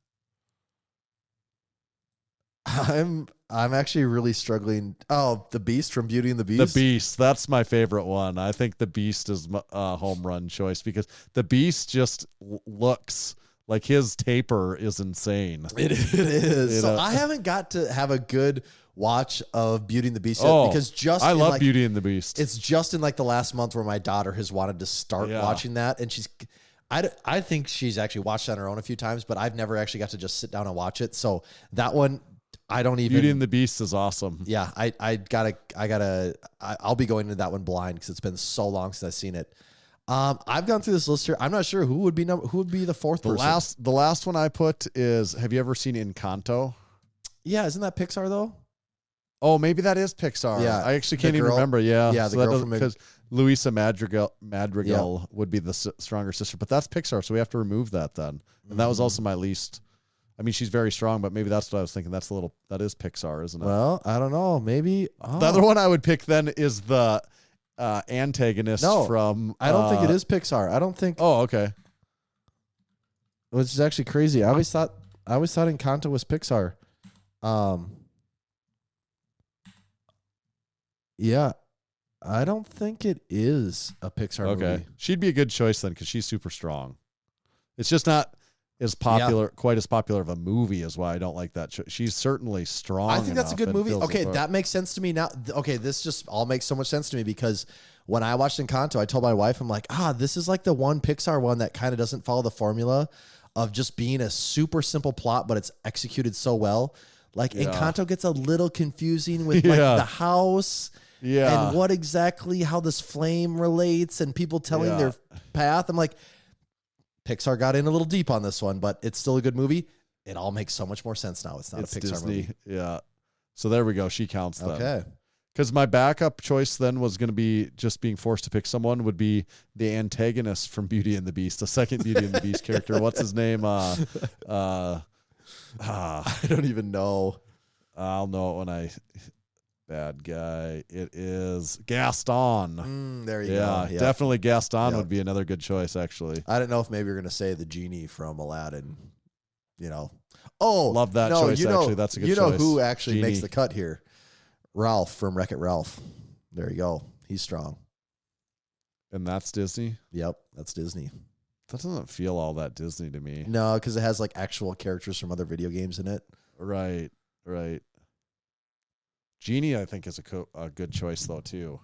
Speaker 6: I'm actually really struggling. Oh, the Beast from Beauty and the Beast.
Speaker 5: The Beast. That's my favorite one. I think the Beast is a home run choice because the Beast just looks like his taper is insane.
Speaker 6: It is.
Speaker 5: You
Speaker 6: So
Speaker 5: know?
Speaker 6: I haven't got to have a good watch of Beauty and the Beast yet because just
Speaker 5: I
Speaker 6: in,
Speaker 5: love
Speaker 6: like,
Speaker 5: Beauty and the Beast.
Speaker 6: It's just in like the last month where my daughter has wanted to start watching that, and I think she's actually watched it on her own a few times, but I've never actually got to just sit down and watch it. So that one, I don't even.
Speaker 5: Beauty and the Beast is awesome.
Speaker 6: Yeah, I'll be going into that one blind because it's been so long since I've seen it. I've gone through this list here. I'm not sure who would be the fourth person.
Speaker 5: The last one I put is, have you ever seen Encanto?
Speaker 6: Yeah, isn't that Pixar though?
Speaker 5: Oh, maybe that is Pixar.
Speaker 6: Yeah,
Speaker 5: I actually
Speaker 6: the
Speaker 5: can't even
Speaker 6: girl-
Speaker 5: remember. Yeah,
Speaker 6: yeah, the girl from
Speaker 5: because Luisa Madrigal would be the stronger sister, but that's Pixar, so we have to remove that then. And that was also my least. I mean, she's very strong, but maybe that's what I was thinking. That is Pixar, isn't it?
Speaker 6: Well, I don't know. Maybe
Speaker 5: The other one I would pick then is the antagonist from.
Speaker 6: I don't think it is Pixar. I don't think.
Speaker 5: Oh, okay.
Speaker 6: Which is actually crazy. I always thought Encanto was Pixar. Yeah, I don't think it is a Pixar movie.
Speaker 5: She'd be a good choice then because she's super strong. It's just not as popular, quite as popular of a movie is why I don't like that. She's certainly strong.
Speaker 6: I think that's a good movie. Okay,
Speaker 5: that
Speaker 6: that makes sense to me now. Okay, this just all makes so much sense to me because when I watched Encanto, I told my wife, I'm like, this is like the one Pixar one that kind of doesn't follow the formula of just being a super simple plot, but it's executed so well. Like Encanto gets a little confusing with like the house.
Speaker 5: Yeah.
Speaker 6: And what exactly, how this flame relates and people telling their path. I'm like, Pixar got in a little deep on this one, but it's still a good movie. It all makes so much more sense now. It's not a Pixar
Speaker 5: Disney.
Speaker 6: movie.
Speaker 5: Yeah. So there we go. She counts then.
Speaker 6: Okay.
Speaker 5: Because my backup choice then was going to be just being forced to pick someone would be the antagonist from Beauty and the Beast, the second Beauty and the Beast character. What's his name?
Speaker 6: I don't even know.
Speaker 5: I'll know it when I... Bad guy. It is Gaston.
Speaker 6: There you go. Yeah.
Speaker 5: Definitely Gaston would be another good choice, actually.
Speaker 6: I don't know if maybe you're going to say the genie from Aladdin. Oh,
Speaker 5: love that
Speaker 6: no,
Speaker 5: choice. Actually, that's a good choice.
Speaker 6: You know who actually
Speaker 5: Genie.
Speaker 6: makes the cut here? Ralph from Wreck-It Ralph. There you go. He's strong.
Speaker 5: And that's Disney?
Speaker 6: Yep, that's Disney.
Speaker 5: That doesn't feel all that Disney to me.
Speaker 6: No, because it has like actual characters from other video games in it.
Speaker 5: Right. Genie, I think, is a good choice, though, too.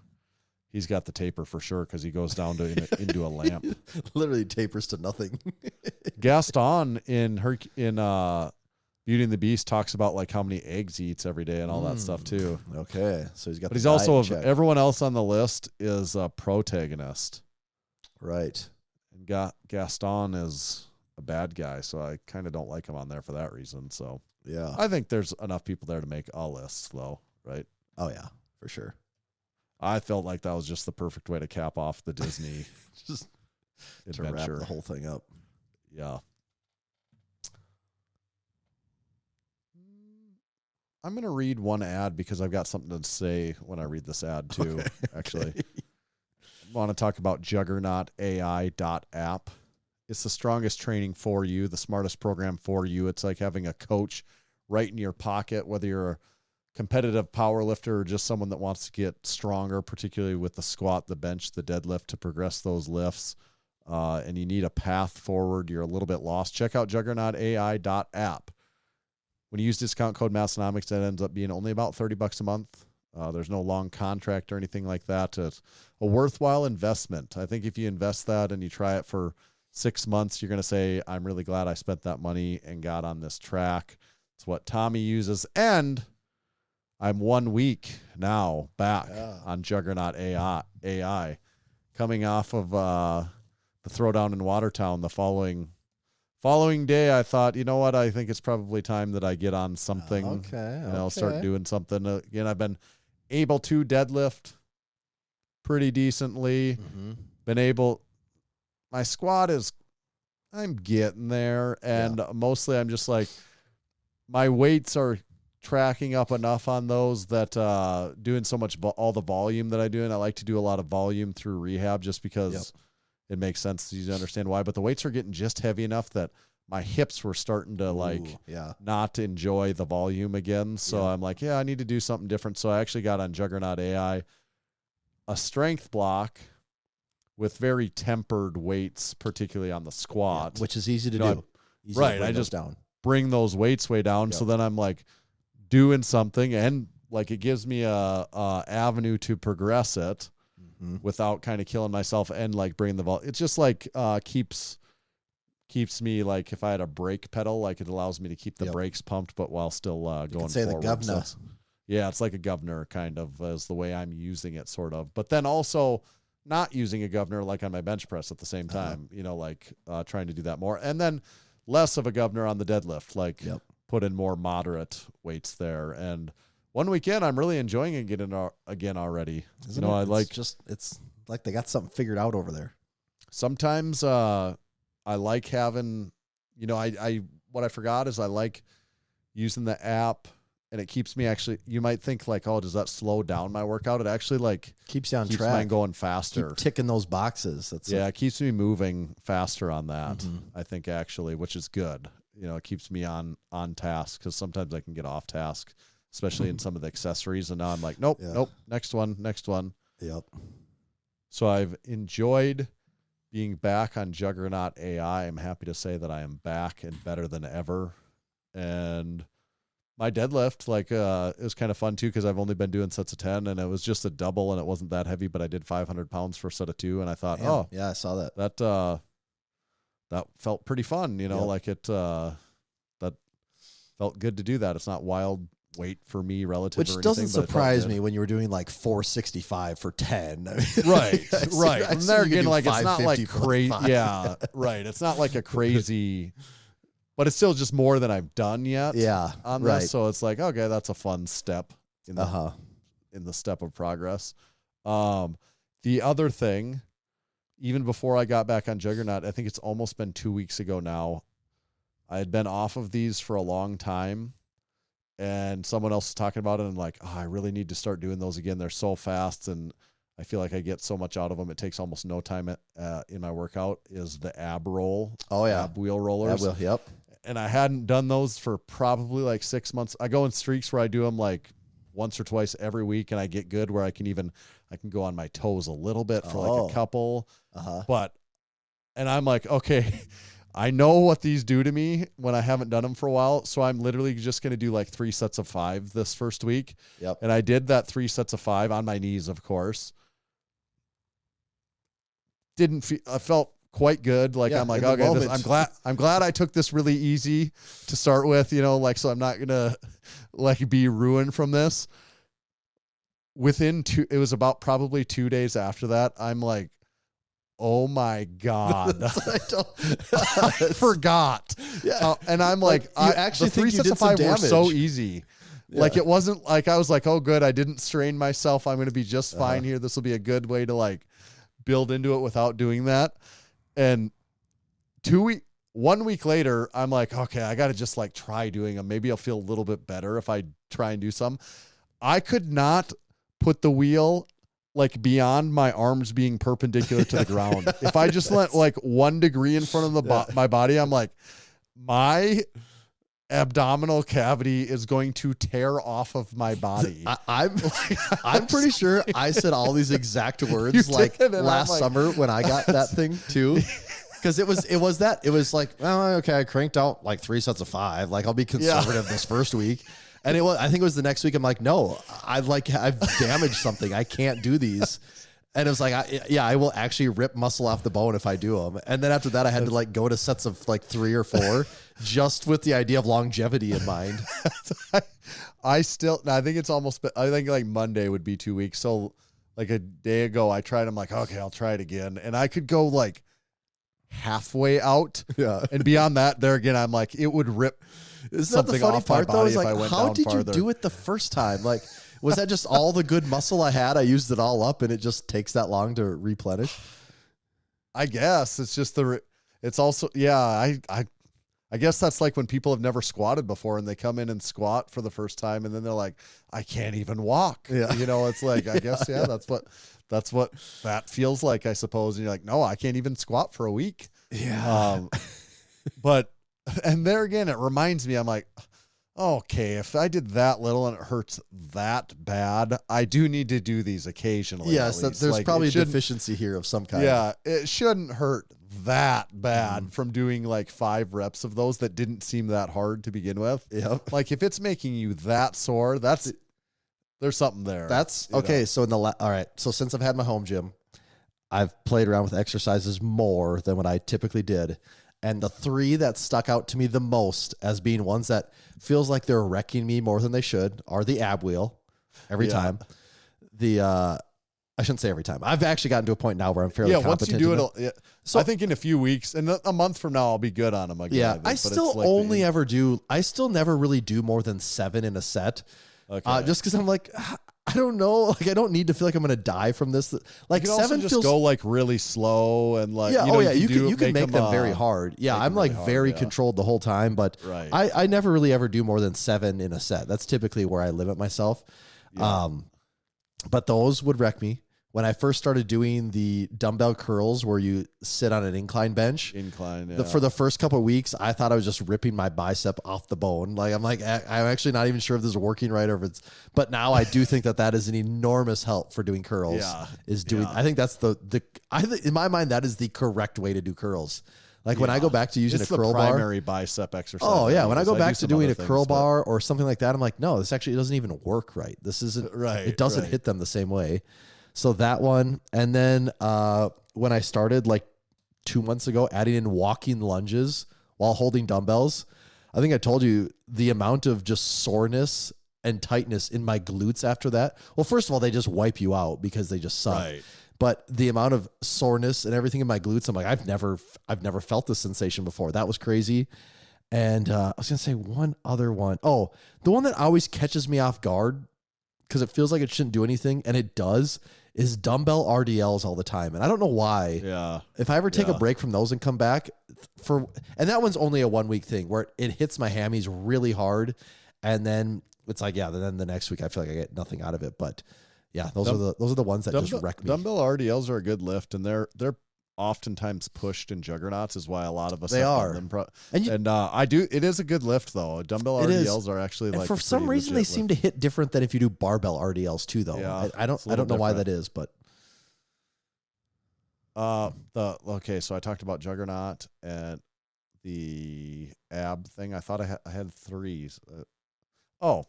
Speaker 5: He's got the taper for sure because he goes down into a lamp.
Speaker 6: Literally tapers to nothing.
Speaker 5: Gaston in Beauty and the Beast talks about like how many eggs he eats every day and all that stuff, too.
Speaker 6: Okay, so he's got.
Speaker 5: But he's also everyone else on the list is a protagonist,
Speaker 6: right?
Speaker 5: And Gaston is a bad guy, so I kind of don't like him on there for that reason. So
Speaker 6: yeah,
Speaker 5: I think there's enough people there to make a list, though. Right?
Speaker 6: Oh yeah, for sure.
Speaker 5: I felt like that was just the perfect way to cap off the Disney
Speaker 6: just
Speaker 5: adventure.
Speaker 6: To wrap the whole thing up.
Speaker 5: Yeah. I'm going to read one ad because I've got something to say when I read this ad too, actually. I want to talk about JuggernautsAI.app. It's the strongest training for you, the smartest program for you. It's like having a coach right in your pocket, whether you're a competitive power lifter or just someone that wants to get stronger, particularly with the squat, the bench, the deadlift to progress those lifts. And you need a path forward. You're a little bit lost. Check out JuggernautsAI.app. When you use discount code Massenomics, that ends up being only about $30 a month. There's no long contract or anything like that. It's a worthwhile investment. I think if you invest that and you try it for 6 months, you're going to say, I'm really glad I spent that money and got on this track. It's what Tommy uses. And I'm 1 week now back on Juggernaut AI. Coming off of the throwdown in Watertown the following day, I thought, you know what? I think it's probably time that I get on something.
Speaker 6: Okay.
Speaker 5: Start doing something. Again, I've been able to deadlift pretty decently. been able, my squat is, I'm getting there. And mostly I'm just like, my weights are tracking up enough on those that doing so much, all the volume that I do. And I like to do a lot of volume through rehab just because it makes sense to understand why. But the weights are getting just heavy enough that my hips were starting to not enjoy the volume again. So I'm like, I need to do something different. So I actually got on Juggernaut AI, a strength block with very tempered weights, particularly on the squat.
Speaker 6: Which is easy to do. Easy
Speaker 5: right.
Speaker 6: To
Speaker 5: I just
Speaker 6: down.
Speaker 5: Bring those weights way down. So then I'm like doing something and like it gives me a avenue to progress it without kind of killing myself and like bringing the volume. It's just like keeps me like if I had a brake pedal, like it allows me to keep the brakes pumped, but while still going
Speaker 6: say
Speaker 5: forward.
Speaker 6: The governor.
Speaker 5: So it's like a governor kind of is the way I'm using it sort of, but then also not using a governor like on my bench press at the same time, like trying to do that more. And then less of a governor on the deadlift, like put in more moderate weights there. And one weekend I'm really enjoying it again already.
Speaker 6: Isn't
Speaker 5: I like
Speaker 6: it's like they got something figured out over there.
Speaker 5: Sometimes I like having, what I forgot is I like using the app and it keeps me actually, you might think like, oh, does that slow down my workout? It actually like
Speaker 6: keeps you on
Speaker 5: keeps
Speaker 6: track.
Speaker 5: Mine going faster.
Speaker 6: Keep ticking those boxes.
Speaker 5: It keeps me moving faster on that. I think actually, which is good. It keeps me on task because sometimes I can get off task, especially in some of the accessories. And now I'm like, nope, next one.
Speaker 6: Yep.
Speaker 5: So I've enjoyed being back on Juggernaut AI. I'm happy to say that I am back and better than ever. And my deadlift, it was kind of fun too, because I've only been doing sets of 10 and it was just a double and it wasn't that heavy, but I did 500 pounds for a set of 2. And I thought,
Speaker 6: I saw that.
Speaker 5: That felt pretty fun, that felt good to do that. It's not wild weight for me relative
Speaker 6: Which
Speaker 5: or anything.
Speaker 6: Doesn't surprise me when you were doing like 465 for 10.
Speaker 5: Right. From there again, like it's not like crazy. Yeah, right. It's not like a crazy, but it's still just more than I've done yet.
Speaker 6: Yeah,
Speaker 5: on this. So it's like, okay, that's a fun step in the step of progress. The other thing, even before I got back on Juggernaut, I think it's almost been 2 weeks ago now. I had been off of these for a long time. And someone else is talking about it and like, I really need to start doing those again. They're so fast and I feel like I get so much out of them. It takes almost no time in my workout is the ab roll.
Speaker 6: Oh yeah.
Speaker 5: Ab wheel rollers.
Speaker 6: Yep.
Speaker 5: And I hadn't done those for probably like 6 months. I go in streaks where I do them like once or twice every week and I get good where I can go on my toes a little bit for like a couple. And I'm like, okay, I know what these do to me when I haven't done them for a while. So I'm literally just going to do like 3 sets of 5 this first week.
Speaker 6: Yep.
Speaker 5: And I did that 3 sets of 5 on my knees, of course. I felt quite good. Like I'm like, okay, I'm glad I took this really easy to start with, so I'm not going to like be ruined from this. It was about probably 2 days after that. I'm like, oh my God. I forgot.
Speaker 6: Yeah.
Speaker 5: And I'm like,
Speaker 6: you actually
Speaker 5: the 3 sets of 5 were so easy. Yeah. Like it wasn't like, I was like, oh good, I didn't strain myself. I'm going to be just fine here. This will be a good way to like build into it without doing that. And 1 week later, I'm like, okay, I got to just like try doing them. Maybe I'll feel a little bit better if I try and do some. I could not put the wheel like beyond my arms being perpendicular to the ground. If I just went like 1 degree in front of my body, I'm like, my abdominal cavity is going to tear off of my body.
Speaker 6: I'm pretty sure I said all these exact words like last summer when I got that thing too. Because it was like, oh, okay, I cranked out like 3 sets of 5. Like I'll be conservative this first week. And I think it was the next week. I'm like, no, I've damaged something. I can't do these. And it was like, I will actually rip muscle off the bone if I do them. And then after that, I had to like go to sets of like 3 or 4 just with the idea of longevity in mind.
Speaker 5: I think it's I think like Monday would be 2 weeks. So like a day ago, I tried, I'm like, okay, I'll try it again. And I could go like halfway out. Yeah. And beyond that, there again, I'm like, it would rip
Speaker 6: something the funny off part, my body though, if I went how did farther. You do it the first time? Like, was that just all the good muscle I had? I used it all up and it just takes that long to replenish?
Speaker 5: I guess it's just it's also, I guess that's like when people have never squatted before and they come in and squat for the first time and then they're like, I can't even walk.
Speaker 6: Yeah.
Speaker 5: It's like, I guess, that's what that feels like, I suppose. And you're like, no, I can't even squat for a week.
Speaker 6: Yeah.
Speaker 5: But, and there again, it reminds me, I'm like, okay, if I did that little and it hurts that bad, I do need to do these occasionally.
Speaker 6: Yes,
Speaker 5: at least.
Speaker 6: there's
Speaker 5: Like,
Speaker 6: probably a deficiency here of some kind.
Speaker 5: yeah, it shouldn't hurt that bad from doing like 5 reps of those that didn't seem that hard to begin with.
Speaker 6: Yep.
Speaker 5: Like if it's making you that sore, there's something there.
Speaker 6: That's
Speaker 5: you
Speaker 6: okay.
Speaker 5: know.
Speaker 6: So all right. So since I've had my home gym, I've played around with exercises more than what I typically did. And the 3 that stuck out to me the most as being ones that feels like they're wrecking me more than they should are the ab wheel every time. I shouldn't say every time. I've actually gotten to a point now where I'm fairly competent.
Speaker 5: Once you do it, so I think in a few weeks and a month from now, I'll be good on them again.
Speaker 6: Yeah, I still never really do more than 7 in a set.
Speaker 5: Okay.
Speaker 6: Just because I'm like, I don't know. Like, I don't need to feel like I'm going to die from this. Like,
Speaker 5: you can
Speaker 6: 7
Speaker 5: also just
Speaker 6: feels
Speaker 5: go like really slow and like,
Speaker 6: you can make them very hard. Yeah, I'm like very controlled the whole time, but
Speaker 5: Right.
Speaker 6: I never really ever do more than 7 in a set. That's typically where I limit myself.
Speaker 5: Yeah.
Speaker 6: But those would wreck me. When I first started doing the dumbbell curls where you sit on an incline bench, for the first couple of weeks, I thought I was just ripping my bicep off the bone. Like, I'm actually not even sure if this is working right or if it's, but now I do think that is an enormous help for doing curls.
Speaker 5: Yeah.
Speaker 6: I think that's in my mind, that is the correct way to do curls. Like when I go back to using a curl bar,
Speaker 5: primary bicep exercise.
Speaker 6: Oh yeah, when I go back to doing a curl
Speaker 5: things,
Speaker 6: bar or something like that, I'm like, no, this actually doesn't even work right. This isn't
Speaker 5: right.
Speaker 6: It doesn't hit them the same way. So that one, and then when I started like 2 months ago, adding in walking lunges while holding dumbbells, I think I told you the amount of just soreness and tightness in my glutes after that. Well, first of all, they just wipe you out because they just suck.
Speaker 5: Right.
Speaker 6: But the amount of soreness and everything in my glutes, I'm like, I've never felt this sensation before. That was crazy. And I was gonna say one other one. Oh, the one that always catches me off guard because it feels like it shouldn't do anything, and it does, is dumbbell RDLs all the time. And I don't know why.
Speaker 5: Yeah.
Speaker 6: If I ever take a break from those and come back and that one's only a 1 week thing where it hits my hammies really hard. And then it's like, then the next week I feel like I get nothing out of it. But yeah, those are the ones that just wreck me.
Speaker 5: Dumbbell RDLs are a good lift, and they're oftentimes pushed in juggernauts is why a lot of us
Speaker 6: they are.
Speaker 5: Them I do. It is a good lift though. Dumbbell RDLs are actually
Speaker 6: and
Speaker 5: like
Speaker 6: for some reason they seem to hit different than if you do barbell RDLs too though.
Speaker 5: Yeah,
Speaker 6: I don't know why that is, but
Speaker 5: so I talked about juggernaut and the ab thing. I thought I had 3s. The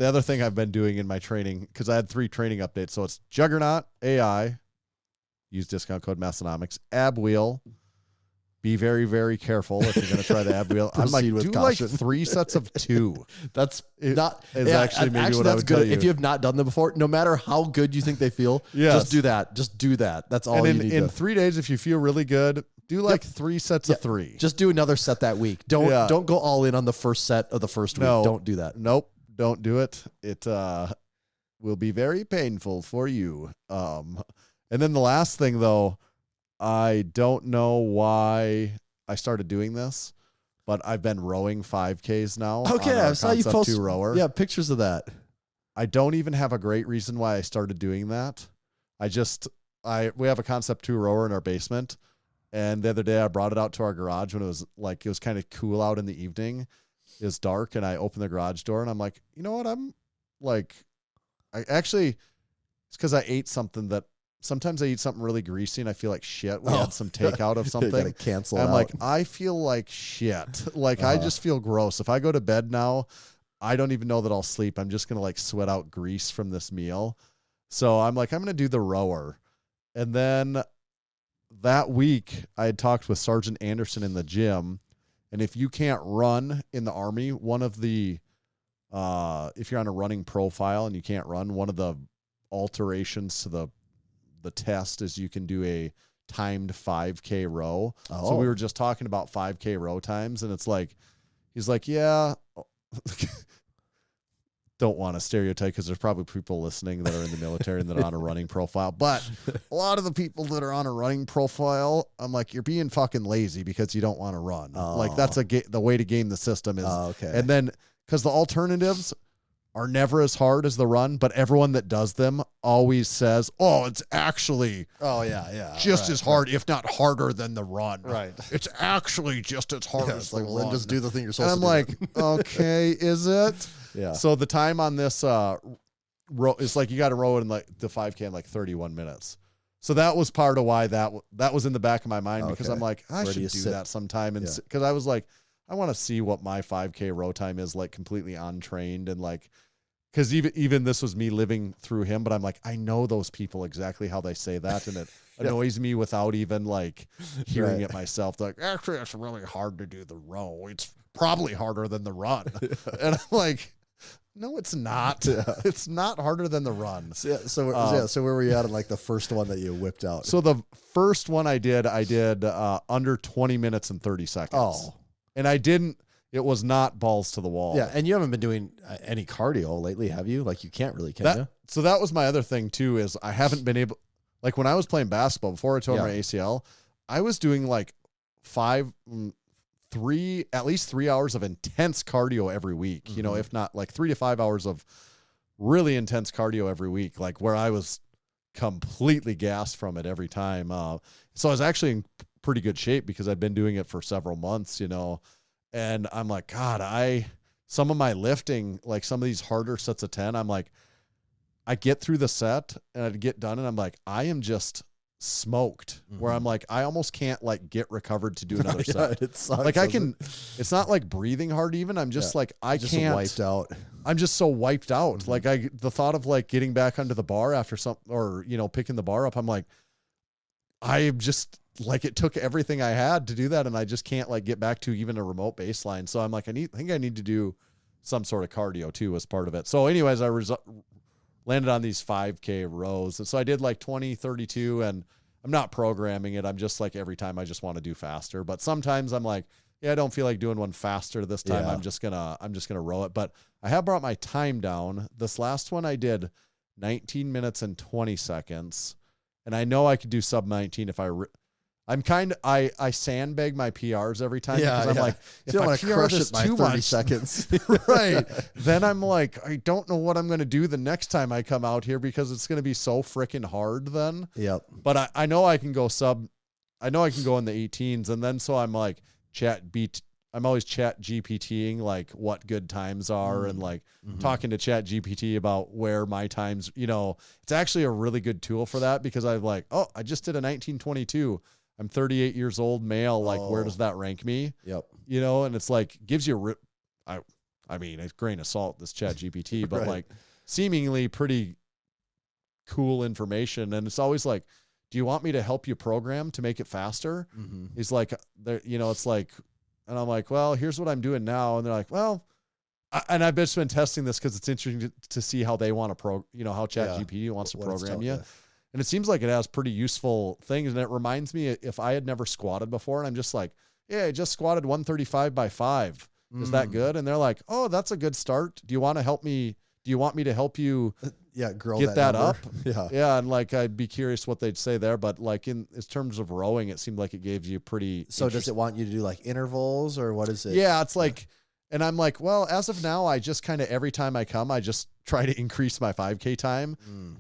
Speaker 5: other thing I've been doing in my training, because I had 3 training updates, so it's juggernaut AI. Use discount code Massenomics. Ab wheel. Be very, very careful if you're going to try the ab wheel. I'm like, do
Speaker 6: caution.
Speaker 5: like 3 sets of 2.
Speaker 6: That's
Speaker 5: actually maybe what I would tell you.
Speaker 6: If you have not done them before, no matter how good you think they feel, just do that. Just do that. That's all you need.
Speaker 5: In 3 days, if you feel really good, do like 3 sets of 3.
Speaker 6: Just do another set that week. Don't go all in on the first set of the first week. Don't do that.
Speaker 5: Nope. Don't do it. It will be very painful for you. And then the last thing, though, I don't know why I started doing this, but I've been rowing 5Ks now.
Speaker 6: Okay, I saw you post
Speaker 5: 2 rower.
Speaker 6: Yeah, pictures of that.
Speaker 5: I don't even have a great reason why I started doing that. We have a Concept 2 rower in our basement, and the other day I brought it out to our garage when it was kind of cool out in the evening. It was dark, and I opened the garage door, and I'm like, you know what? It's because I ate something that. Sometimes I eat something really greasy and I feel like shit. We had some takeout of something.
Speaker 6: Gotta cancel
Speaker 5: I'm
Speaker 6: out.
Speaker 5: like, I feel like shit. Like I just feel gross. If I go to bed now, I don't even know that I'll sleep. I'm just gonna like sweat out grease from this meal. So I'm like, I'm gonna do the rower. And then that week I had talked with Sergeant Anderson in the gym. And if you can't run in the Army, one of the if you're on a running profile and you can't run, one of the alterations to the test is you can do a timed 5K row. So we were just talking about 5K row times, and it's like, he's like, yeah, don't want to stereotype because there's probably people listening that are in the military and that are on a running profile. But a lot of the people that are on a running profile, I'm like, you're being fucking lazy because you don't want to run. Like that's the way to game the system is.
Speaker 6: Okay.
Speaker 5: And then because the alternatives are never as hard as the run, but everyone that does them always says, oh, it's actually just as hard, if not harder than the run.
Speaker 6: Right.
Speaker 5: It's actually just as hard as the
Speaker 6: like, well,
Speaker 5: run.
Speaker 6: then just do the thing you're
Speaker 5: And
Speaker 6: supposed
Speaker 5: I'm
Speaker 6: to
Speaker 5: like,
Speaker 6: do.
Speaker 5: okay, is it?
Speaker 6: Yeah.
Speaker 5: So the time on this row is like you got to row it in like the 5K in like 31 minutes. So that was part of why that was in the back of my mind because
Speaker 6: Okay.
Speaker 5: I'm like, I
Speaker 6: Where do
Speaker 5: should
Speaker 6: you
Speaker 5: do
Speaker 6: sit?
Speaker 5: that sometime. And
Speaker 6: Yeah.
Speaker 5: because I was like, I want to see what my 5K row time is like completely untrained and like, because even this was me living through him, but I'm like, I know those people exactly how they say that. And it annoys me without even like hearing
Speaker 6: Right.
Speaker 5: it myself. They're like, actually, it's really hard to do the row. It's probably harder than the run. And I'm like, no, it's not. It's not harder than the run.
Speaker 6: So where were you at in like the first one that you whipped out?
Speaker 5: So the first one I did under 20 minutes and 30 seconds.
Speaker 6: Oh.
Speaker 5: And it was not balls to the wall.
Speaker 6: Yeah, and you haven't been doing any cardio lately, have you? Like you can't really, can you?
Speaker 5: So that was my other thing too, is I haven't been able, like when I was playing basketball before I tore my ACL, I was doing like at least 3 hours of intense cardio every week, you know, if not like 3 to 5 hours of really intense cardio every week, like where I was completely gassed from it every time. So I was actually in pretty good shape because I'd been doing it for several months, you know. And I'm like, God, some of my lifting, like some of these harder sets of 10, I'm like, I get through the set and I'd get done and I'm like, I am just smoked where I'm like, I almost can't like get recovered to do another set.
Speaker 6: It sucks.
Speaker 5: Like it's not like breathing hard even. I'm just like, I
Speaker 6: just
Speaker 5: can't.
Speaker 6: wiped out.
Speaker 5: I'm just so wiped out. Like the thought of like getting back onto the bar after something or, you know, picking the bar up, I'm like, I just like it took everything I had to do that. And I just can't like get back to even a remote baseline. So I'm like, I think I need to do some sort of cardio too as part of it. So anyways, I landed on these 5K rows. And so I did like 20, 32 and I'm not programming it. I'm just like, every time I just want to do faster, but sometimes I'm like, yeah, I don't feel like doing one faster this time.
Speaker 6: Yeah.
Speaker 5: I'm just going to row it, but I have brought my time down. This last one I did 19 minutes and 20 seconds. And I know I could do sub 19 if I sandbag my PRs every time because I'm like, if
Speaker 6: you don't
Speaker 5: I
Speaker 6: want to
Speaker 5: PR
Speaker 6: crush
Speaker 5: this
Speaker 6: it by
Speaker 5: too
Speaker 6: 30
Speaker 5: much,
Speaker 6: seconds.
Speaker 5: right? Then I'm like, I don't know what I'm going to do the next time I come out here because it's going to be so freaking hard then.
Speaker 6: Yep.
Speaker 5: But I know I can go I know I can go in the 18s. And then so I'm like, I'm always chat GPTing like what good times are and like talking to chat GPT about where my times, you know, it's actually a really good tool for that because I'm like, oh, I just did a 1922. I'm 38 years old, male. Like, where does that rank me?
Speaker 6: Yep.
Speaker 5: You know, and it's like, gives you I mean, a grain of salt, this chat GPT, but
Speaker 6: Right.
Speaker 5: like seemingly pretty cool information. And it's always like, do you want me to help you program to make it faster? He's like, you know, it's like, and I'm like, well, here's what I'm doing now. And they're like, well, and I've just been testing this because it's interesting to see how they want to how chat GPT wants to program you. And it seems like it has pretty useful things. And it reminds me if I had never squatted before and I'm just like, yeah, I just squatted 135 by 5. Is that good? And they're like, oh, that's a good start. Do you want to help me? Do you want me to help you
Speaker 6: grow
Speaker 5: get that up?
Speaker 6: Yeah.
Speaker 5: Yeah. And like, I'd be curious what they'd say there, but like in terms of rowing, it seemed like it gave you pretty.
Speaker 6: So does it want you to do like intervals or what is it?
Speaker 5: Yeah. It's like, and I'm like, well, as of now, I just kind of, every time I come, I just try to increase my 5K time.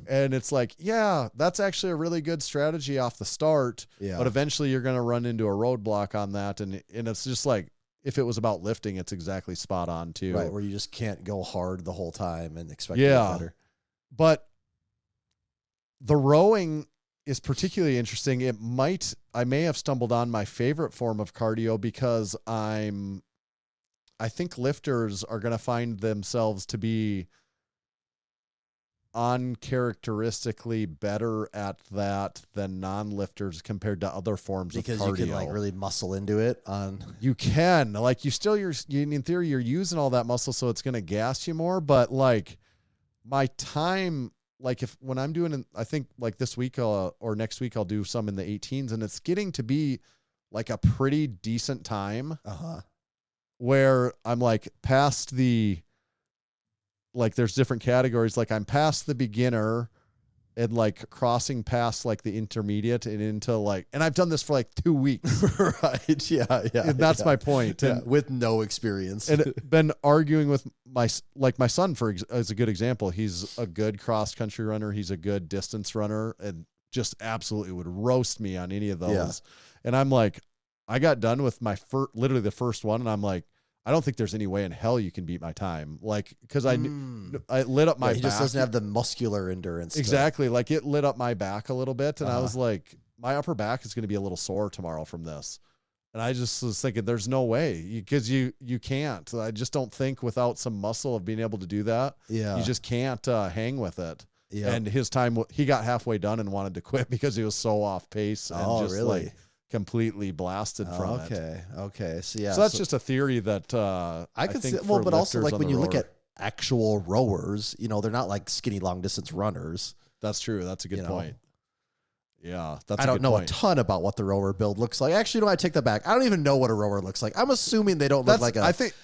Speaker 5: And it's like, yeah, that's actually a really good strategy off the start.
Speaker 6: Yeah.
Speaker 5: But eventually you're going to run into a roadblock on that. And it's just like, if it was about lifting, it's exactly spot on too.
Speaker 6: Right. Where you just can't go hard the whole time and expect to get better.
Speaker 5: But the rowing is particularly interesting. I may have stumbled on my favorite form of cardio because I think lifters are going to find themselves to be uncharacteristically better at that than non-lifters compared to other forms of cardio.
Speaker 6: Because you can like really muscle into it
Speaker 5: you can like in theory you're using all that muscle, so it's going to gas you more. But like my time, like when I'm doing, I think like this week or next week, I'll do some in the 18s and it's getting to be like a pretty decent time where I'm like past the like there's different categories. Like I'm past the beginner and like crossing past like the intermediate and into like, and I've done this for like 2 weeks.
Speaker 6: Right. Yeah.
Speaker 5: And that's my point.
Speaker 6: Yeah,
Speaker 5: And
Speaker 6: with no experience.
Speaker 5: and been arguing with my son as a good example. He's a good cross country runner. He's a good distance runner and just absolutely would roast me on any of those.
Speaker 6: Yeah.
Speaker 5: And I'm like, I got done with my literally the first one. And I'm like, I don't think there's any way in hell you can beat my time. Like, cause I lit up my back.
Speaker 6: He just doesn't have the muscular endurance.
Speaker 5: Exactly. Like it lit up my back a little bit. And I was like, my upper back is going to be a little sore tomorrow from this. And I just was thinking there's no way because you can't. I just don't think without some muscle of being able to do that.
Speaker 6: Yeah.
Speaker 5: You just can't hang with it.
Speaker 6: Yeah.
Speaker 5: And his time, he got halfway done and wanted to quit because he was so off pace and just
Speaker 6: really?
Speaker 5: like completely blasted from it.
Speaker 6: Okay. So yeah.
Speaker 5: So that's just a theory that
Speaker 6: I could
Speaker 5: think
Speaker 6: see. Well,
Speaker 5: for
Speaker 6: but also
Speaker 5: lifters
Speaker 6: like
Speaker 5: on
Speaker 6: when
Speaker 5: the
Speaker 6: you look
Speaker 5: rower.
Speaker 6: at actual rowers, they're not like skinny long distance runners.
Speaker 5: That's true. That's a good point. Yeah, that's.
Speaker 6: I don't know a ton about what the rower build looks like. Actually, no, I take that back. I don't even know what a rower looks like. I'm assuming they don't look like a.
Speaker 5: I think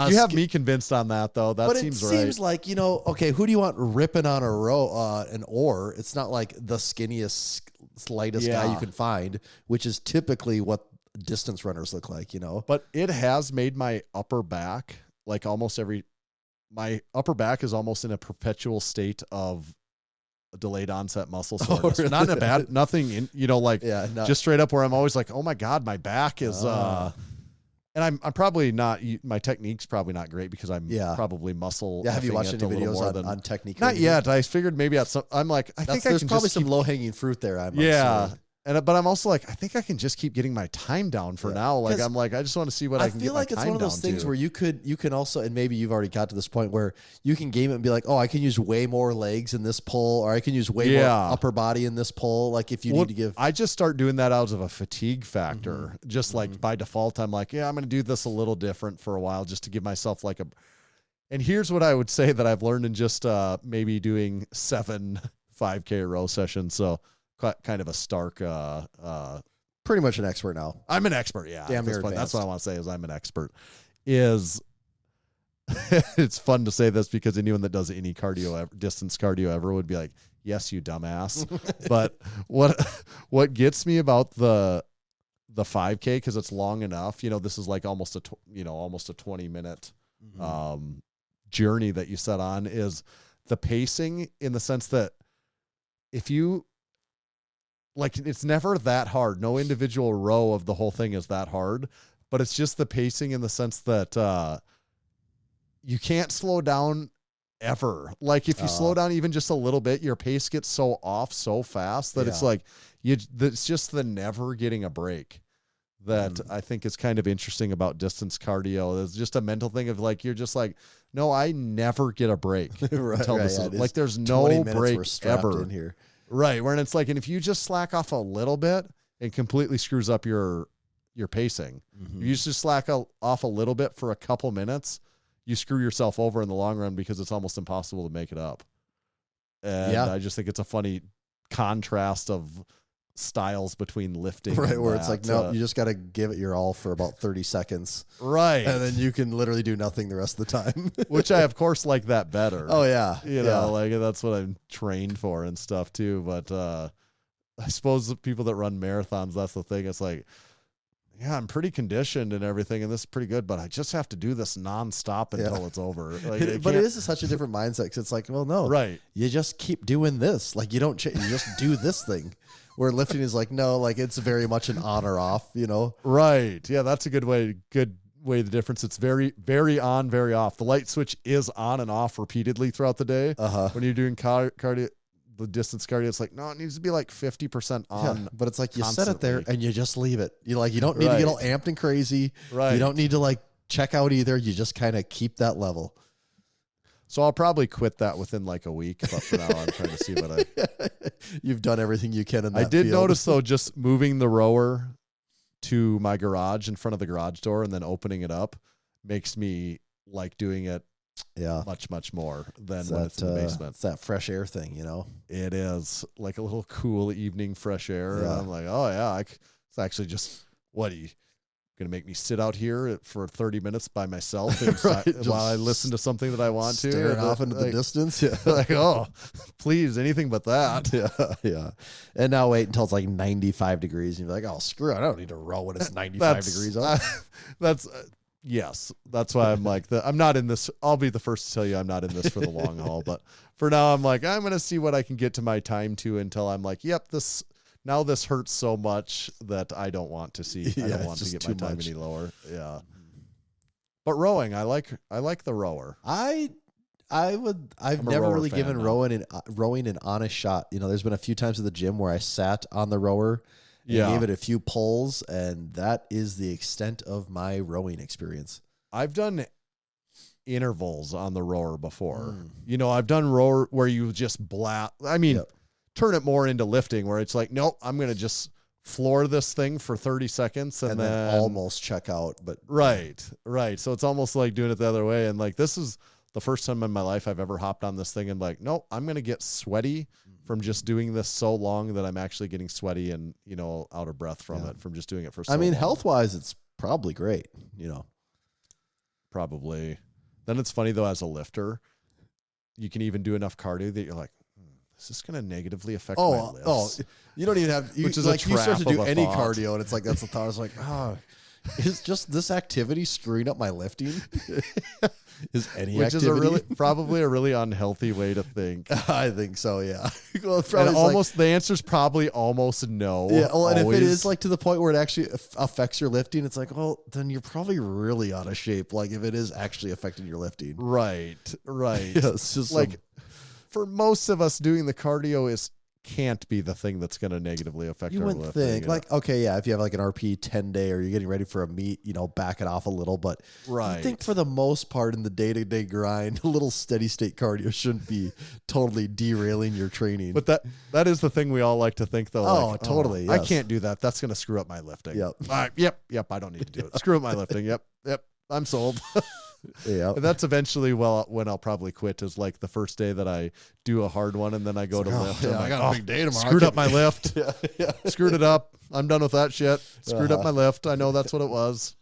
Speaker 5: you have me convinced on that though. That
Speaker 6: but
Speaker 5: seems
Speaker 6: it
Speaker 5: right.
Speaker 6: seems like okay, who do you want ripping on an oar? It's not like the skinniest, slightest guy you can find, which is typically what distance runners look like.
Speaker 5: But it has made my upper back like my upper back is almost in a perpetual state of delayed onset muscle soreness.
Speaker 6: Really?
Speaker 5: Not in a bad, nothing in, just straight up where I'm always like, oh my God, my back is, and I'm probably not, my technique's probably not great because I'm probably muscle.
Speaker 6: Yeah. Have you
Speaker 5: effing
Speaker 6: watched
Speaker 5: it
Speaker 6: any
Speaker 5: a little
Speaker 6: videos
Speaker 5: more
Speaker 6: on technique?
Speaker 5: Not yet. I figured maybe I'm like, I think
Speaker 6: there's
Speaker 5: I can
Speaker 6: probably
Speaker 5: just
Speaker 6: some
Speaker 5: keep,
Speaker 6: low hanging fruit there. I'm
Speaker 5: assuming. But I'm also like, I think I can just keep getting my time down for now. Like, I'm like, I just want to see what I can get my time down to. I feel like it's one of those things
Speaker 6: where you can also, and maybe you've already got to this point where you can game it and be like, oh, I can use way more legs in this pull, or I can use way more upper body in this pull. Like if you need to give.
Speaker 5: I just start doing that out of a fatigue factor. Just like by default, I'm like, yeah, I'm going to do this a little different for a while just to give myself like a. And here's what I would say that I've learned in just maybe doing 7 5K row sessions. So kind of a stark
Speaker 6: pretty much an expert now.
Speaker 5: I'm an expert, yeah.
Speaker 6: Damn near
Speaker 5: That's what I want to say is I'm an expert. It's fun to say this because anyone that does any distance cardio ever would be like, yes, you dumbass. But what gets me about the 5K, because it's long enough, this is like almost a 20-minute journey that you set on, is the pacing, in the sense that if you like, it's never that hard. No individual row of the whole thing is that hard, but it's just the pacing in the sense that you can't slow down ever. Like if you slow down even just a little bit, your pace gets so off so fast that it's like it's just the never getting a break. That I think is kind of interesting about distance cardio. It's just a mental thing of like, you're just like, no, I never get a break until this is like, there's no break ever
Speaker 6: in here.
Speaker 5: Right. Where it's like, and if you just slack off a little bit, it completely screws up your pacing. If you just slack off a little bit for a couple minutes, you screw yourself over in the long run because it's almost impossible to make it up. And I just think it's a funny contrast of styles between lifting.
Speaker 6: Right. Where it's like, no, you just got to give it your all for about 30 seconds.
Speaker 5: Right.
Speaker 6: And then you can literally do nothing the rest of the time.
Speaker 5: Which I, of course, like that better.
Speaker 6: Oh, yeah.
Speaker 5: You know, like that's what I'm trained for and stuff too. But I suppose the people that run marathons, that's the thing. It's like, yeah, I'm pretty conditioned and everything, and this is pretty good, but I just have to do this nonstop until it's over. Like,
Speaker 6: but it is such a different mindset, because it's like, well, no,
Speaker 5: right? You
Speaker 6: just keep doing this. Like you don't, you just do this thing. Where lifting is like, no, like it's very much an on or off, you know?
Speaker 5: Right. Yeah, that's a good way. The difference. It's very, very on, very off. The light switch is on and off repeatedly throughout the day. When you're doing cardio, the distance cardio, it's like, no, it needs to be like 50% on.
Speaker 6: Yeah, but it's like you set it there and you just leave it. You don't need to get all amped and crazy.
Speaker 5: Right.
Speaker 6: You don't need to like check out either. You just kind of keep that level.
Speaker 5: So I'll probably quit that within like a week, but for now I'm trying to see what
Speaker 6: You've done everything you can in that
Speaker 5: I did
Speaker 6: field.
Speaker 5: notice though, just moving the rower to my garage in front of the garage door and then opening it up makes me like doing it much, much more than when it's in the basement.
Speaker 6: It's that fresh air thing, you know?
Speaker 5: It is like a little cool evening fresh air.
Speaker 6: Yeah.
Speaker 5: And I'm like, oh yeah, it's actually just, going to make me sit out here for 30 minutes by myself
Speaker 6: Right,
Speaker 5: while I listen to something that I want to.
Speaker 6: Staring
Speaker 5: And
Speaker 6: off into the distance. Yeah.
Speaker 5: like, oh, please, anything but that.
Speaker 6: Yeah. And now wait until it's like 95 degrees. And you're like, oh, screw it. I don't need to row when it's 95 degrees up.
Speaker 5: Yes, that's why I'm like, I'm not in this. I'll be the first to tell you I'm not in this for the long haul. But for now, I'm like, I'm going to see what I can get to my time to until I'm like, yep, this hurts so much that I don't want to see. I don't want to get my time any lower. Yeah. But rowing, I like the rower.
Speaker 6: I've never really given rowing an honest shot. You know, there's been a few times at the gym where I sat on the rower and gave it a few pulls, and that is the extent of my rowing experience.
Speaker 5: I've done intervals on the rower before. You know, I've done rower where you just turn it more into lifting where it's like, nope, I'm going to just floor this thing for 30 seconds and then
Speaker 6: almost check out. But
Speaker 5: right. So it's almost like doing it the other way. And like, this is the first time in my life I've ever hopped on this thing and like, nope, I'm going to get sweaty from just doing this so long that I'm actually getting sweaty and, you know, out of breath from it, from just doing it for so long.
Speaker 6: Health-wise, it's probably great, you know.
Speaker 5: Probably. Then it's funny, though, as a lifter, you can even do enough cardio that you're like, is this going to negatively affect my lifts? Oh,
Speaker 6: you don't even have,
Speaker 5: which is
Speaker 6: like, you start to do any
Speaker 5: thought.
Speaker 6: cardio, and it's like, that's the thought. I was like, is just this activity screwing up my lifting?
Speaker 5: Which is probably a really unhealthy way to think.
Speaker 6: I think so, yeah.
Speaker 5: Well, the answer's probably almost no.
Speaker 6: Yeah, well, and if it is like to the point where it actually affects your lifting, it's like, well, then you're probably really out of shape. Like if it is actually affecting your lifting,
Speaker 5: right.
Speaker 6: Yeah, it's just
Speaker 5: like for most of us, doing the cardio can't be the thing that's going to negatively affect our lifting. You wouldn't think.
Speaker 6: Like, okay, yeah, if you have like an RP 10 day or you're getting ready for a meet, you know, back it off a little. But I think for the most part in the day-to-day grind, a little steady state cardio shouldn't be totally derailing your training.
Speaker 5: But that is the thing we all like to think, though.
Speaker 6: Oh, like, totally. Yes.
Speaker 5: I can't do that. That's going to screw up my lifting.
Speaker 6: Yep.
Speaker 5: Yep. I don't need to do it. Screw up my lifting. Yep. I'm sold.
Speaker 6: Yeah,
Speaker 5: that's eventually when I'll probably quit is like the first day that I do a hard one and then I go to lift.
Speaker 6: Yeah, I got a big day tomorrow.
Speaker 5: Screwed up my lift. Yeah. Screwed it up. I'm done with that shit. Screwed up my lift. I know that's what it was.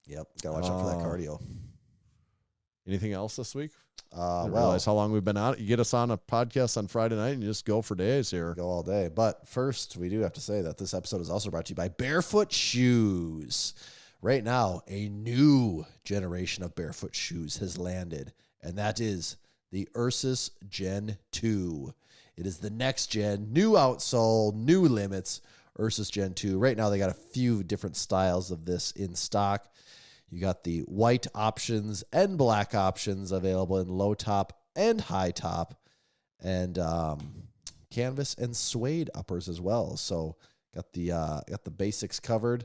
Speaker 6: Yep, gotta watch out for that cardio.
Speaker 5: Anything else this week?
Speaker 6: I
Speaker 5: realize how long we've been out. You get us on a podcast on Friday night and you just go for days here.
Speaker 6: Go all day. But first, we do have to say that this episode is also brought to you by Barefoot Shoes. Right now, a new generation of barefoot shoes has landed, and that is the Ursus Gen 2. It is the next gen, new outsole, new limits, Ursus Gen 2. Right now, they got a few different styles of this in stock. You got the white options and black options available in low top and high top, and canvas and suede uppers as well. So got the basics covered.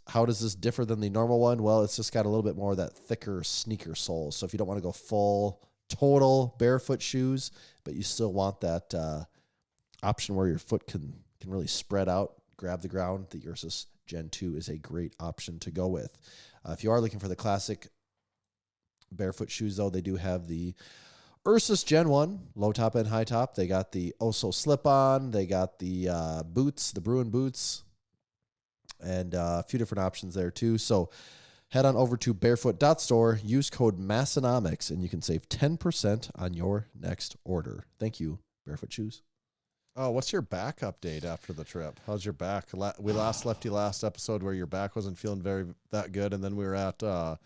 Speaker 6: How does this differ than the normal one? Well, it's just got a little bit more of that thicker sneaker sole. So if you don't want to go full total barefoot shoes, but you still want that option where your foot can really spread out, grab the ground, the Ursus Gen 2 is a great option to go with. If you are looking for the classic barefoot shoes, though, they do have the Ursus Gen 1, low top and high top. They got the Oso slip-on. They got the boots, the Bruin boots, and a few different options there too. So head on over to barefoot.store, use code Massenomics, and you can save 10% on your next order. Thank you, Barefoot Shoes.
Speaker 5: Oh, what's your back update after the trip? How's your back? We left you last episode where your back wasn't feeling that good, and then we were at the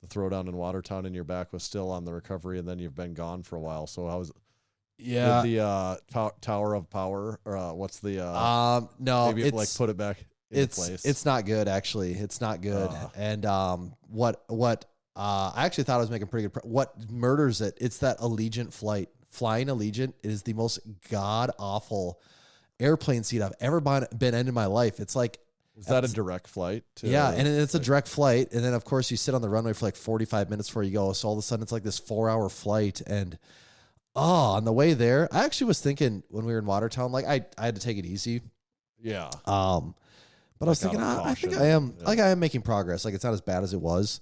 Speaker 5: throwdown in Watertown, and your back was still on the recovery, and then you've been gone for a while. So how's the Tower of Power, or what's the
Speaker 6: no,
Speaker 5: maybe like put it back into place?
Speaker 6: It's not good, actually. It's not good. And what I actually thought I was making pretty good what murders it, it's that Allegiant flight. Flying Allegiant is the most god-awful airplane seat I've ever been in my life. It's like...
Speaker 5: Is that a direct flight?
Speaker 6: Yeah, and it's a direct flight. And then, of course, you sit on the runway for like 45 minutes before you go. So all of a sudden, it's like this 4-hour flight. And, on the way there, I actually was thinking when we were in Watertown, like, I had to take it easy.
Speaker 5: Yeah.
Speaker 6: But I was thinking, I think I am, like, I am making progress. Like, it's not as bad as it was.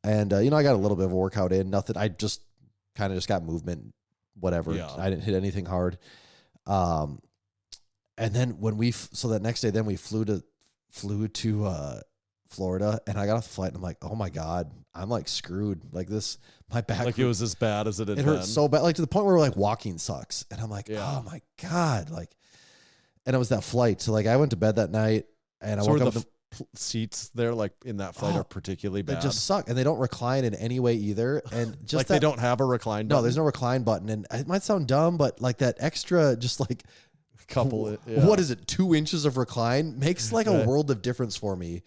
Speaker 6: And, I got a little bit of a workout in. Nothing. I just kind of got movement. Whatever. Yeah. I didn't hit anything hard. And then so that next day, then we flew to Florida, and I got off the flight and I'm like, oh my God, I'm like screwed. Like my back.
Speaker 5: Like it was as bad as it had been.
Speaker 6: It hurt so bad, like to the point where like walking sucks. And I'm like, oh my God. Like, and it was that flight. So like I went to bed that night and I woke up.
Speaker 5: Seats there, like in that flight, are particularly bad.
Speaker 6: They just suck, and they don't recline in any way either. And just
Speaker 5: like they don't have a recline button.
Speaker 6: No, there's no recline button, and it might sound dumb, but like that extra, just like what is it, 2 inches of recline makes like a world of difference for me.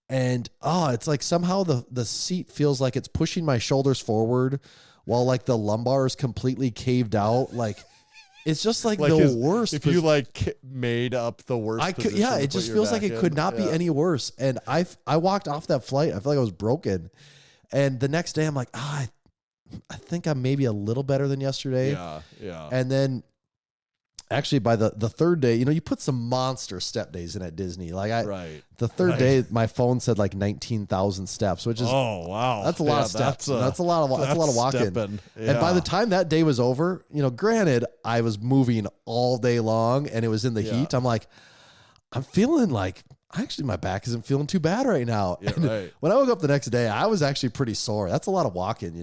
Speaker 6: And it's like somehow the seat feels like it's pushing my shoulders forward, while like the lumbar is completely caved out, like. It's just like the worst.
Speaker 5: If you like made up the worst,
Speaker 6: it just feels like it could not be any worse. And I walked off that flight. I feel like I was broken. And the next day, I'm like, I think I'm maybe a little better than yesterday.
Speaker 5: Yeah.
Speaker 6: And then, actually, by the third day, you put some monster step days in at Disney. Like the third day, my phone said like 19,000 steps, which is that's a lot of steps. That's a lot of walking. And by the time that day was over, granted, I was moving all day long and it was in the heat. I'm like, I'm feeling like actually my back isn't feeling too bad right now. When I woke up the next day, I was actually pretty sore. That's a lot of walking,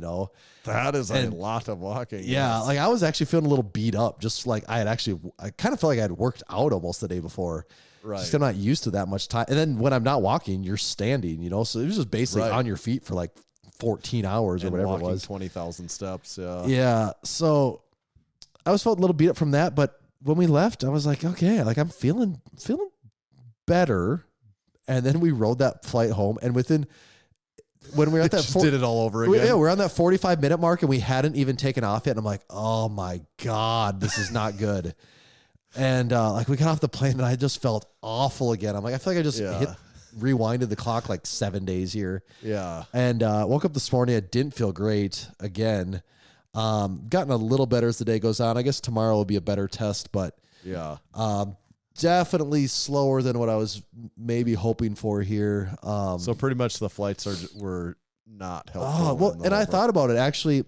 Speaker 5: That is a lot of walking.
Speaker 6: Yeah, like I was actually feeling a little beat up, just like I kind of felt like I had worked out almost the day before.
Speaker 5: Right.
Speaker 6: Just I'm not used to that much time. And then when I'm not walking, you're standing, so it was just basically on your feet for like 14 hours or whatever it was.
Speaker 5: 20,000 steps. Yeah.
Speaker 6: Yeah. So I was felt a little beat up from that, but when we left, I was like, okay, like I'm feeling better. And then we rode that flight home, and when we were at that,
Speaker 5: did it all over again.
Speaker 6: We're on that 45-minute mark, and we hadn't even taken off yet. And I'm like, oh my God, this is not good. And like we got off the plane, and I just felt awful again. I'm like, I feel like I just rewinded the clock like 7 days here.
Speaker 5: Yeah.
Speaker 6: And woke up this morning, I didn't feel great again. Gotten a little better as the day goes on. I guess tomorrow will be a better test, but definitely slower than what I was maybe hoping for here.
Speaker 5: So pretty much the flights were not helpful.
Speaker 6: Oh, well, and I thought about it actually,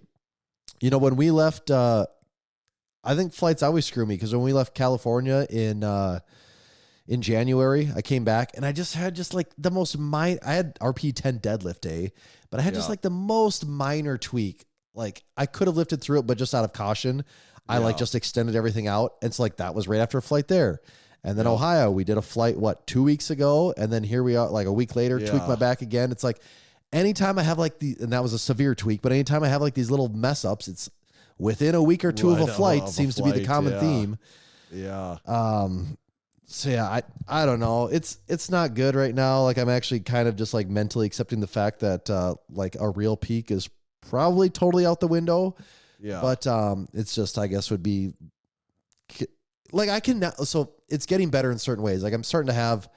Speaker 6: when we left, I think flights always screw me, because when we left California in January, I came back and I just had like the most I had RP 10 deadlift day, but I had just like the most minor tweak. Like I could have lifted through it, but just out of caution, I like just extended everything out. And so like that was right after a flight there. And then Ohio, we did a flight, 2 weeks ago? And then here we are like a week later, tweaked my back again. It's like anytime I have like and that was a severe tweak, but anytime I have like these little mess ups, it's within a week or two of a flight seems to be the common theme.
Speaker 5: Yeah.
Speaker 6: So yeah, I don't know. It's not good right now. Like I'm actually kind of just like mentally accepting the fact that like a real peak is probably totally out the window.
Speaker 5: Yeah.
Speaker 6: But it's just, I guess, would be like I can now. So it's getting better in certain ways. Like I'm starting to have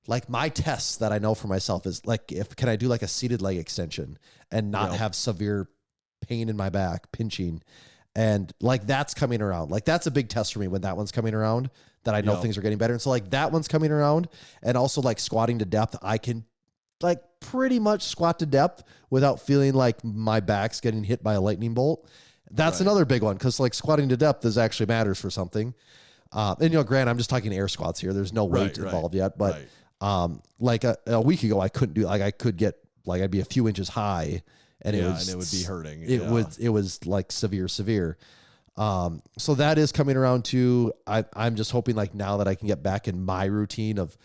Speaker 6: like my tests that I know for myself is like, can I do like a seated leg extension and not have severe pain in my back, pinching, and like that's coming around. Like that's a big test for me when that one's coming around, that I know things are getting better. And so like that one's coming around, and also like squatting to depth, I can like pretty much squat to depth without feeling like my back's getting hit by a lightning bolt. That's another big one, because like squatting to depth is actually matters for something. And granted, I'm just talking air squats here. There's no weight involved yet, but like a week ago, I couldn't do like I could get like I'd be a few inches high, and it would be hurting. It was like severe. So that is coming around too. I'm just hoping like now that I can get back in my routine of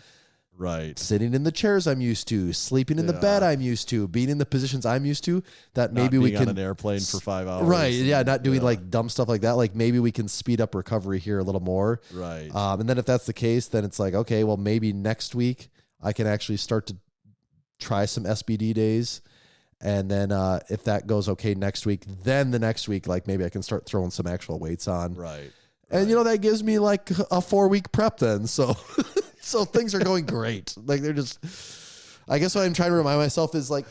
Speaker 6: sitting in the chairs I'm used to, sleeping in the bed I'm used to, being in the positions I'm used to, that maybe we can
Speaker 5: on an airplane for 5 hours.
Speaker 6: Not doing like dumb stuff like that. Like maybe we can speed up recovery here a little more. And then if that's the case, then it's like, okay, well maybe next week I can actually start to try some SBD days. And then if that goes okay next week, then the next week, like maybe I can start throwing some actual weights on. And that gives me like a 4-week prep then. So so things are going great. Like they're just, I guess what I'm trying to remind myself is like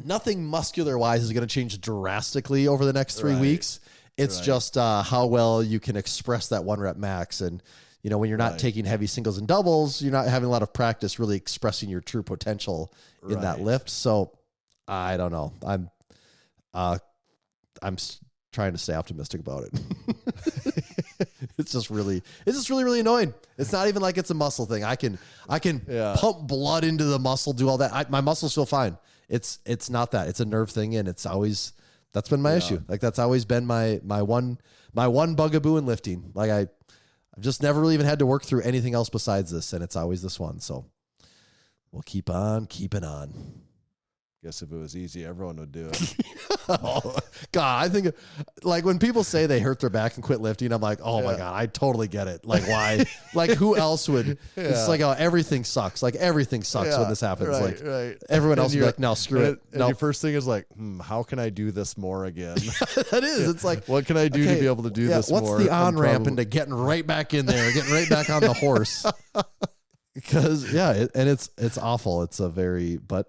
Speaker 6: nothing muscular wise is going to change drastically over the next 3 weeks. It's just how well you can express that 1 rep max. And, when you're not taking heavy singles and doubles, you're not having a lot of practice really expressing your true potential in that lift. So I don't know. I'm trying to stay optimistic about it. It's just really annoying. It's not even like it's a muscle thing. I can pump blood into the muscle, do all that. My muscles feel fine. It's not that. It's a nerve thing, and that's been my issue. Like that's always been my one bugaboo in lifting. Like I've just never really even had to work through anything else besides this, and it's always this one. So we'll keep on keeping on.
Speaker 5: Guess if it was easy, everyone would do it.
Speaker 6: Oh, God, I think like when people say they hurt their back and quit lifting, I'm like, oh my God, I totally get it. Like why? Like who else would? It's like, oh, everything sucks. Like everything sucks when this happens. Everyone else would be like, no, screw it.
Speaker 5: And your first thing is like, how can I do this more again?
Speaker 6: That is. It's like,
Speaker 5: what can I do to be able to do this more?
Speaker 6: What's the on-ramp into getting right back in there, getting right back on the horse? Because it's awful. It's a very, but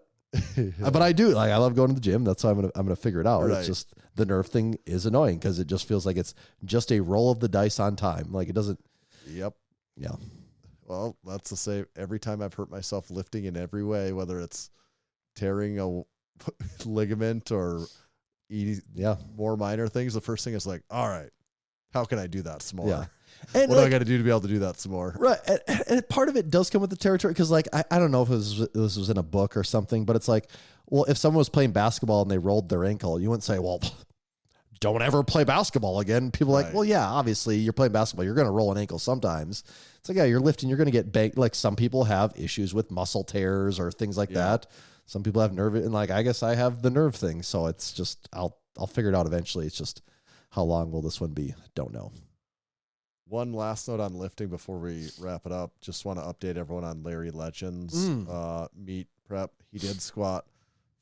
Speaker 6: I do like, I love going to the gym. That's why I'm gonna figure it out. Right. It's just the nerve thing is annoying because it just feels like it's just a roll of the dice on time. Like it doesn't.
Speaker 5: Yep.
Speaker 6: Yeah.
Speaker 5: Well, that's the same. Every time I've hurt myself lifting in every way, whether it's tearing a ligament or more minor things, the first thing is like, all right, how can I do that some more? Yeah. And what do I got to do to be able to do that some more?
Speaker 6: Right. And part of it does come with the territory because, like, I don't know if this was in a book or something, but it's like, well, if someone was playing basketball and they rolled their ankle, you wouldn't say, well, don't ever play basketball again. People are like, well, yeah, obviously you're playing basketball. You're going to roll an ankle sometimes. It's like, yeah, you're lifting. You're going to get banged. Like some people have issues with muscle tears or things like that. Some people have nerve. And like, I guess I have the nerve thing. So it's just, I'll figure it out eventually. It's just how long will this one be? Don't know.
Speaker 5: One last note on lifting before we wrap it up. Just want to update everyone on Larry Legend's meet prep. He did squat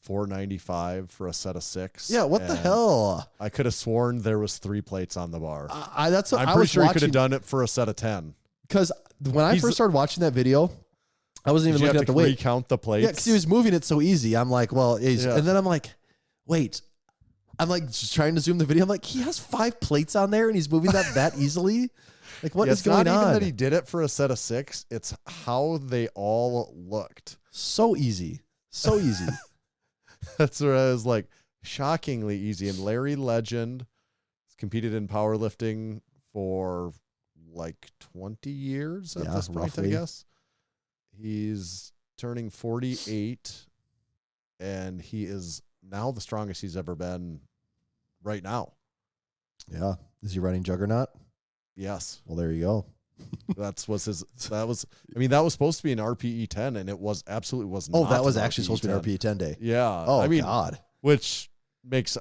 Speaker 5: 495 for a set of 6.
Speaker 6: Yeah, what the hell?
Speaker 5: I could have sworn there was 3 plates on the bar.
Speaker 6: I'm
Speaker 5: pretty sure he could have done it for a set of 10.
Speaker 6: Because when I first started watching that video, I wasn't even looking at the weight.
Speaker 5: Recount the plates.
Speaker 6: Yeah, because he was moving it so easy. I'm like, well, and then I'm like, wait. I'm like just trying to zoom the video. I'm like, he has 5 plates on there and he's moving that easily. Like, what is going on? It's not even
Speaker 5: that he did it for a set of 6. It's how they all looked.
Speaker 6: So easy. So easy.
Speaker 5: That's where I was like, shockingly easy. And Larry Legend has competed in powerlifting for like 20 years at this point, roughly. I guess. He's turning 48, and he is now the strongest he's ever been right now.
Speaker 6: Yeah. Is he running Juggernaut?
Speaker 5: Yes.
Speaker 6: Well, there you go.
Speaker 5: That was supposed to be an RPE 10, and it was absolutely was not.
Speaker 6: Oh, that was actually supposed to be an RPE 10 day.
Speaker 5: Yeah.
Speaker 6: Oh, God.
Speaker 5: Which makes,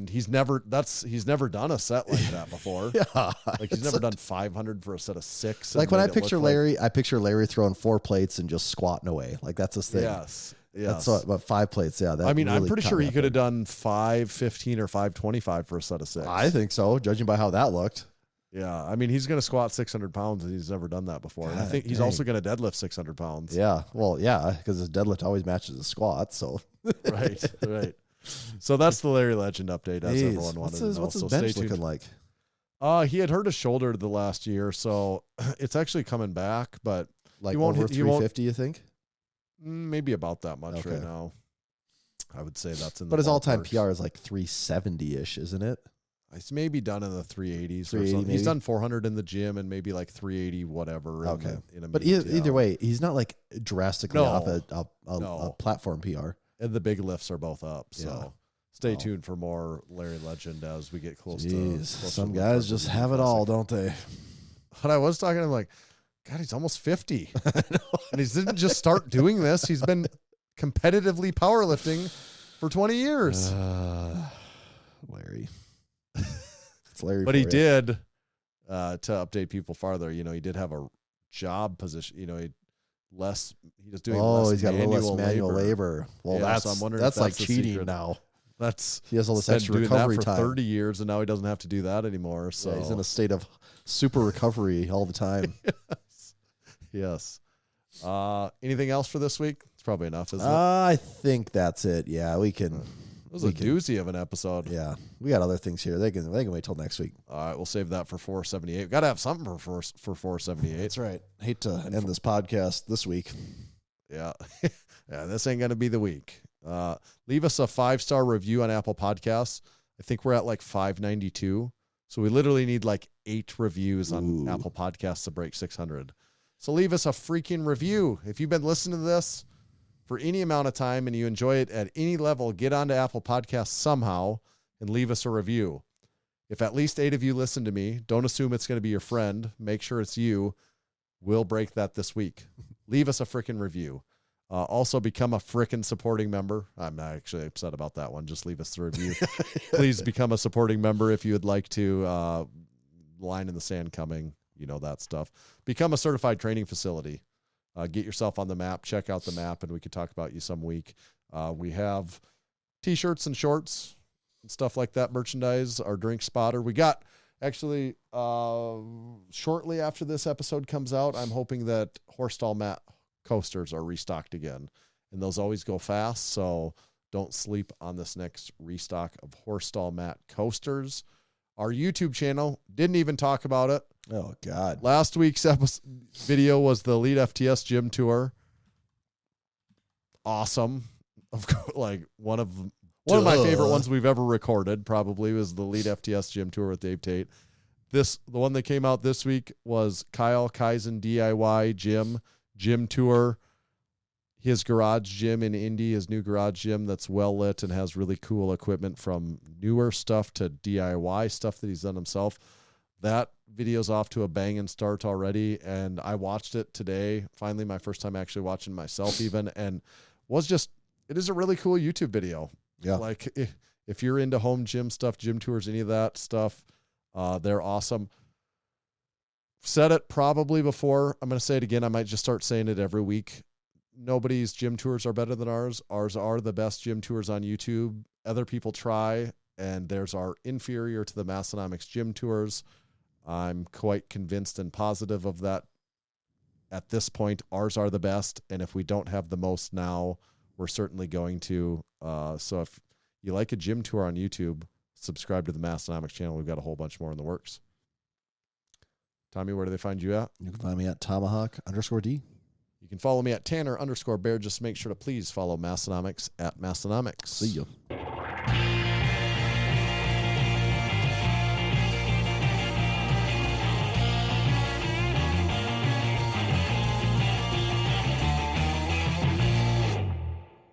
Speaker 5: he's never done a set like that before.
Speaker 6: Yeah.
Speaker 5: Like he's never done 500 for a set of 6.
Speaker 6: Like when I picture Larry, I picture Larry throwing 4 plates and just squatting away. Like that's his thing.
Speaker 5: Yes.
Speaker 6: That's what 5 plates. Yeah. That
Speaker 5: I'm pretty sure he could have done 515 or 525 for a set of 6.
Speaker 6: I think so, judging by how that looked.
Speaker 5: Yeah. He's going to squat 600 pounds, and he's never done that before. And I think he's also going to deadlift 600 pounds.
Speaker 6: Yeah. Well, yeah, because his deadlift always matches his squat. So
Speaker 5: right. So that's the Larry Legend update, as everyone wanted to know.
Speaker 6: What's his bench looking like?
Speaker 5: He had hurt his shoulder the last year, so it's actually coming back. But
Speaker 6: like over 350, you think?
Speaker 5: Maybe about that much right now. I would say that's in.
Speaker 6: But his all-time PR is like 370-ish, isn't it?
Speaker 5: He's maybe done in the 380s or something. He's done 400 in the gym and maybe like 380 whatever.
Speaker 6: Okay.
Speaker 5: But
Speaker 6: either way, he's not like drastically off a platform PR.
Speaker 5: And the big lifts are both up. So stay tuned for more Larry Legend as we get close to.
Speaker 6: Some guys just have it all, don't they?
Speaker 5: But I was talking to him like, God, he's almost 50. And he didn't just start doing this. He's been competitively powerlifting for 20 years.
Speaker 6: Larry. It's Larry.
Speaker 5: But he did, to update people farther, he did have a job position. He was doing less.
Speaker 6: He's got a little less manual labor. Well,
Speaker 5: so I'm wondering
Speaker 6: that's
Speaker 5: if
Speaker 6: like cheating now.
Speaker 5: He
Speaker 6: has all this extra recovery time.
Speaker 5: 30 years, and now he doesn't have to do that anymore. So
Speaker 6: he's in a state of super recovery all the time.
Speaker 5: Yes. Anything else for this week? It's probably enough, isn't it?
Speaker 6: I think that's it. Yeah, we can.
Speaker 5: It was a doozy of an episode.
Speaker 6: Yeah, we got other things here. They can wait till next week.
Speaker 5: All right, we'll save that for 478. Got to have something for 478.
Speaker 6: That's right. Hate to end this podcast this week.
Speaker 5: Yeah, this ain't gonna be the week. Leave us a 5-star review on Apple Podcasts. I think we're at like 592. So we literally need like 8 reviews on Apple Podcasts to break 600. So leave us a freaking review. If you've been listening to this for any amount of time and you enjoy it at any level, get onto Apple Podcasts somehow and leave us a review. If at least 8 of you listen to me, don't assume it's going to be your friend. Make sure it's you. We'll break that this week. Leave us a freaking review. Also become a frickin' supporting member. I'm not actually upset about that one. Just leave us the review. Please become a supporting member if you would like to. Line in the sand coming, that stuff. Become a certified training facility. Get yourself on the map. Check out the map, and we could talk about you some week. We have T-shirts and shorts and stuff like that, merchandise, our drink spotter. We got, actually, shortly after this episode comes out, I'm hoping that horse stall mat coasters are restocked again, and those always go fast, so don't sleep on this next restock of horse stall mat coasters. Our YouTube channel, didn't even talk about it.
Speaker 6: Oh God.
Speaker 5: Last week's video was the Elite FTS gym tour. Awesome. Of course, like one of my favorite ones we've ever recorded probably was the Elite FTS gym tour with Dave Tate. The one that came out this week was Kyle Kaizen DIY gym tour, his garage gym in Indy, his new garage gym that's well lit and has really cool equipment from newer stuff to DIY stuff that he's done himself. That video's off to a banging start already, and I watched it today. Finally, my first time actually watching myself even, and it is a really cool YouTube video.
Speaker 6: Yeah.
Speaker 5: Like if you're into home gym stuff, gym tours, any of that stuff, they're awesome. Said it probably before. I'm going to say it again. I might just start saying it every week. Nobody's gym tours are better than ours. Ours are the best gym tours on YouTube. Other people try, and theirs are inferior to the Massenomics gym tours. I'm quite convinced and positive of that. At this point, ours are the best, and if we don't have the most now, we're certainly going to. So if you like a gym tour on YouTube, subscribe to the Massenomics channel. We've got a whole bunch more in the works. Tommy, where do they find you at?
Speaker 6: You can find me at Tomahawk_D.
Speaker 5: You can follow me at Tanner_Bear. Just make sure to please follow Massenomics at Massenomics.
Speaker 6: See you.